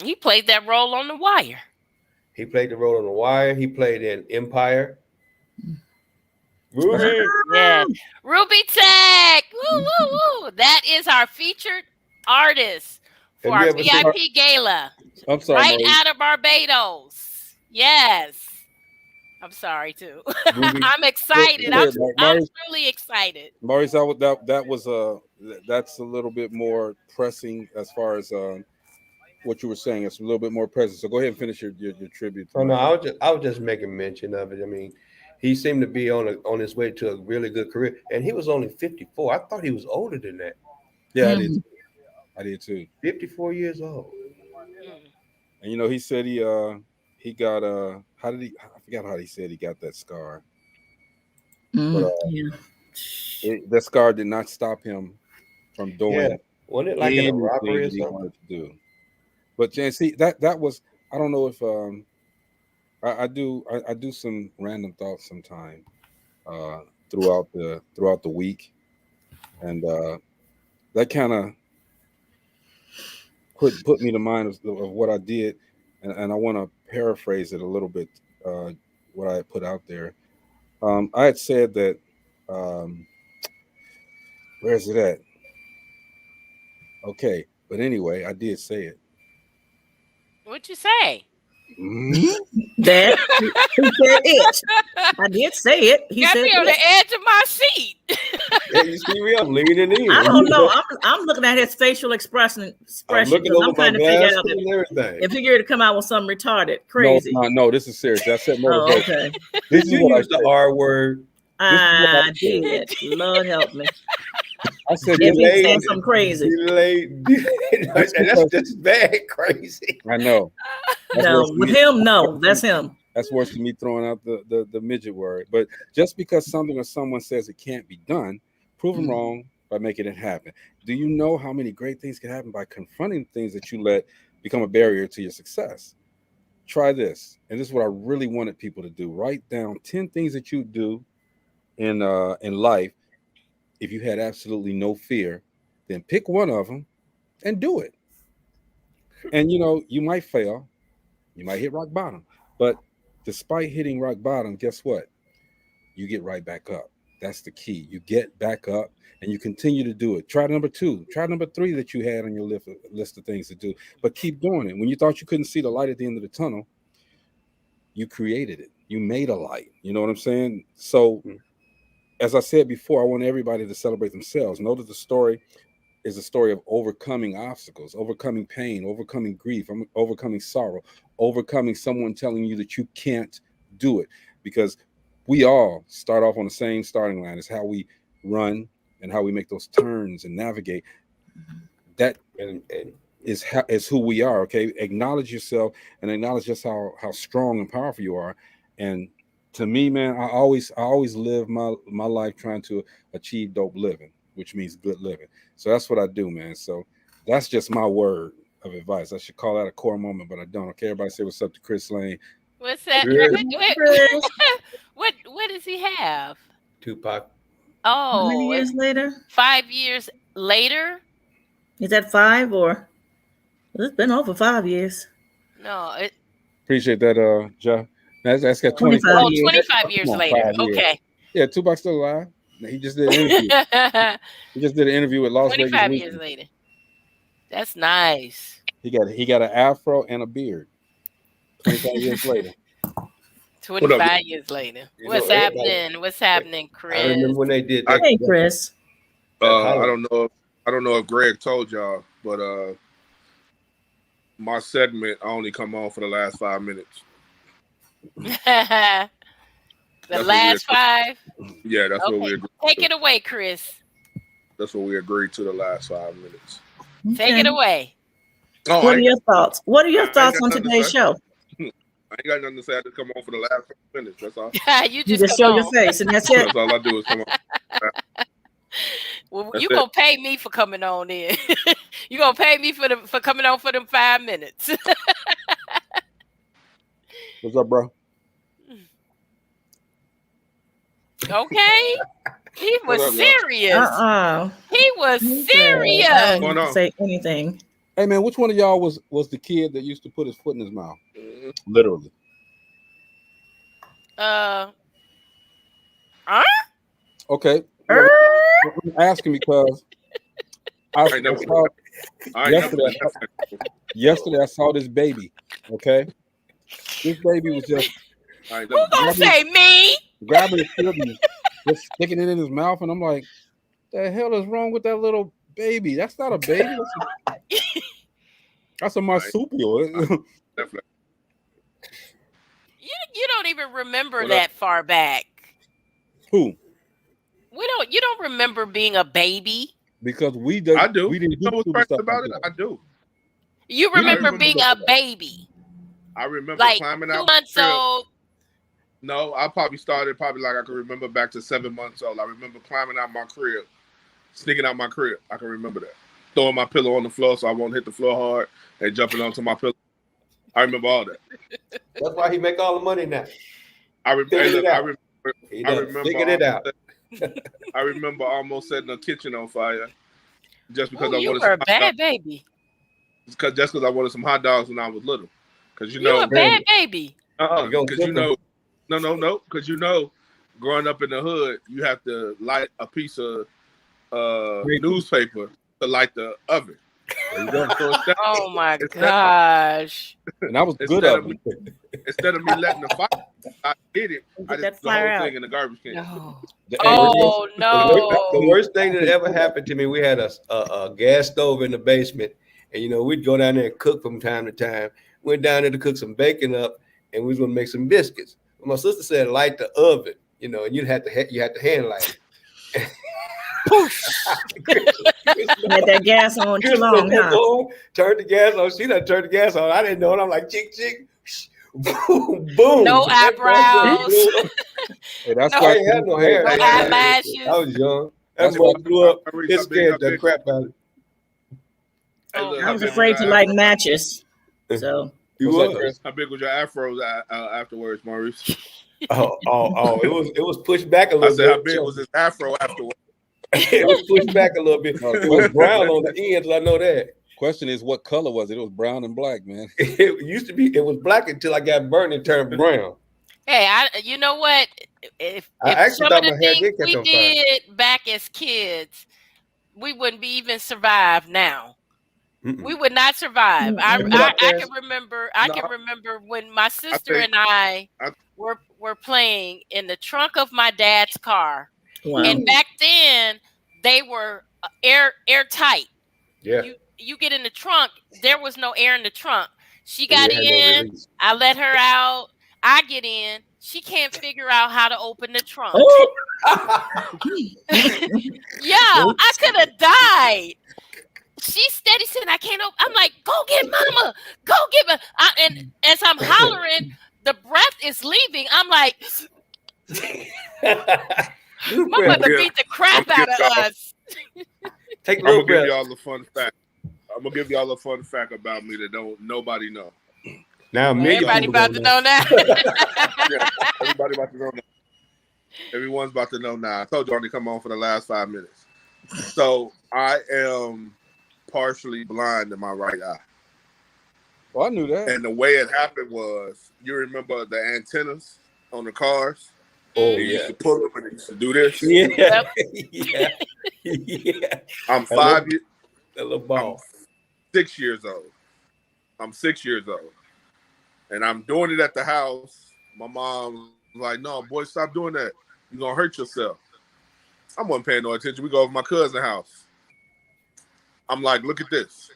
He played that role on The Wire. He played the role on The Wire. He played in Empire. Ruby. Yeah. Ruby Tech. Woo, woo, woo. That is our featured artist for our VIP gala. I'm sorry, right Maurice. out of Barbados. Yes. I'm sorry too. I'm excited. I'm really excited. Maurice, that's a little bit more pressing as far as what you were saying. It's a little bit more present. So go ahead and finish your tribute. Oh no, I was just making mention of it. I mean, he seemed to be on his way to a really good career, and he was only 54. I thought he was older than that. Yeah, I did too. 54 years old. And he said he got I forgot how he said he got that scar. But that scar did not stop him from doing wasn't it like in a robbery or something? He wanted to do. But see, that was, I don't know if I do some random thoughts sometime throughout the week, and that kind of put me to mind of what I did, and I want to paraphrase it a little bit, what I had put out there. I had said that, where is it at? Okay, but anyway, I did say it. What'd you say? That he said it. I did say it. He got said me on the edge of my seat. Yeah, you see me? I'm leaning in. I don't know. I'm looking at his facial expression. I'm looking over my glass and everything. If you're to come out with something retarded, crazy. No, this is serious. I said motivation. Okay. Did you use the R word? I did. Lord help me. I said saying something crazy. And that's just bad crazy. I know. No, with him, no, that's him. That's worse than me throwing out the midget word. But just because something or someone says it can't be done, prove them wrong by making it happen. Do you know how many great things can happen by confronting things that you let become a barrier to your success? Try this. And this is what I really wanted people to do. Write down 10 things that you do in life. If you had absolutely no fear, then pick one of them and do it. And you might fail, you might hit rock bottom, but despite hitting rock bottom, guess what? You get right back up. That's the key. You get back up and you continue to do it. Try number 2, try number 3 that you had on your list of things to do, but keep doing it. When you thought you couldn't see the light at the end of the tunnel, you created it. You made a light. You know what I'm saying? So as I said before, I want everybody to celebrate themselves. Know that the story is a story of overcoming obstacles, overcoming pain, overcoming grief, overcoming sorrow, overcoming someone telling you that you can't do it. Because we all start off on the same starting line. It's how we run and how we make those turns and navigate. That is who we are. Okay, acknowledge yourself and acknowledge just how strong and powerful you are. And to me, man, I always live my life trying to achieve dope living, which means good living. So that's what I do, man. So that's just my word of advice. I should call that a core moment, but I don't. Okay, everybody say what's up to Chris Lane. What's that? What does he have? Tupac. Oh, how many years later? 5 years later. Is that 5 or? It's been over 5 years. No, appreciate that, Joe. That's got 25 years. 25 years later. Okay. Yeah, Tupac's still alive. He just did an interview. He just did an interview with Las Vegas. 25 years later. That's nice. He got an afro and a beard. 25 years later. 25 years later. You What's know, everybody- happening? What's happening, Chris? I remember when they did that. Hey, Chris. I don't know if Greg told y'all, but my segment I only come on for the last 5 minutes. The That's last 5? Yeah, that's what we Okay. agreed. Take it away, Chris. That's what we agreed to, the last 5 minutes. Take it away. Oh, What are your thoughts? What are your thoughts on nothing to today's say. show? I ain't got nothing to say. I just come on for the last 5 minutes. That's all. You You just just come show your on. face, and that's it. That's all I do is come on. Well, That's you it. gonna pay me for coming on in. You gonna pay me for coming on for them 5 minutes. What's up, bro? Okay. He was What up, y'all? serious. He was I serious. don't Going need to on? say anything. Hey, man, which one of y'all was the kid that used to put his foot in his mouth? Mhm. Literally. Okay. Well, I'm asking because I ain't never- saw, I ain't never- yesterday I saw this baby. Okay. This baby was just I ain't Who never- gonna say me? grabbing his foot and just sticking it in his mouth. And I'm like, the hell is wrong with that little baby? That's not a baby. That's a marsupial. Definitely. You don't even remember What that far back. Who? You don't remember being a baby. Because we I do. We didn't You know do what's stupid crazy stuff about like it? that. I do. You remember remember being a baby. I remember Like climbing 2 out my months crib. old. No, I probably started like I can remember back to 7 months old. I remember climbing out my crib, sneaking out my crib. I can remember that. Throwing my pillow on the floor so I won't hit the floor hard and jumping onto my pillow. I remember all that. That's why he make all the money now. I Figured it out. remember. He I done remember. figured it out. I remember almost setting the kitchen on fire just because Oh, I you wanted were a some hot bad dogs. baby. Just because I wanted some hot dogs when I was little. Because You were a bad baby. You gonna because cook 'em. no. Because growing up in the hood, you have to light a piece of newspaper to light the oven. There you go. So Oh my gosh. And I was good Instead at of it. instead of me letting the fire, I did it. I Get just that put the whole fire out. thing in the garbage can. No. The Oh The no. worst thing that ever happened to me, we had a gas stove in the basement, and we'd go down there and cook from time to time. Went down there to cook some bacon up, and we was gonna make some biscuits. But my sister said light the oven, and you had to hand light it. Had that gas on too long, huh? Turned the gas on. She done turned the gas on. I didn't know, and I'm like, chick, chick, boom, boom. No eyebrows. Hey, that's I why ain't had no hair. No eyelashes. I was young. That's That boy why- blew up. Maurice, It how scared big- the crap out of it. Hey, look, I I how was big afraid to your light afro- matches. So You What's that, was. Chris? How big was your afros afterwards, Maurice? Oh! It was pushed back a I little said, how bit. big was his afro afterwards? It was pushed back a little bit. No, It was brown on the ends. I know that. Question is, what color was it? It was brown and black, man. It used to be. It was black until I got burned and turned brown. Hey, you know what? If I actually some thought of the my hair things did catch we on fire. did back as kids, we wouldn't be even survive now. We would not survive. I can remember. I can remember when my sister and I were playing in the trunk of my dad's car, wow. and back then they were airtight. Yeah. You get in the trunk. There was no air in the trunk. She And got you had no in. release. I let her out. I get in. She can't figure out how to open the trunk. Oh, Yeah, I could have died. She's steady saying, I can't open. I'm like, go get mama. Go get me. And as I'm hollering, the breath is leaving. I'm like, my mother beat the crap out of us. Take a I'm little gonna give breath. y'all a fun fact. I'm gonna give y'all a fun fact about me that nobody know. Now, Everybody about to know now. Yeah, everybody about to know now. Everyone's about to know now. I told you I only come on for the last 5 minutes. So I am partially blind in my right eye. Oh, I knew that. And the way it happened was, you remember the antennas on the cars? Oh, They used yeah. to pull them and they used to do this. Yeah. Yeah. I'm 5 years. That little I'm ball. 6 years old. I'm 6 years old. And I'm doing it at the house. My mom was like, no, boy, stop doing that. You're going to hurt yourself. I wasn't paying no attention. We go over to my cousin's house. I'm like, look at this.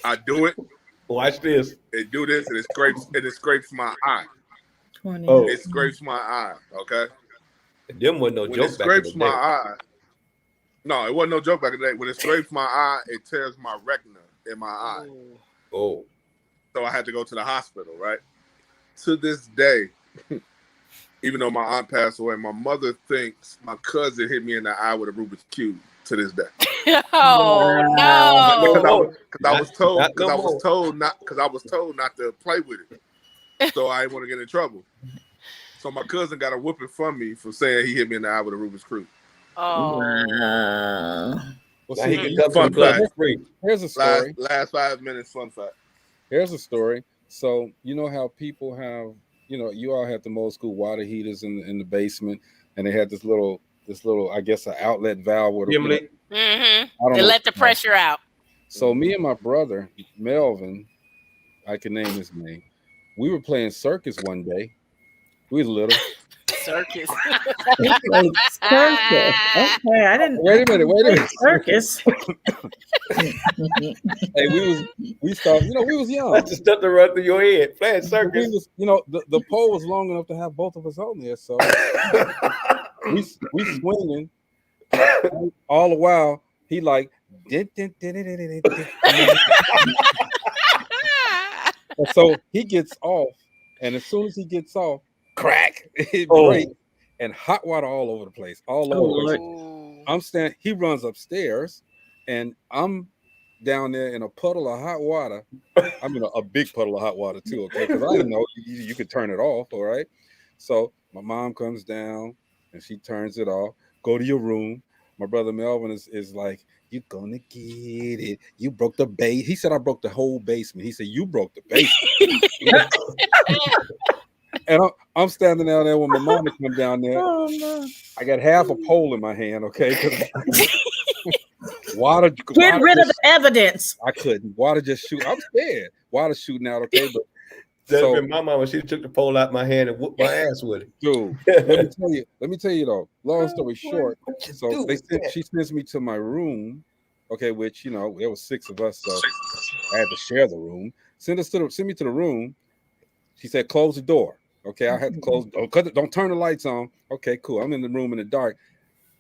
I do it. Watch this. It do this, and it scrapes my eye. Oh. It scrapes my eye, okay? Them wasn't no When joke it back in the scrapes my day. eye, no, it wasn't no joke back in the day. When it scrapes my eye, it tears my retina in my eye. Oh. So I had to go to the hospital, right? To this day, even though my aunt passed away, my mother thinks my cousin hit me in the eye with a Rubik's Cube to this day. Oh no! Because I was told not to play with it, so I didn't want to get in trouble. So my cousin got a whooping from me for saying he hit me in the eye with a Rubik's Cube. Oh. Well, Now see, he can come to fun the club fact. for free. here's a story. Last 5 minutes, fun fact. Here's a story. So you know how people have, you all had the old school water heaters in the basement, and they had this little, I guess, an outlet valve with Gimlet. To let the pressure out. So me and my brother Melvin, I can name his name. We were playing circus one day. We was little. Circus. Circus. Okay, I didn't. Wait a minute. Circus. Hey, we started. We was young. That's the stuff to run through your head. Playing circus. We was, the pole was long enough to have both of us on there, so we swinging. All the while, he like. And so he gets off, and as soon as he gets off, crack, it breaks, and hot water all over the place, all over the place. I'm standing. He runs upstairs, and I'm down there in a puddle of hot water. I mean, a big puddle of hot water too. Okay, because I didn't know you could turn it off. All right. So my mom comes down, and she turns it off. Go to your room. My brother Melvin is like, "You're gonna get it. You broke the base." He said, "I broke the whole basement." He said, "You broke the basement." And I'm standing down there when my mama come down there. Oh, no. I got half a pole in my hand, okay? Water. Get rid of the evidence. I couldn't. Water just shoot. I'm scared. Water shooting out, okay? But That'd been my mama. She took the pole out my hand and whooped my ass with it. Dude, let me tell you though. Long story short, so she sends me to my room, okay, which there was 6 of us, so I had to share the room. Send me to the room. She said, "Close the door." Okay, I had to close. Don't turn the lights on. Okay, cool. I'm in the room in the dark,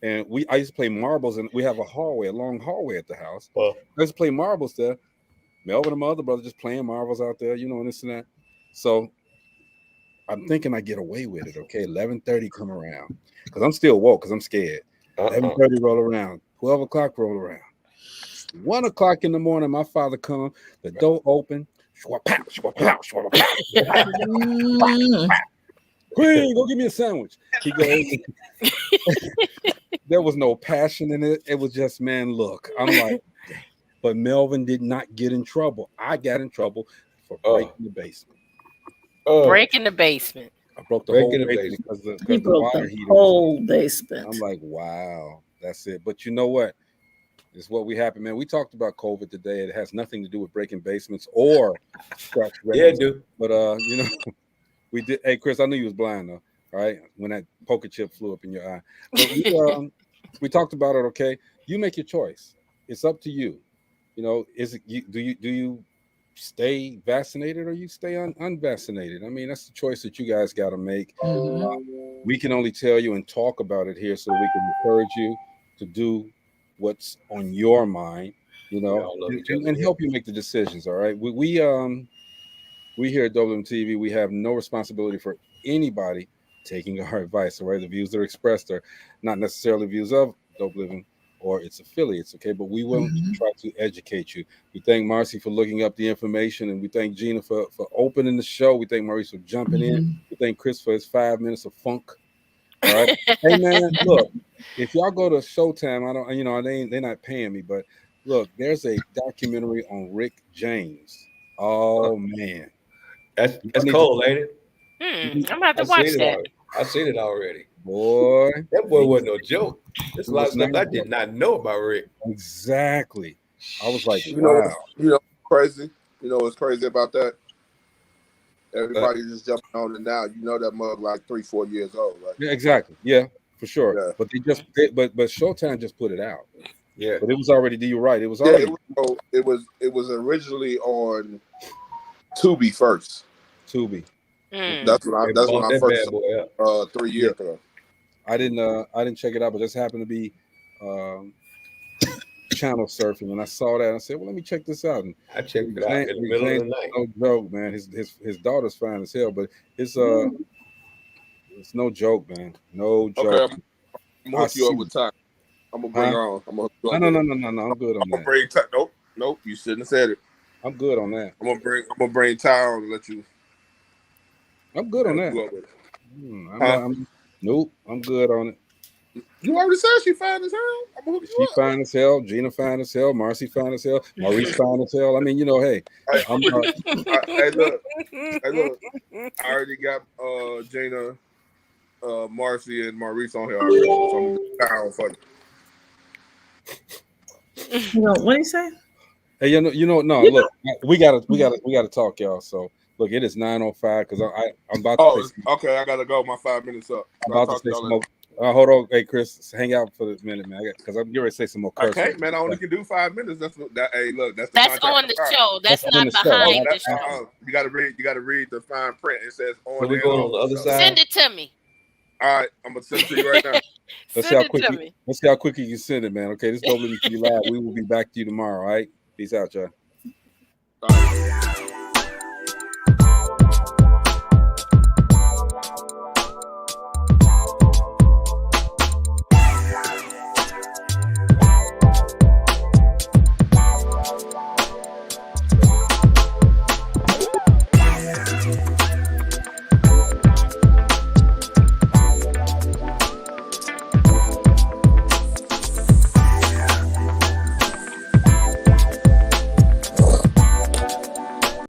and I used to play marbles, and we have a long hallway at the house. I used to play marbles there. Melvin and my other brother just playing marbles out there, and this and that. So I'm thinking I get away with it. Okay, 11:30 come around because I'm still woke because I'm scared. 11:30 roll around. 12 o'clock roll around. 1 o'clock in the morning, my father comes. The door open. Queen, go give me a sandwich. He goes. There was no passion in it. It was just, man, look. I'm like, but Melvin did not get in trouble. I got in trouble for breaking the basement. Breaking the basement. I broke the whole basement because the water heater. Whole basement. I'm like, wow, that's it. But you know what? It's what we happen, man. We talked about COVID today. It has nothing to do with breaking basements or scratch retinas. Yeah, dude. But we did. Hey, Chris, I knew you was blind though. All right, when that poker chip flew up in your eye. But we talked about it. Okay, you make your choice. It's up to you. Is it do you stay vaccinated or you stay unvaccinated? I mean, that's the choice that you guys got to make. We can only tell you and talk about it here so we can encourage you to do what's on your mind, and help you make the decisions. All right. We here at DopelivenTV, we have no responsibility for anybody taking our advice. All right. The views that are expressed are not necessarily views of Dope Living or its affiliates. Okay. But we will try to educate you. We thank Marcy for looking up the information, and we thank Gina for opening the show. We thank Maurice for jumping in. We thank Chris for his 5 minutes of funk. All right. Hey man, look, if y'all go to Showtime, they're not paying me, but look, there's a documentary on Rick James. Oh man. That's cold, ain't it? I'm about to watch that. I've seen it already. Boy. That boy wasn't no joke. There's a lot of stuff I did not know about Rick. Exactly. I was like, crazy. What's crazy about that? Everybody's just jumping on it now. You know that mug like 3-4 years old, right? Yeah, exactly. Yeah, for sure. Yeah. But but Showtime just put it out. Yeah. But it was already. You're right. It was Yeah, already it was originally on Tubi first. Tubi. That's when I That first bad boy up. 3 years ago. I didn't check it out, but just happened to be channel surfing, and I saw that. And I said, "Well, let me check this out." And I checked it out in the middle of the night. No joke, man. His daughter's fine as hell, but it's no joke, man. No joke. Okay, I'm gonna hook you up with time. I'm gonna bring her on. I'm gonna hook you up. No. I'm good on I'm that. gonna bring Nope. You shouldn't have said it. I'm good on that. I'm gonna bring Ty on and let you. I'm good on that. Nope. I'm good on it. You already said she fine as hell. I'm gonna hook you She up. fine as hell. Gina fine as hell. Marcy fine as hell. Maurice fine as hell. I mean, hey, I'm. Hey, look. I already got Gina, Marcy, and Maurice on here already. So I'm down for you. What do you say? Hey, no. Look, we gotta talk, y'all. So look, it is 9:05 because I'm about to. Okay. I gotta go. My 5 minutes up. I'm about to say some more. Hold on, hey Chris, hang out for a minute, man. Because I'm getting ready to say some more curse. Okay, man. I only can do 5 minutes. That's that. Hey, look, that's on the show. That's not behind the show. You gotta read the fine print. It says on. So we're going on the other side. Send it to me. All right, I'm gonna send it to you right now. Let's see how quick you can send it, man. Okay, this is DopelivenTV Live. We will be back to you tomorrow. All right, peace out, y'all. All right.